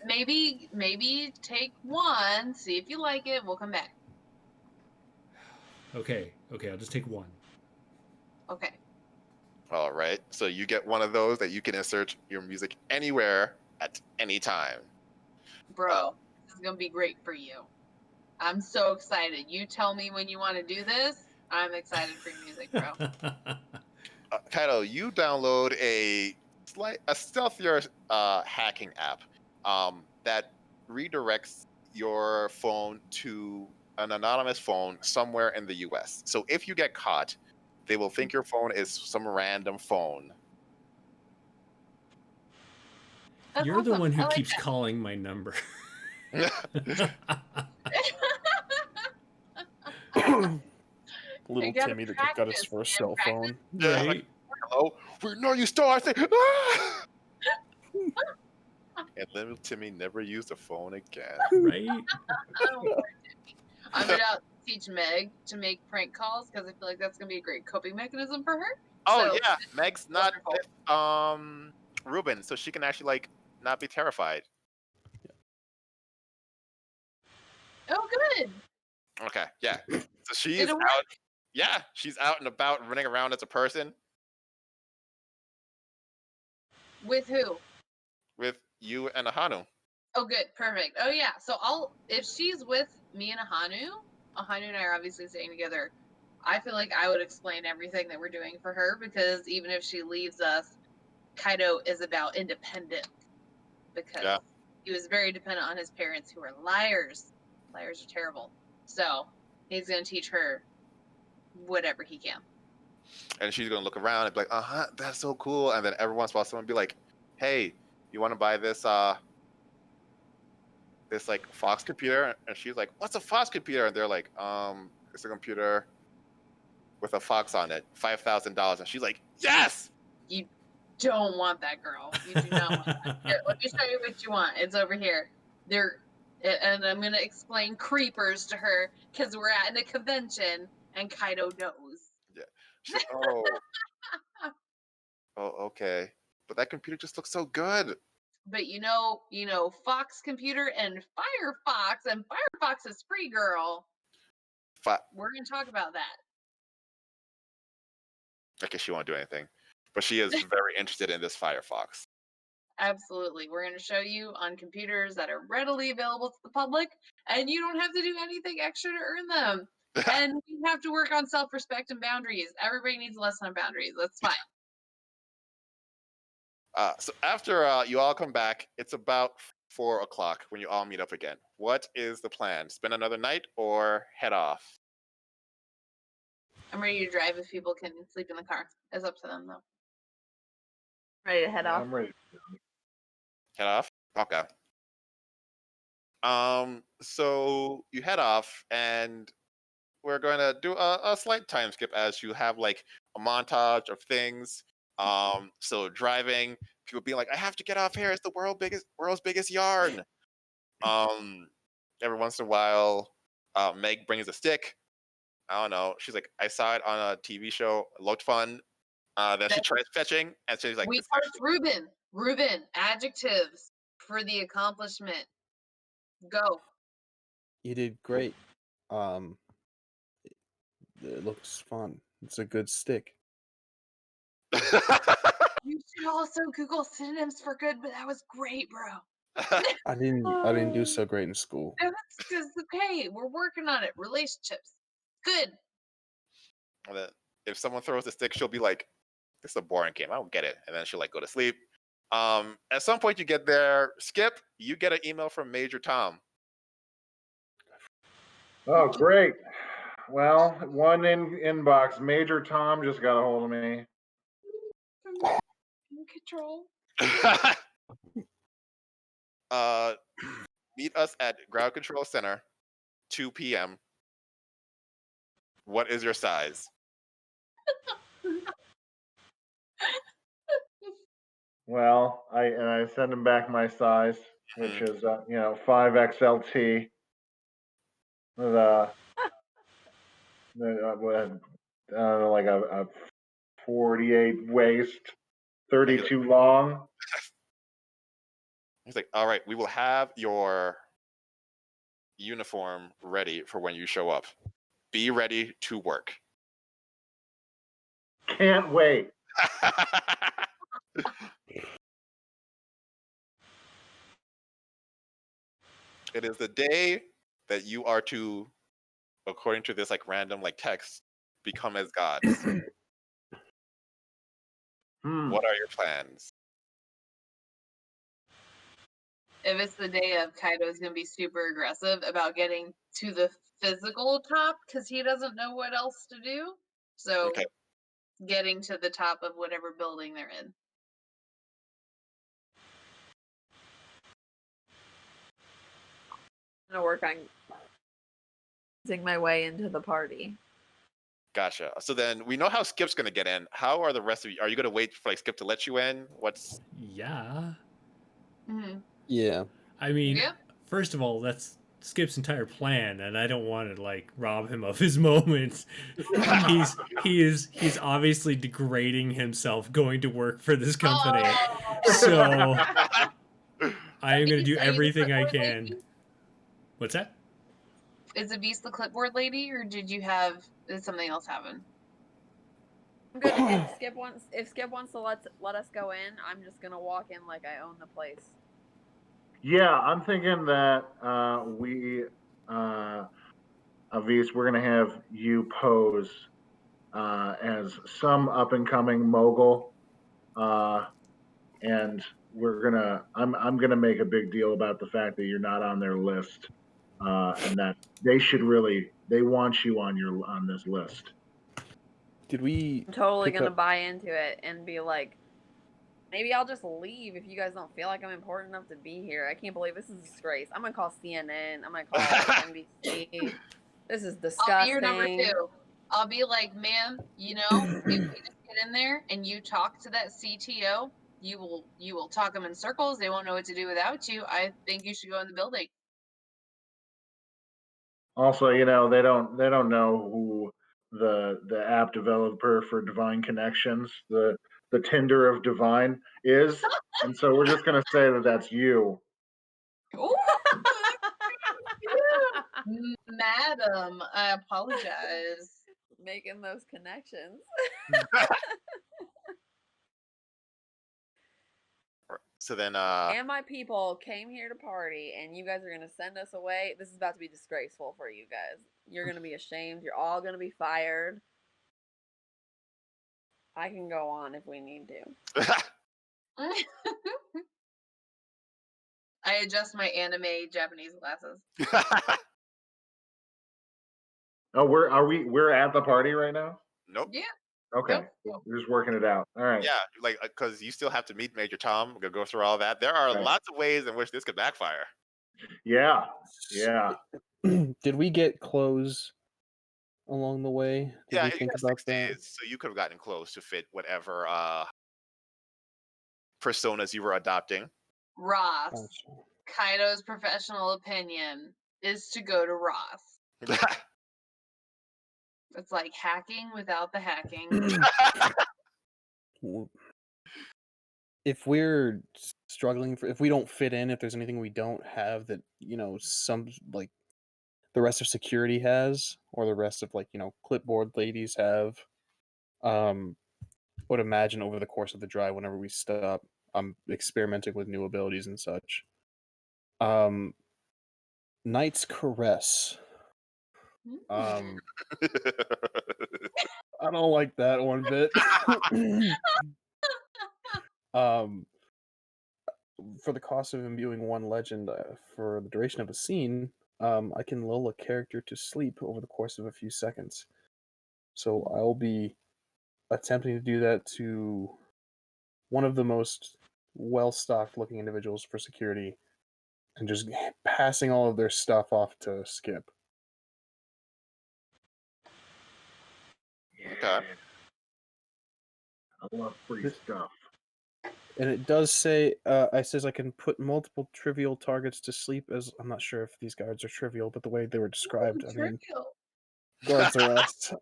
Maybe take 1, see if you like it. We'll come back. Okay, I'll just take 1. Okay. All right. So you get one of those that you can insert your music anywhere at any time. Bro, this is gonna be great for you. I'm so excited. You tell me when you want to do this. I'm excited for your music, bro. Kaido, you download a stealthier hacking app that redirects your phone to an anonymous phone somewhere in the U.S. So if you get caught, they will think your phone is some random phone. That's You're the awesome. one who I like keeps that. calling my number. Little gotta Timmy that just got his practice, first man, cell practice. phone. Yeah, Right. like, hello, we know you stole. I say, ah! And little Timmy never used a phone again. Right. Oh, I'm gonna teach Meg to make prank calls because I feel like that's gonna be a great coping mechanism for her. Oh So, yeah, Meg's not wonderful. with Ruben, so she can actually like not be terrified. Oh, good. Okay, yeah. So she's It'll work. out. Yeah, she's out and about, running around as a person With who? with you and Ahanu. Oh, good, perfect. Oh, yeah. So if she's with me and Ahanu and I are obviously staying together. I feel like I would explain everything that we're doing for her because even if she leaves us, Kaido is about independence because Yeah. he was very dependent on his parents who are liars. Liars are terrible. So he's going to teach her whatever he can. And she's gonna look around and be like, that's so cool. And then every once in a while, someone be like, hey, you want to buy this this like Fox computer? And she's like, what's a Fox computer? And they're like, it's a computer with a Fox on it, $5,000. And she's like, yes. You don't want that, girl. You do not want that. Here, let me show you what you want. It's over here. And I'm going to explain creepers to her because we're at a convention and Kaido knows. Yeah. She's like, oh, okay. But that computer just looks so good. But you know, Fox computer and Firefox, and Firefox is free, girl. We're going to talk about that. I guess she won't do anything. But she is very interested in this Firefox. Absolutely. We're going to show you on computers that are readily available to the public, and you don't have to do anything extra to earn them. And you have to work on self-respect and boundaries. Everybody needs a lesson on boundaries. That's fine. So after you all come back, it's about 4 o'clock when you all meet up again. What is the plan? Spend another night or head off? I'm ready to drive if people can sleep in the car. It's up to them, though. Ready to head off? I'm ready. Head off? Okay. So you head off, and we're going to do a slight time skip as you have like a montage of things. So driving, people being like, I have to get off here. It's the world's biggest yarn. Every once in a while, Meg brings a stick. I don't know. She's like, I saw it on a TV show. It looked fun. Then she tries fetching, and she's like, We first, Ruben, adjectives for the accomplishment. Go. You did great. It looks fun. It's a good stick. You should also Google synonyms for good, but that was great, bro. I didn't do so great in school. That's okay. We're working on it. Relationships. Good. If someone throws a stick, she'll be like, this is a boring game. I don't get it. And then she'll like go to sleep. At some point you get there, Skip, you get an email from Major Tom. Oh, great. Well, one inbox. Major Tom just got a hold of me. Control. Meet us at Ground Control Center, 2 p.m. What is your size? Well, I send him back my size, which is 5XLT. Like a 48 waist, 32 long. He's like, all right, we will have your uniform ready for when you show up. Be ready to work. Can't wait. It is the day that you are to, according to this like random like text, become as gods. What are your plans? If it's the day of, Kaido's gonna be super aggressive about getting to the physical top because he doesn't know what else to do. So Okay. getting to the top of whatever building they're in. I'm gonna work on easing my way into the party. Gotcha. So then we know how Skip's gonna get in. How are the rest of you? Are you gonna wait for like Skip to let you in? What's Yeah. Mhm. Yeah. I mean, Yeah. first of all, that's Skip's entire plan, and I don't want to like rob him of his moments. He's obviously degrading himself going to work for this company. Oh. So I am Did going he to do sell you the everything I clipboard can. lady? What's that? Is Avis the clipboard lady, or did something else happen? I'm good. If Skip wants to let us go in, I'm just gonna walk in like I own the place. Yeah, I'm thinking that Avis, we're gonna have you pose as some up and coming mogul, and I'm gonna make a big deal about the fact that you're not on their list, and that they want you on this list. Did we I'm totally pick gonna up? buy into it and be like, maybe I'll just leave if you guys don't feel like I'm important enough to be here. I can't believe this is a disgrace. I'm gonna call CNN. I'm gonna call NBC. This is I'll be your number disgusting. 2. I'll be like, ma'am, if we just get in there and you talk to that CTO, you will talk them in circles. They won't know what to do without you. I think you should go in the building. Also, they don't know who the app developer for Divine Connections, the Tinder of Divine is, and so we're just gonna say that that's you. Ooh, madam, I apologize. Making those connections. so then? And my people came here to party, and you guys are gonna send us away. This is about to be disgraceful for you guys. You're gonna be ashamed. You're all gonna be fired. I can go on if we need to. I adjust my anime Japanese glasses. Oh, we're at the party right now? Nope. Yeah. Okay. Nope. We're just working it out. All right. Yeah, like because you still have to meet Major Tom. We're gonna go through all that. There are Right. lots of ways in which this could backfire. Yeah. Yeah. Did we get clothes along the way? Did Yeah, we you think got about 6 that? days, so you could have gotten close to fit whatever personas you were adopting. Ross. Gotcha. Kaido's professional opinion is to go to Ross. It's like hacking without the hacking. If we're struggling if we don't fit in, if there's anything we don't have that some like the rest of security has, or the rest of clipboard ladies have, would imagine over the course of the drive, whenever we stop, I'm experimenting with new abilities and such. Knight's Caress. I don't like that one bit. For the cost of imbuing one legend for the duration of a scene, I can lull a character to sleep over the course of a few seconds. So I'll be attempting to do that to one of the most well-stocked looking individuals for security, and just passing all of their stuff off to Skip. Okay. I love free This- stuff. And it does say, it says I can put multiple trivial targets to sleep, as I'm not sure if these guards are trivial, but the way they were described, I mean, Trivial. guards are us.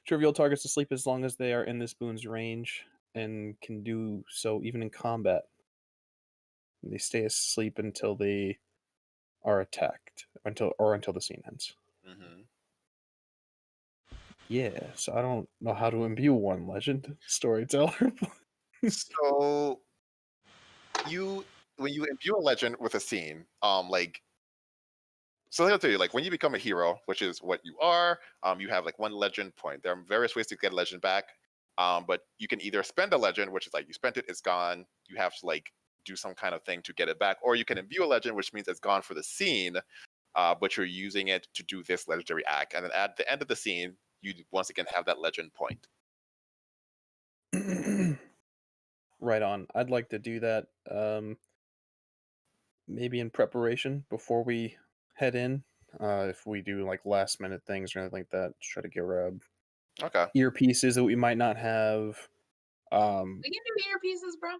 Trivial targets to sleep as long as they are in this boon's range, and can do so even in combat. They stay asleep until they are attacked, until the scene ends. hmm Yeah, so I don't know how to imbue one legend storyteller. So when you imbue a legend with a scene, so I'll tell you, like when you become a hero, which is what you are, you have like one legend point. There are various ways to get a legend back, but you can either spend a legend, which is like you spent it, it's gone. You have to like do some kind of thing to get it back, or you can imbue a legend, which means it's gone for the scene, but you're using it to do this legendary act, and then at the end of the scene, you once again have that legend point. Right on. I'd like to do that. Maybe in preparation before we head in. if we do like last minute things or anything like that. Just try to grab Okay. earpieces that we might not have. We can do earpieces, bro.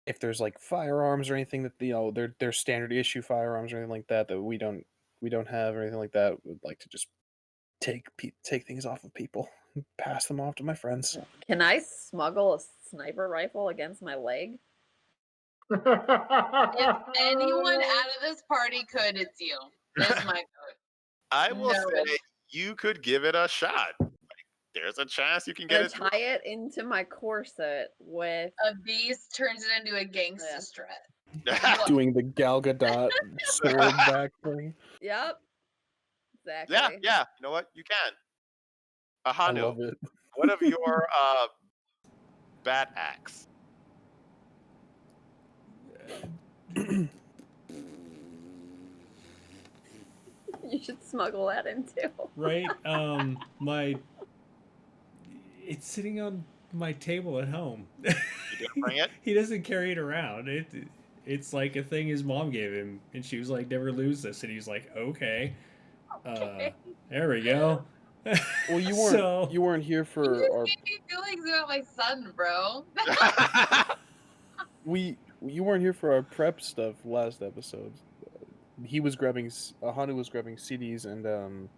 If there's like firearms or anything that they're standard issue firearms or anything like that that we don't have or anything like that, would like to just take things off of people, and pass them off to my friends. Can I smuggle a sniper rifle against my leg? If anyone out of this party could, it's you. That's my code. I will No. say you could give it a shot. Like, there's a chance you can get Gonna it. tie it into my corset with A beast turns it into a gangsta Yeah. strut. Doing the Gal Gadot sword back thing. Yep. Exactly. Yeah, yeah. You know what? You can. I Ahanu, love it. what of your bat axe? You should smuggle that in too. Right? It's sitting on my table at home. You didn't bring it? He doesn't carry it around. It's like a thing his mom gave him, and she was like, "Never lose this," and he's like, "Okay." There we go. Well, you weren't here You for just our gave me feelings about my son, bro. you weren't here for our prep stuff last episode. He was grabbing Ahanu was grabbing CDs and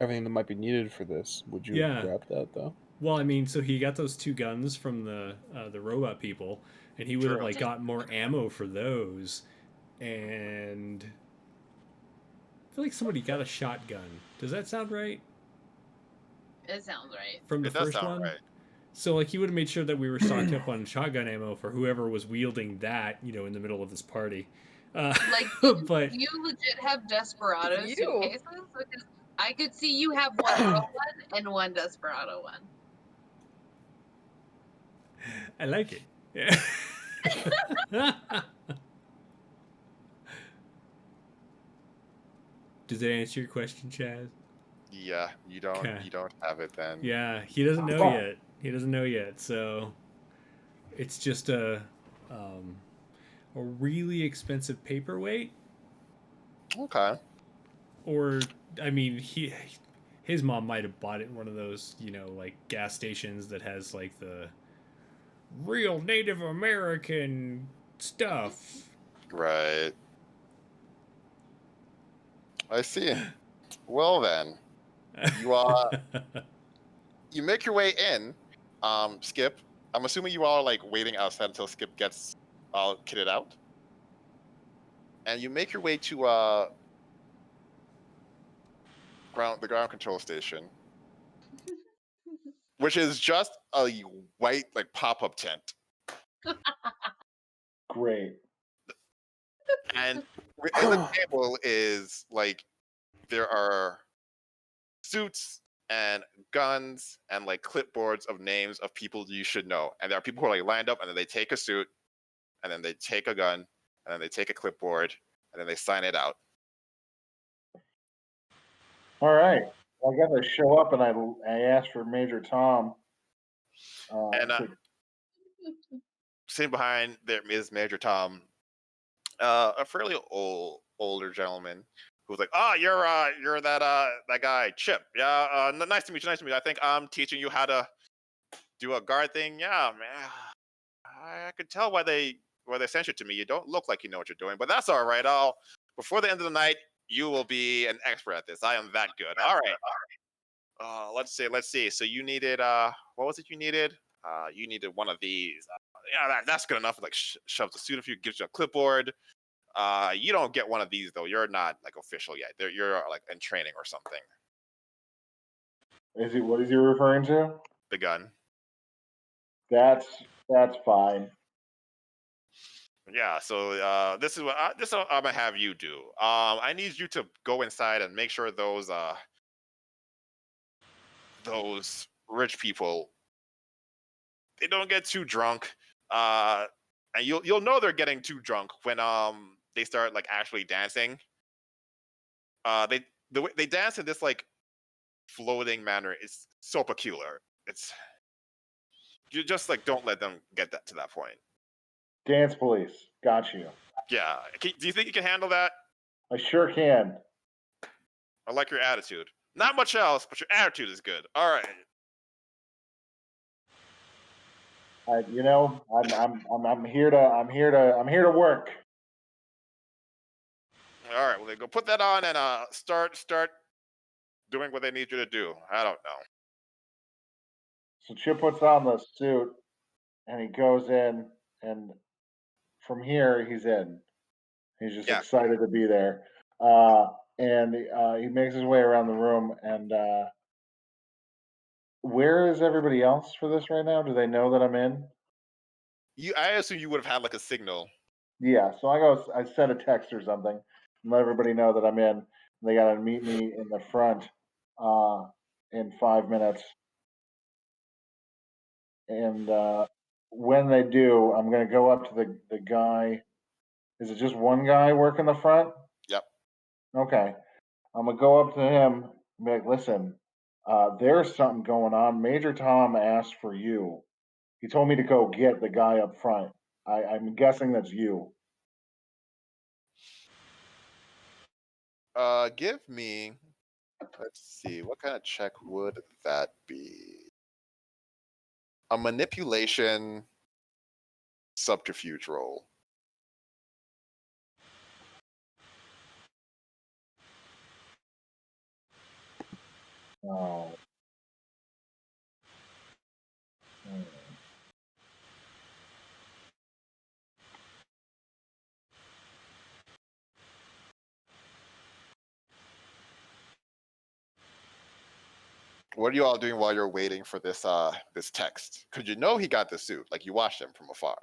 everything that might be needed for this. Would you Yeah. grab that though? Well, I mean, so he got those 2 guns from the robot people, and he would have True. like got more ammo for those, and I feel like somebody got a shotgun. Does that sound right? It sounds right. From the It does first sound one? right. So like he would have made sure that we were stocked up on shotgun ammo for whoever was wielding that, in the middle of this party. Like, but you legit have Desperado You. suitcases? Because I could see you have one real one and one Desperado one. I like it. Yeah. Does that answer your question, Chaz? Yeah, you don't Okay. you don't have it then. Yeah, he doesn't know yet. He doesn't know yet. So it's just a really expensive paperweight, Okay. or I mean, his mom might have bought it in one of those, like gas stations that has like the real Native American stuff. Right. I see. Well then, you make your way in. Skip. I'm assuming you all are like waiting outside until Skip gets all kitted out. And you make your way to the ground control station, which is just a white like pop-up tent. Great. And in the table is like there are suits and guns and like clipboards of names of people you should know. And there are people who are like lined up, and then they take a suit, and then they take a gun, and then they take a clipboard, and then they sign it out. All right. Well, I guess I show up and I ask for Major Tom. And sitting behind there is Major Tom, a fairly older gentleman who's like, "Oh, you're that guy, Chip. Yeah, nice to meet you. Nice to meet you. I think I'm teaching you how to do a guard thing. Yeah, man. I could tell why they sent you to me. You don't look like you know what you're doing, but that's all right. Before the end of the night, you will be an expert at this. I am that good. All right. Let's see. So you needed what was it you needed? You needed one of these. Yeah, that's good enough. Like shoves the suit of you, gives you a clipboard. You don't get one of these though. You're not like official yet. You're like in training or something. What is he referring to? The gun. That's fine. Yeah. So this is what I'm gonna have you do. I need you to go inside and make sure those rich people, they don't get too drunk. And you'll know they're getting too drunk when they start like actually dancing. They dance in this like floating manner. It's so peculiar. It's you just like don't let them get to that point. Dance police. Got you. Yeah. Do you think you can handle that? I sure can. I like your attitude. Not much else, but your attitude is good. All right. I'm here to work. All right. Well, then go put that on and start doing what they need you to do. I don't know. So Chip puts on the suit and he goes in, and from here he's in. He's just Yeah. excited to be there. And he makes his way around the room. And where is everybody else for this right now? Do they know that I'm in? I assume you would have had like a signal. Yeah. So I send a text or something and let everybody know that I'm in. They got to meet me in the front in 5 minutes. And when they do, I'm going to go up to the guy. Is it just one guy working the front? Yep. Okay. I'm going to go up to him and be like, listen, there's something going on. Major Tom asked for you. He told me to go get the guy up front. I'm guessing that's you. Give me. Let's see. What kind of check would that be? A manipulation subterfuge roll. Oh. What are you all doing while you're waiting for this this text? Because you know he got the suit, like you watched him from afar.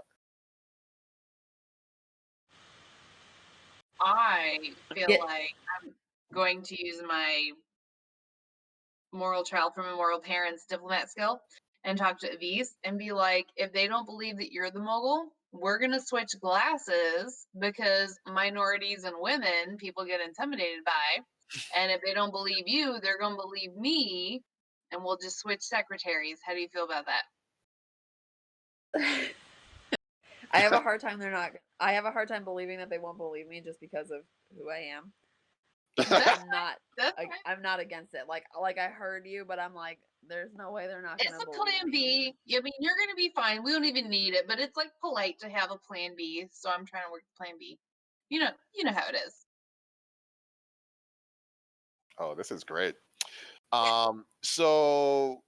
I feel Yeah. like I'm going to use my moral child from immoral parents diplomat skill and talk to Avis and be like, if they don't believe that you're the mogul, we're going to switch glasses because minorities and women people get intimidated by. And if they don't believe you, they're going to believe me, and we'll just switch secretaries. How do you feel about that? I have a hard time. I have a hard time believing that they won't believe me just because of who I am. I'm not. I'm not against it. Like I heard you, but I'm like, there's no way they're not It's gonna a believe plan me. B. I mean, you're going to be fine. We don't even need it, but it's like polite to have a plan B. So I'm trying to work plan B. You know how it is. Oh, this is great. So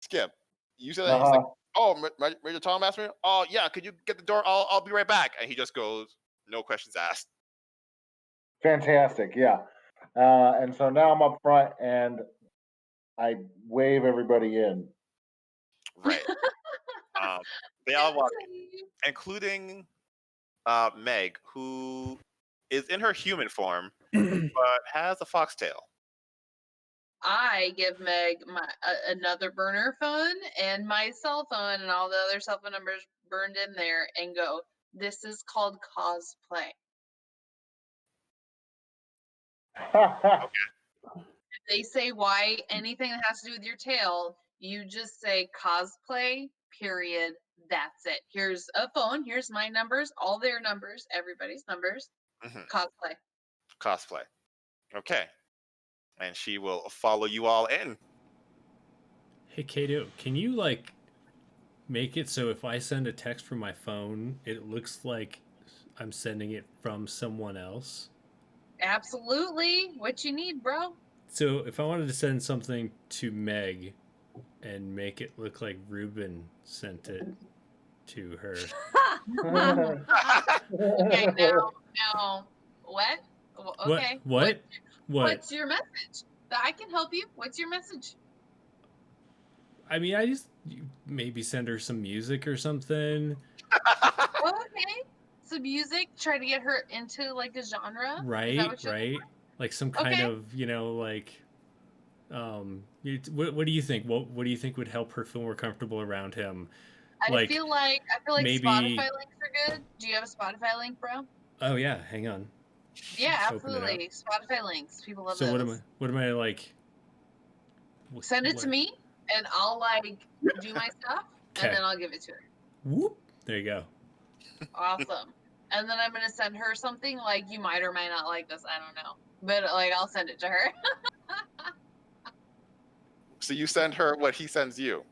Skip, you said that he's like, oh, Major Tom asked me. Oh yeah, could you get the door? I'll be right back. And he just goes, no questions asked. Fantastic. Yeah. And so now I'm up front and I wave everybody in. Right. They all walk in, including Meg, who is in her human form but has a foxtail. I give Meg another burner phone and my cell phone and all the other cell phone numbers burned in there and go, this is called cosplay. If they say why anything that has to do with your tail, you just say cosplay, period. That's it. Here's a phone. Here's my numbers, all their numbers, everybody's numbers. Cosplay. Cosplay. Okay. And she will follow you all in. Hey, Kato, can you like make it so if I send a text from my phone, it looks like I'm sending it from someone else? Absolutely. What you need, bro? So if I wanted to send something to Meg and make it look like Ruben sent it to her. Okay, now, what? Okay. What? What's your message? I can help you. What's your message? I mean, I just maybe send her some music or something. Okay. Some music, try to get her into like a genre. Right. Like some kind Okay. of, like what do you think? What do you think would help her feel more comfortable around him? I feel like maybe... Spotify links are good. Do you have a Spotify link, bro? Oh yeah, hang on. Yeah, absolutely. Spotify links. People love so those. What am I like? Send it to me and I'll like do my stuff and then I'll give it to her. Whoop. There you go. Awesome. and then I'm gonna send her something like you might or might not like this. I don't know, but like I'll send it to her. So you send her what he sends you.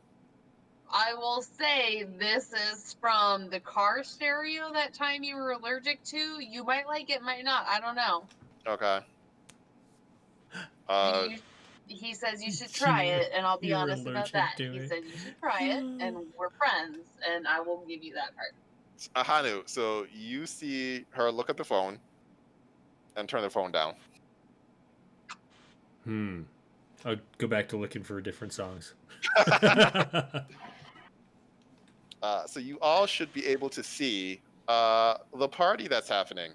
I will say this is from the car stereo that time you were allergic to. You might like it, might not. I don't know. Okay. He says you should try it, and I'll be You're honest about allergic that. to He it. said you should try it, and we're friends, and I will give you that part. Ahanu, so you see her look at the phone and turn the phone down. I'll go back to looking for different songs. So you all should be able to see the party that's happening.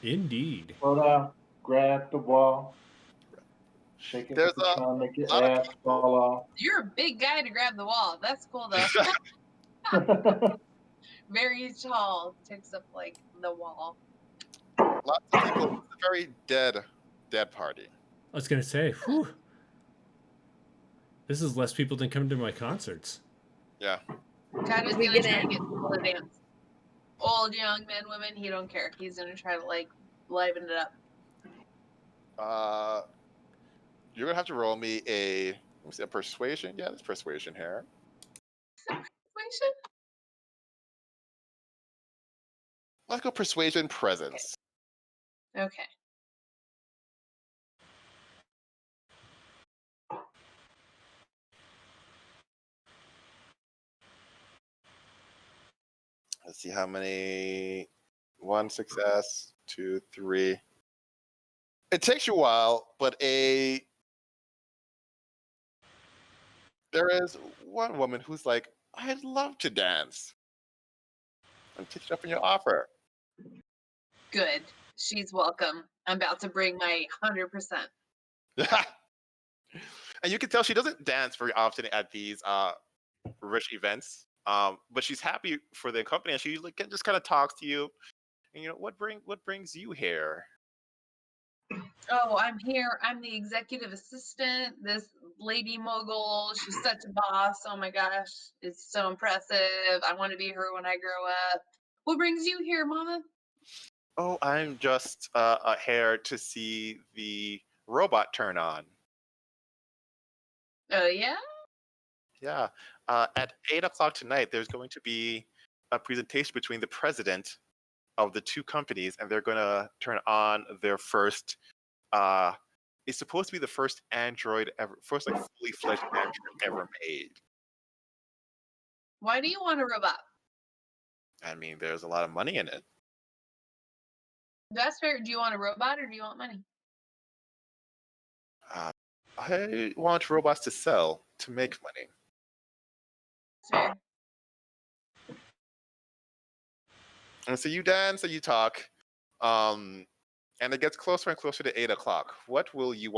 Indeed. Slow down, grab the wall, shake it There's with the trying to make your lot of ass people. fall You're a big guy to grab the wall. That's cool though. off. Very tall, takes up like the wall. Lots of people. It's a very dead party. I was gonna say, whew. This is less people than come to my concerts. Yeah. Kind of We gonna get try to in. get people to dance. Old, young men, women, he don't care. He's gonna try to like liven it up. You're gonna have to roll me a persuasion. Yeah, there's persuasion here. Situation? Let's go persuasion presence. Okay. Let's see how many. 1 success, 2, 3. It takes you a while, but there is one woman who's like, I'd love to dance. And pick it up in your offer. Good. She's welcome. I'm about to bring my 100%. And you can tell she doesn't dance very often at these rich events. But she's happy for the company, and she like just kind of talks to you. And what brings you here? Oh, I'm here. I'm the executive assistant. This lady mogul. She's such a boss. Oh my gosh. It's so impressive. I want to be her when I grow up. What brings you here, Mama? Oh, I'm just here to see the robot turn on. Oh, yeah? Yeah. At 8:00 tonight, there's going to be a presentation between the president of the two companies, and they're going to turn on their first. It's supposed to be the first Android ever, first like fully fledged Android ever made. Why do you want a robot? I mean, there's a lot of money in it. That's fair. Do you want a robot or do you want money? I want robots to sell to make money. That's fair. And so you dance and you talk, and it gets closer and closer to 8:00. What will you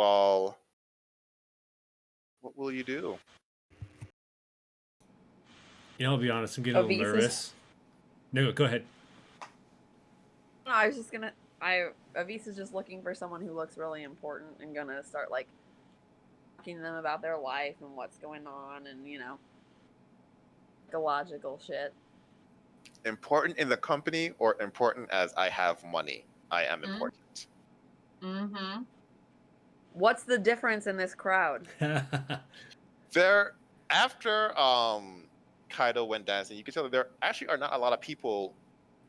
do? I'll be honest, I'm getting a little Obese is- nervous. No, go ahead. No, I was just gonna. Avis is just looking for someone who looks really important and gonna start like talking to them about their life and what's going on and ecological shit. Important in the company or important as I have money? I am Mhm. important. Mm-hmm. What's the difference in this crowd? There, after Kaido went dancing, you can tell that there actually are not a lot of people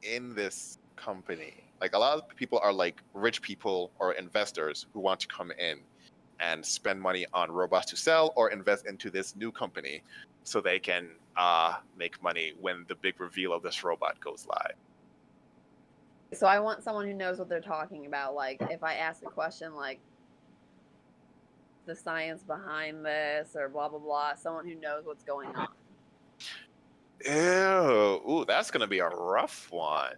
in this company. Like a lot of people are like rich people or investors who want to come in and spend money on robots to sell or invest into this new company so they can make money when the big reveal of this robot goes live. So I want someone who knows what they're talking about. Like if I ask a question like the science behind this or blah blah blah, someone who knows what's going on. Ew, ooh, that's gonna be a rough one.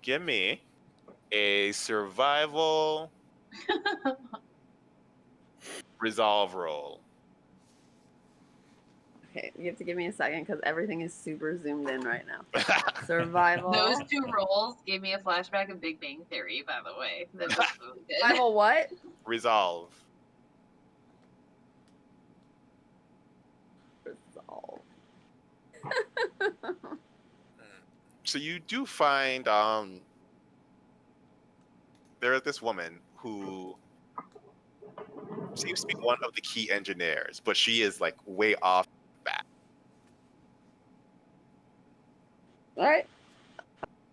Give me a survival resolve roll. Okay, you have to give me a second because everything is super zoomed in right now. Survival. Those two rolls gave me a flashback of Big Bang Theory, by the way. That was really good. Survival what? Resolve. Resolve. So you do find there is this woman who seems to be one of the key engineers, but she is like way off back. All right,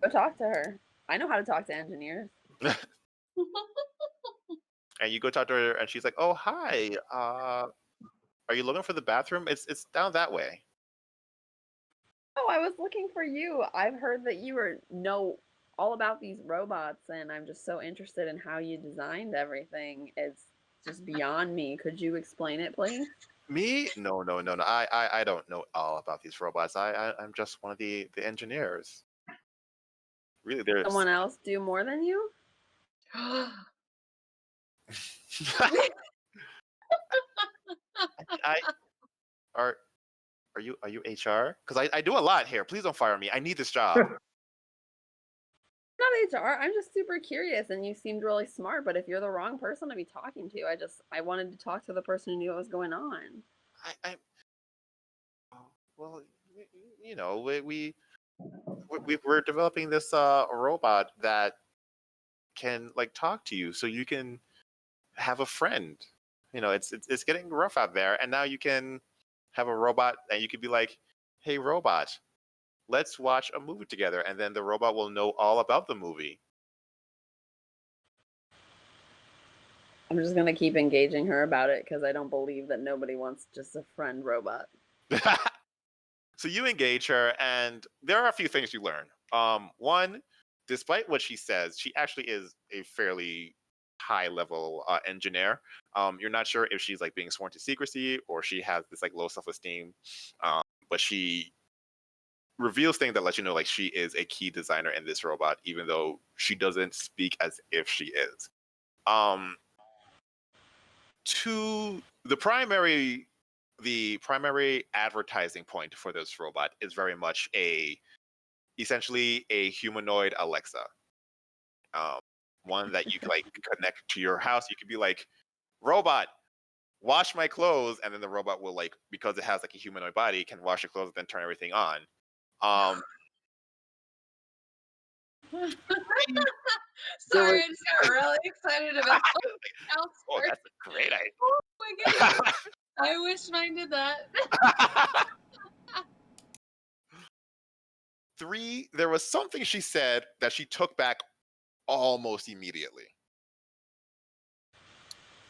go talk to her. I know how to talk to engineers. And you go talk to her, and she's like, "Oh, hi. Are you looking for the bathroom? It's down that way." Oh, I was looking for you. I've heard that you know all about these robots, and I'm just so interested in how you designed everything. It's just beyond me. Could you explain it, please? Me? No. I don't know all about these robots. I'm just one of the engineers. Really, there's Someone else do more than you? I are you HR? Because I do a lot here. Please don't fire me. I need this job. Not HR. I'm just super curious, and you seemed really smart. But if you're the wrong person to be talking to, I wanted to talk to the person who knew what was going on. I well, you know, we're developing this robot that can like talk to you, so you can have a friend. You know, it's getting rough out there, and now you can have a robot, and you could be like, "Hey, robot, let's watch a movie together," and then the robot will know all about the movie. I'm just gonna keep engaging her about it because I don't believe that nobody wants just a friend robot. So you engage her, and there are a few things you learn. One, despite what she says, she actually is a fairly high level engineer. You're not sure if she's like being sworn to secrecy or she has this like low self esteem, but she reveals things that let you know like she is a key designer in this robot, even though she doesn't speak as if she is. To the primary advertising point for this robot is very much essentially a humanoid Alexa. One that you like connect to your house. You could be like, robot, wash my clothes, and then the robot will like, because it has like a humanoid body, can wash your clothes and then turn everything on. Sorry, I just got really excited about Oh, that's a great idea. Oh my goodness. I wish mine did that. 3, there was something she said that she took back almost immediately.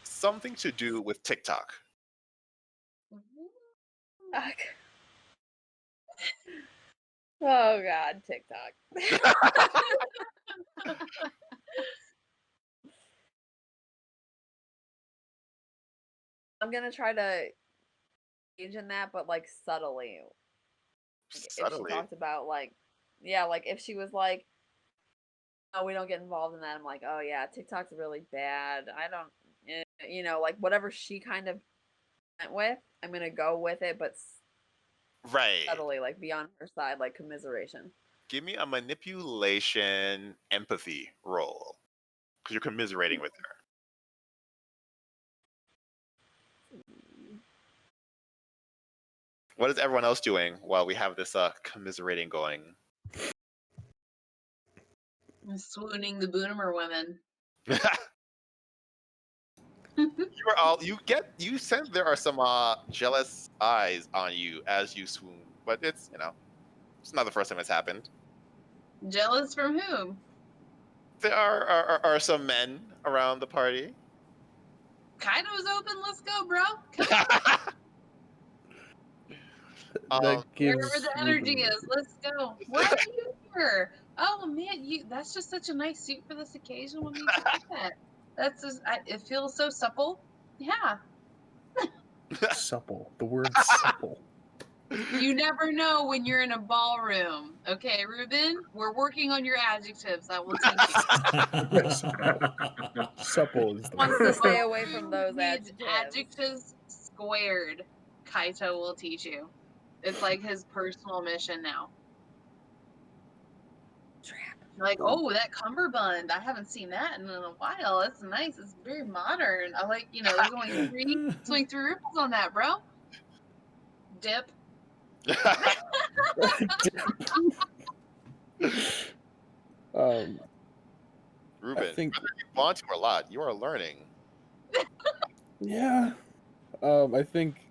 Something to do with TikTok. Fuck. Oh God, TikTok. I'm gonna try to engage in that, but like subtly. If she talked about like, yeah, like if she was like, "Oh, we don't get involved in that," I'm like, "Oh yeah, TikTok's really bad. I don't, you know, like whatever she kind of went with, I'm gonna go with it, but Right. subtly, like be on her side, like commiseration." Give me a manipulation empathy roll, because you're commiserating with her. What is everyone else doing while we have this commiserating going? I'm swooning the Boomer women. You sense there are some jealous eyes on you as you swoon, but it's it's not the first time it's happened. Jealous from whom? There are some men around the party. Kaido's open. Let's go, bro. Come on. Wherever the energy is, let's go. Why are you here? Oh man, that's just such a nice suit for this occasion. What makes you think that? That's just, it feels so supple. Yeah. Supple. The word supple. You never know when you're in a ballroom. Okay, Ruben, we're working on your adjectives. I will teach you. Supple is the Wants word. to stay away from those Needs adjectives. adjectives squared. Kaito will teach you. It's like his personal mission now. Like, oh, that cummerbund. I haven't seen that in a while. That's nice. It's very modern. I like, there's only three ripples on that, bro. Dip. I Ruben, think, whether you want to or not, you are learning. yeah. I think,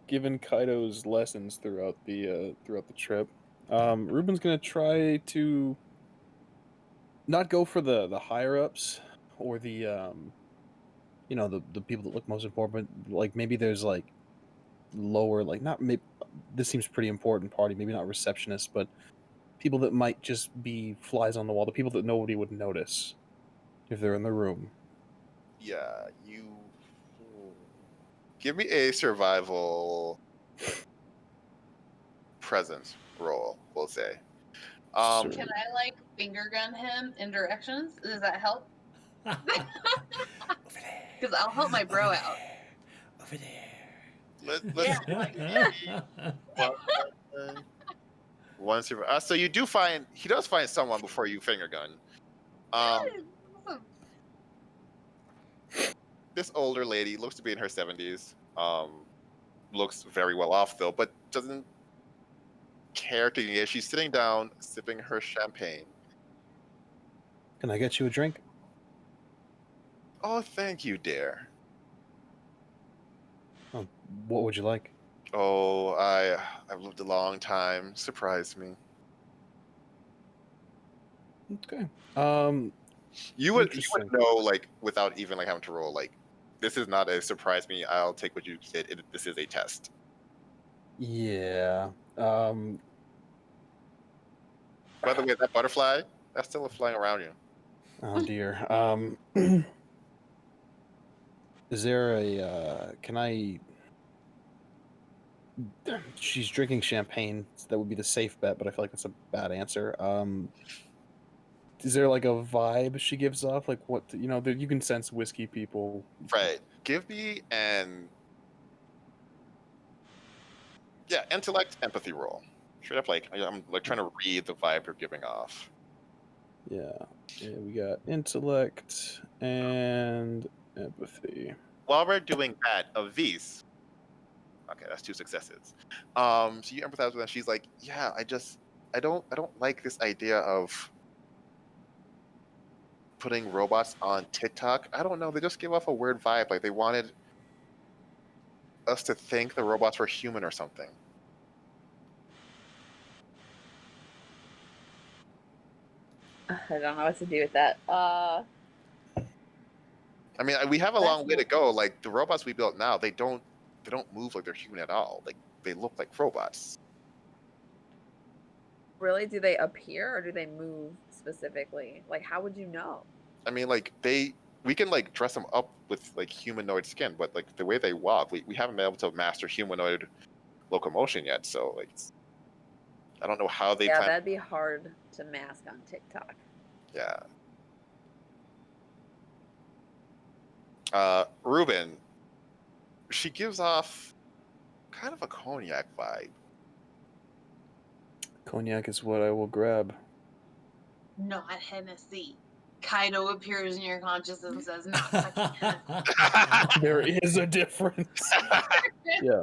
given Kaido's lessons throughout the trip, Ruben's gonna try to not go for the higher ups or the the people that look most important, but like maybe there's like lower, like not maybe this seems pretty important party, maybe not receptionists, but people that might just be flies on the wall, the people that nobody would notice if they're in the room. Yeah, you. Give me a survival presence roll, we'll say. Sure. Can I like finger gun him in directions? Does that help? Over there. Because I'll help my bro out. Over there. Let's Yeah, one survival. So you do find he does find someone before you finger gun. Um, Awesome. this older lady looks to be in her 70s. Looks very well off though, but doesn't care to engage. She's sitting down, sipping her champagne. Can I get you a drink? Oh, thank you, dear. Oh, what would you like? Oh, I've lived a long time. Surprise me. Okay. You would Interesting. know like without even like having to roll like this is not a surprise me. I'll take what you said. This is a test. Yeah. By the way, that butterfly that's still flying around you. Oh dear. Is there a can I she's drinking champagne, so that would be the safe bet, but I feel like that's a bad answer. Is there like a vibe she gives off? Like what you can sense whiskey people. Right. Give me an intellect empathy roll. Straight up like I'm like trying to read the vibe you're giving off. Yeah. Yeah, we got intellect and empathy. While we're doing that, Avis. Okay, that's 2 successes. So you empathize with her, and she's like, "Yeah, I don't like this idea of putting robots on TikTok. I don't know. They just give off a weird vibe. Like they wanted us to think the robots were human or something." I don't know what to do with that. I mean, we have a That's long way to go. Like the robots we built now, they don't move like they're human at all. Like they look like robots. really, do they appear or do they move specifically? Like, how would you know? I mean, like we can like dress them up with like humanoid skin, but like the way they walk, we haven't been able to master humanoid locomotion yet. So like, I don't know how they Yeah, plan. that'd be hard to mask on TikTok. Yeah. Ruben, she gives off kind of a cognac vibe. Cognac is what I will grab. Not Hennessy. Kaido appears in your consciousness and says, not fucking Hennessy. There is a difference. Yeah.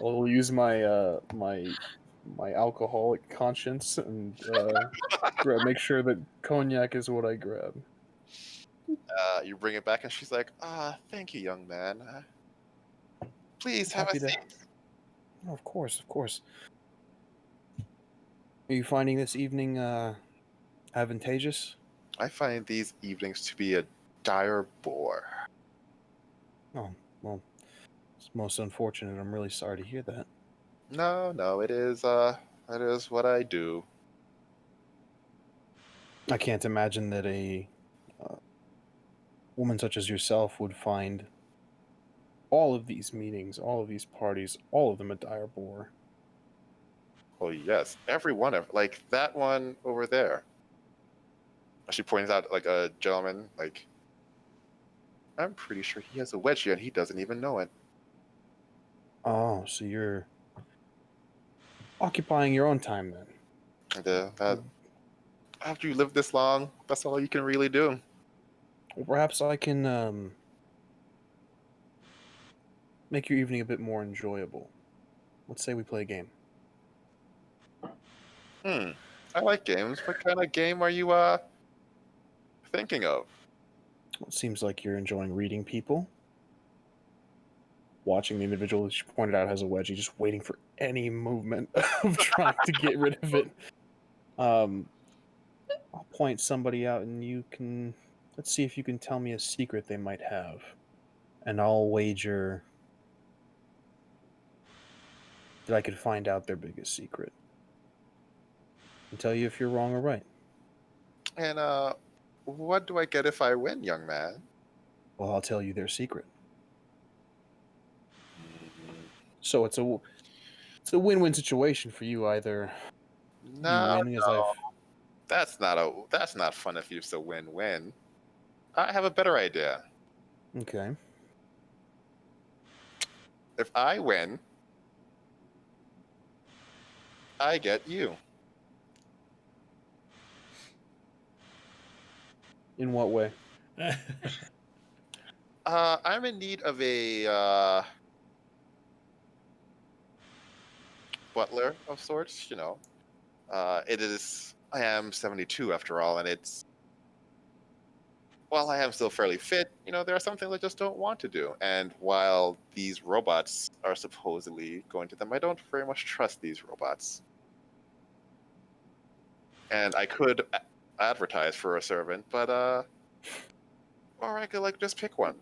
I'll use my my alcoholic conscience and make sure that cognac is what I grab. You bring it back, and she's like, thank you, young man. Please have a Happy to. seat. Oh, of course, of course. Are you finding this evening advantageous? I find these evenings to be a dire bore. Oh, well, it's most unfortunate. I'm really sorry to hear that. No, it is that is what I do. I can't imagine that a woman such as yourself would find all of these meetings, all of these parties, all of them a dire bore. Oh yes, every one of like that one over there. She points out like a gentleman. Like I'm pretty sure he has a wedgie and he doesn't even know it. Oh, so you're occupying your own time then. And, that after you live this long, that's all you can really do. Well, perhaps I can make your evening a bit more enjoyable. Let's say we play a game. I like games. What kind of game are you thinking of? Well, it seems like you're enjoying reading people, watching the individual that you pointed out has a wedgie, just waiting for any movement of trying to get rid of it. I'll point somebody out, and you can. Let's see if you can tell me a secret they might have, and I'll wager that I could find out their biggest secret and tell you if you're wrong or right. And what do I get if I win, young man? Well, I'll tell you their secret. So it's a win-win situation for you. Either No, you win, as I've. that's not fun if it's a win-win. I have a better idea. Okay. If I win, I get you. In what way? I'm in need of a butler of sorts. It is. I am 72 after all, and while I am still fairly fit, there are some things I just don't want to do. And while these robots are supposedly going to them, I don't very much trust these robots. And I could advertise for a servant, but or I could just pick one.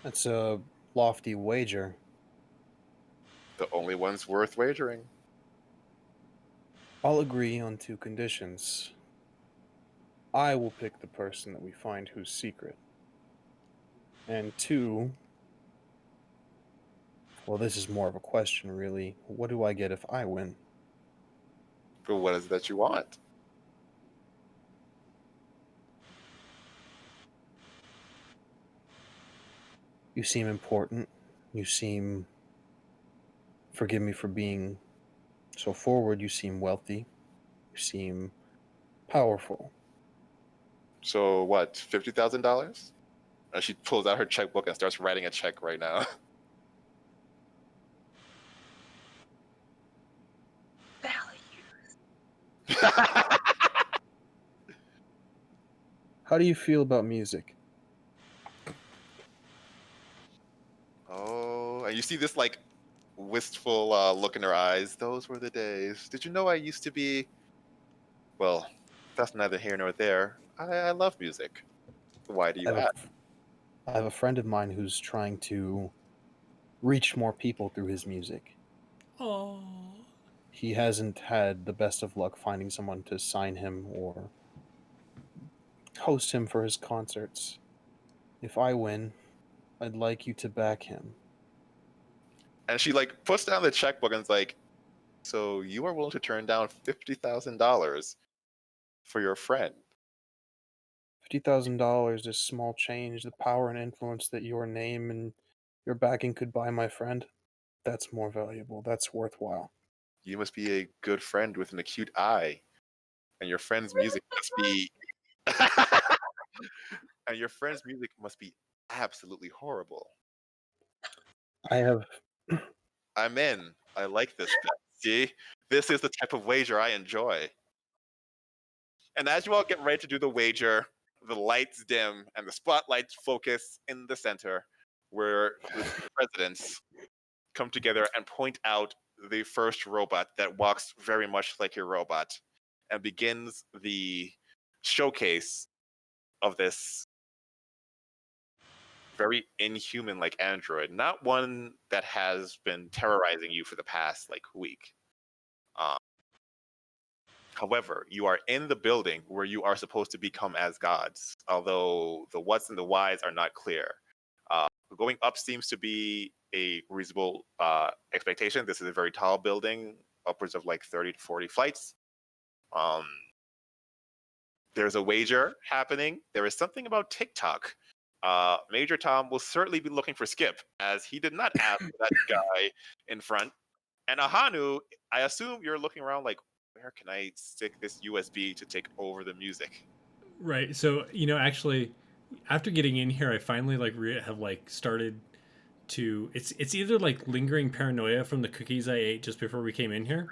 That's a lofty wager. The only ones worth wagering. I'll agree on 2 conditions. I will pick the person that we find who's secret. And 2, well, this is more of a question, really. What do I get if I win? But what is it that you want? You seem important. You seem, forgive me for being so forward, you seem wealthy. You seem powerful. So what? $50,000? And she pulls out her checkbook and starts writing a check right now. Values. How do you feel about music? Oh, and you see this wistful look in her eyes. Those were the days. Did you know I used to be? Well, that's neither here nor there. I love music. Why do I you have, ask? I have a friend of mine who's trying to reach more people through his music. Oh. He hasn't had the best of luck finding someone to sign him or host him for his concerts. If I win, I'd like you to back him. And she puts down the checkbook and is like, "So you are willing to turn down $50,000 for your friend?" $50,000 is small change. The power and influence that your name and your backing could buy, my friend, that's more valuable. That's worthwhile. You must be a good friend with an acute eye, and your friend's music must be and your friend's music must be absolutely horrible. I have. I'm in. I like this bet. See? This is the type of wager I enjoy. And as you all get ready to do the wager, the lights dim and the spotlights focus in the center where the presidents come together and point out the first robot that walks very much like your robot and begins the showcase of this very inhuman android, not one that has been terrorizing you for the past week. Um, However, you are in the building where you are supposed to become as gods, although the what's and the whys are not clear. Going up seems to be a reasonable expectation. This is a very tall building, upwards of 30 to 40 flights. There's a wager happening. There is something about TikTok. Major Tom will certainly be looking for Skip, as he did not ask for that guy in front. And Ahanu, I assume you're looking around where can I stick this USB to take over the music? Right. So, actually, after getting in here, I finally have started to it's either like lingering paranoia from the cookies I ate just before we came in here.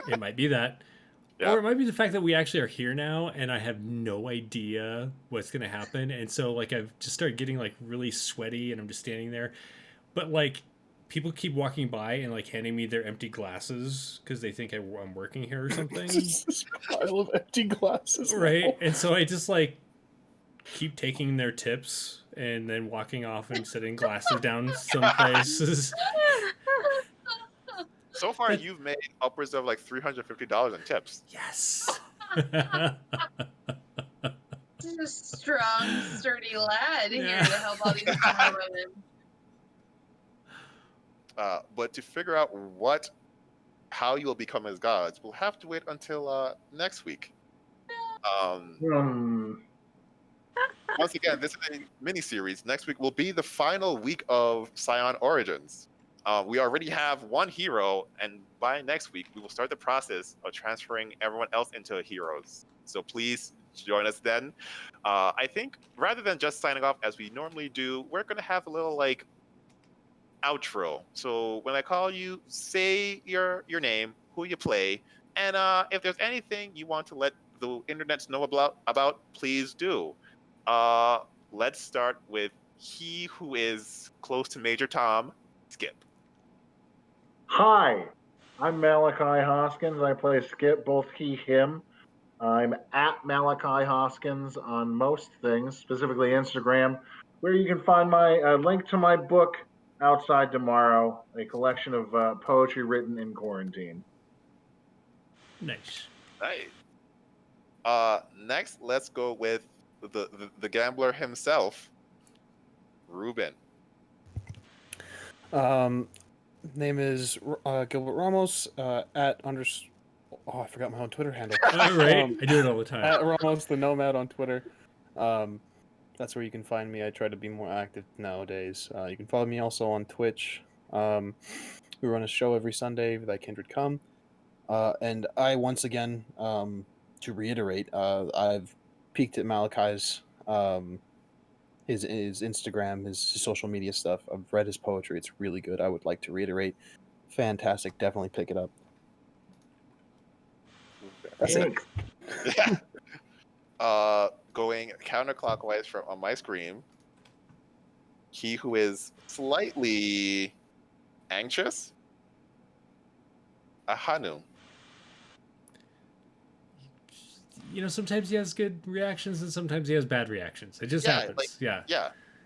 It might be that. Yeah. Or it might be the fact that we actually are here now and I have no idea what's going to happen. And so, like, I've just started getting, like, really sweaty and I'm just standing there. But, like, people keep walking by and, like, handing me their empty glasses because they think I'm working here or something. Just this pile of empty glasses. Right? now. And so I just, like, keep taking their tips and then walking off and setting glasses down some places. So far, you've made upwards of like $350 in tips. Yes. This is a strong, sturdy lad here Yeah. to help all these poor women. But to figure out how you will become as gods, we'll have to wait until next week. Once again, this is a mini-series. Next week will be the final week of Scion Origins. We already have one hero, and by next week, we will start the process of transferring everyone else into heroes. So please join us then. I think rather than just signing off as we normally do, we're going to have a little like outro. So when I call you, say your name, who you play, and if there's anything you want to let the internet know about, please do. Let's start with he who is close to Major Tom, Skip. Hi, I'm Malachi Hoskins. I play Skip, both he, him. I'm at Malachi Hoskins on most things, specifically Instagram, where you can find my link to my book, Outside Tomorrow, a collection of poetry written in quarantine. Nice. Nice. Next, let's go with the gambler himself, Ruben. Name is Gilbert Ramos. At unders. Oh, I forgot my own Twitter handle. Right. I do it all the time. At Ramos the Nomad on Twitter. That's where you can find me. I try to be more active nowadays. You can follow me also on Twitch. We run a show every Sunday, Thy Kindred Come. And I, once again, to reiterate, I've peeked at Malachi's, his Instagram, his social media stuff. I've read his poetry. It's really good. I would like to reiterate. Fantastic. Definitely pick it up. That's it. Thanks. Yeah. Going counterclockwise on my screen, he who is slightly anxious, Ahanu. You know, sometimes he has good reactions and sometimes he has bad reactions. It just happens. Yeah.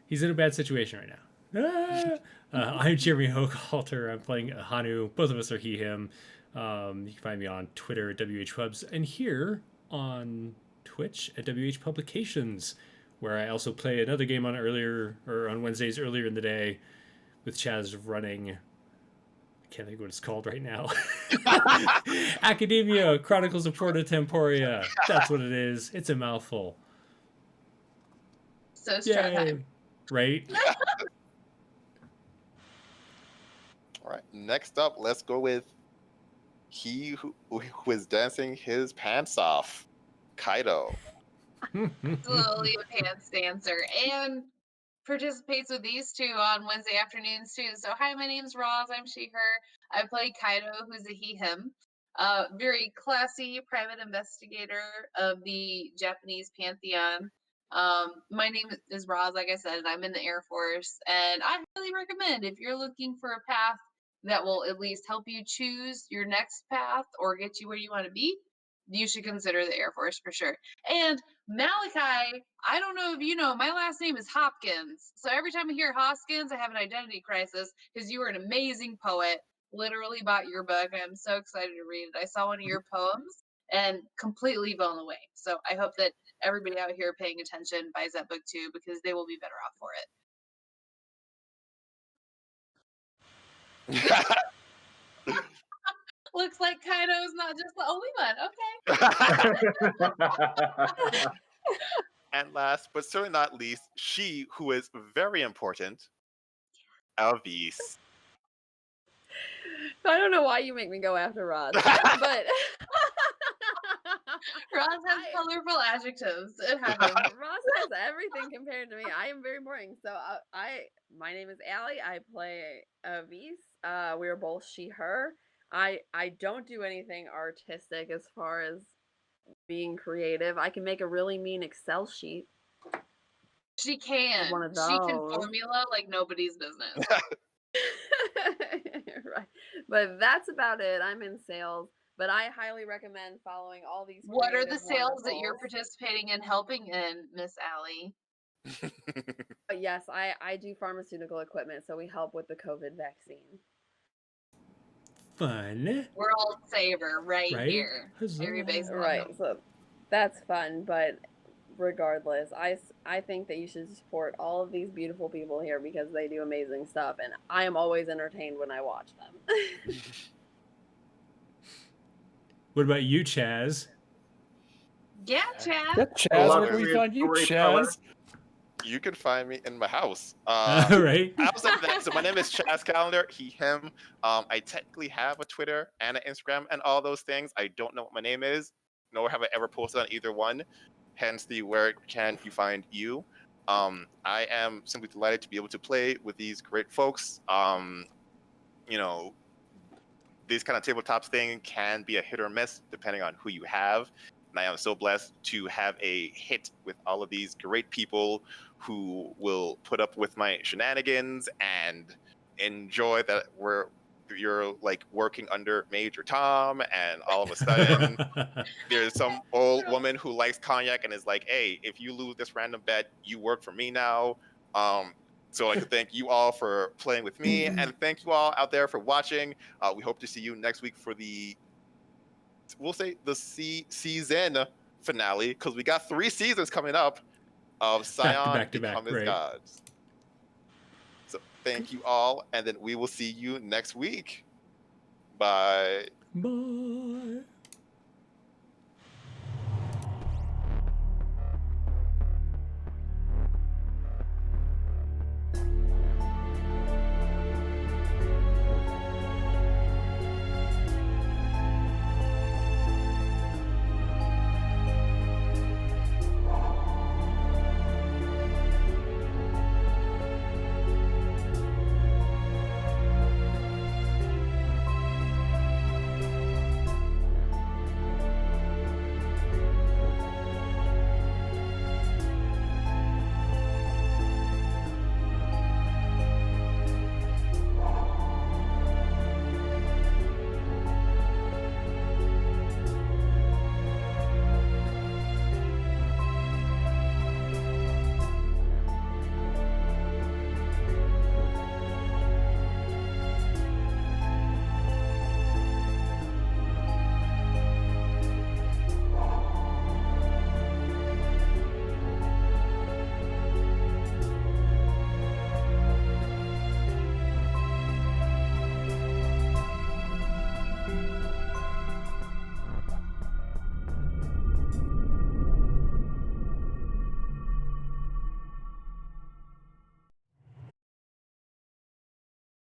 He's in a bad situation right now. I'm Jeremy Hochhalter. I'm playing Hanu. Both of us are he, him. You can find me on Twitter at WHPubs and here on Twitch at WH Publications, where I also play another game on Wednesdays earlier in the day with Chaz running. I can't think what it's called right now. Academia Chronicles of Porta Temporia. That's what it is. It's a mouthful. So strong. Yay. Right? All right. Next up, let's go with he who is dancing his pants off, Kaido. Slowly a pants dancer and participates with these two on Wednesday afternoons too. So hi, my name's Roz. I'm she, her. I play Kaido, who's a he, him. Very classy private investigator of the Japanese pantheon. My name is Roz, like I said, and I'm in the Air Force. And I highly recommend if you're looking for a path that will at least help you choose your next path or get you where you want to be, you should consider the Air Force for sure. And Malachi, I don't know if you know, my last name is Hopkins. So every time I hear Hoskins, I have an identity crisis because you are an amazing poet. Literally bought your book. I'm so excited to read it. I saw one of your poems and completely blown away. So I hope that everybody out here paying attention buys that book too because they will be better off for it. Looks like Kaido's not just the only one. Okay. And last, but certainly not least, she who is very important, Elvis. I don't know why you make me go after Rod, but Roz Ross has colorful adjectives. It happens. Ross has everything compared to me. I am very boring. So my name is Allie. I play Avis. We are both she, her. I don't do anything artistic as far as being creative. I can make a really mean Excel sheet. She can. One of She can those. formula like nobody's business. Right. But that's about it. I'm in sales, but I highly recommend following all these. What are the creative sales that you're wonderfuls. participating in helping in, Miss Allie? Yes, I do pharmaceutical equipment, so we help with the COVID vaccine. Fun. World saver right here. Huzzah. Everybody's Right. welcome. So that's fun, but regardless, I think that you should support all of these beautiful people here because they do amazing stuff, and I am always entertained when I watch them. What about you, Chaz? Yeah, Chad. Yeah, Chaz, where can we Illustrious find you, storyteller. Chaz? You can find me in my house. All right. Outside of that, so my name is Chaz Callendar, he, him. I technically have a Twitter and an Instagram and all those things. I don't know what my name is, nor have I ever posted on either one. Hence the where can you find you. I am simply delighted to be able to play with these great folks. You know, these kind of tabletops thing can be a hit or miss depending on who you have. And I am so blessed to have a hit with all of these great people who will put up with my shenanigans and enjoy that you're like working under Major Tom, and all of a sudden there's some old woman who likes cognac and is like, hey, if you lose this random bet, you work for me now. So I'd like to thank you all for playing with me, and thank you all out there for watching. We hope to see you next week for we'll say the season finale, because we got 3 seasons coming up of Scion back to back, Become as right. Gods. So thank you all, and then we will see you next week. Bye. Bye.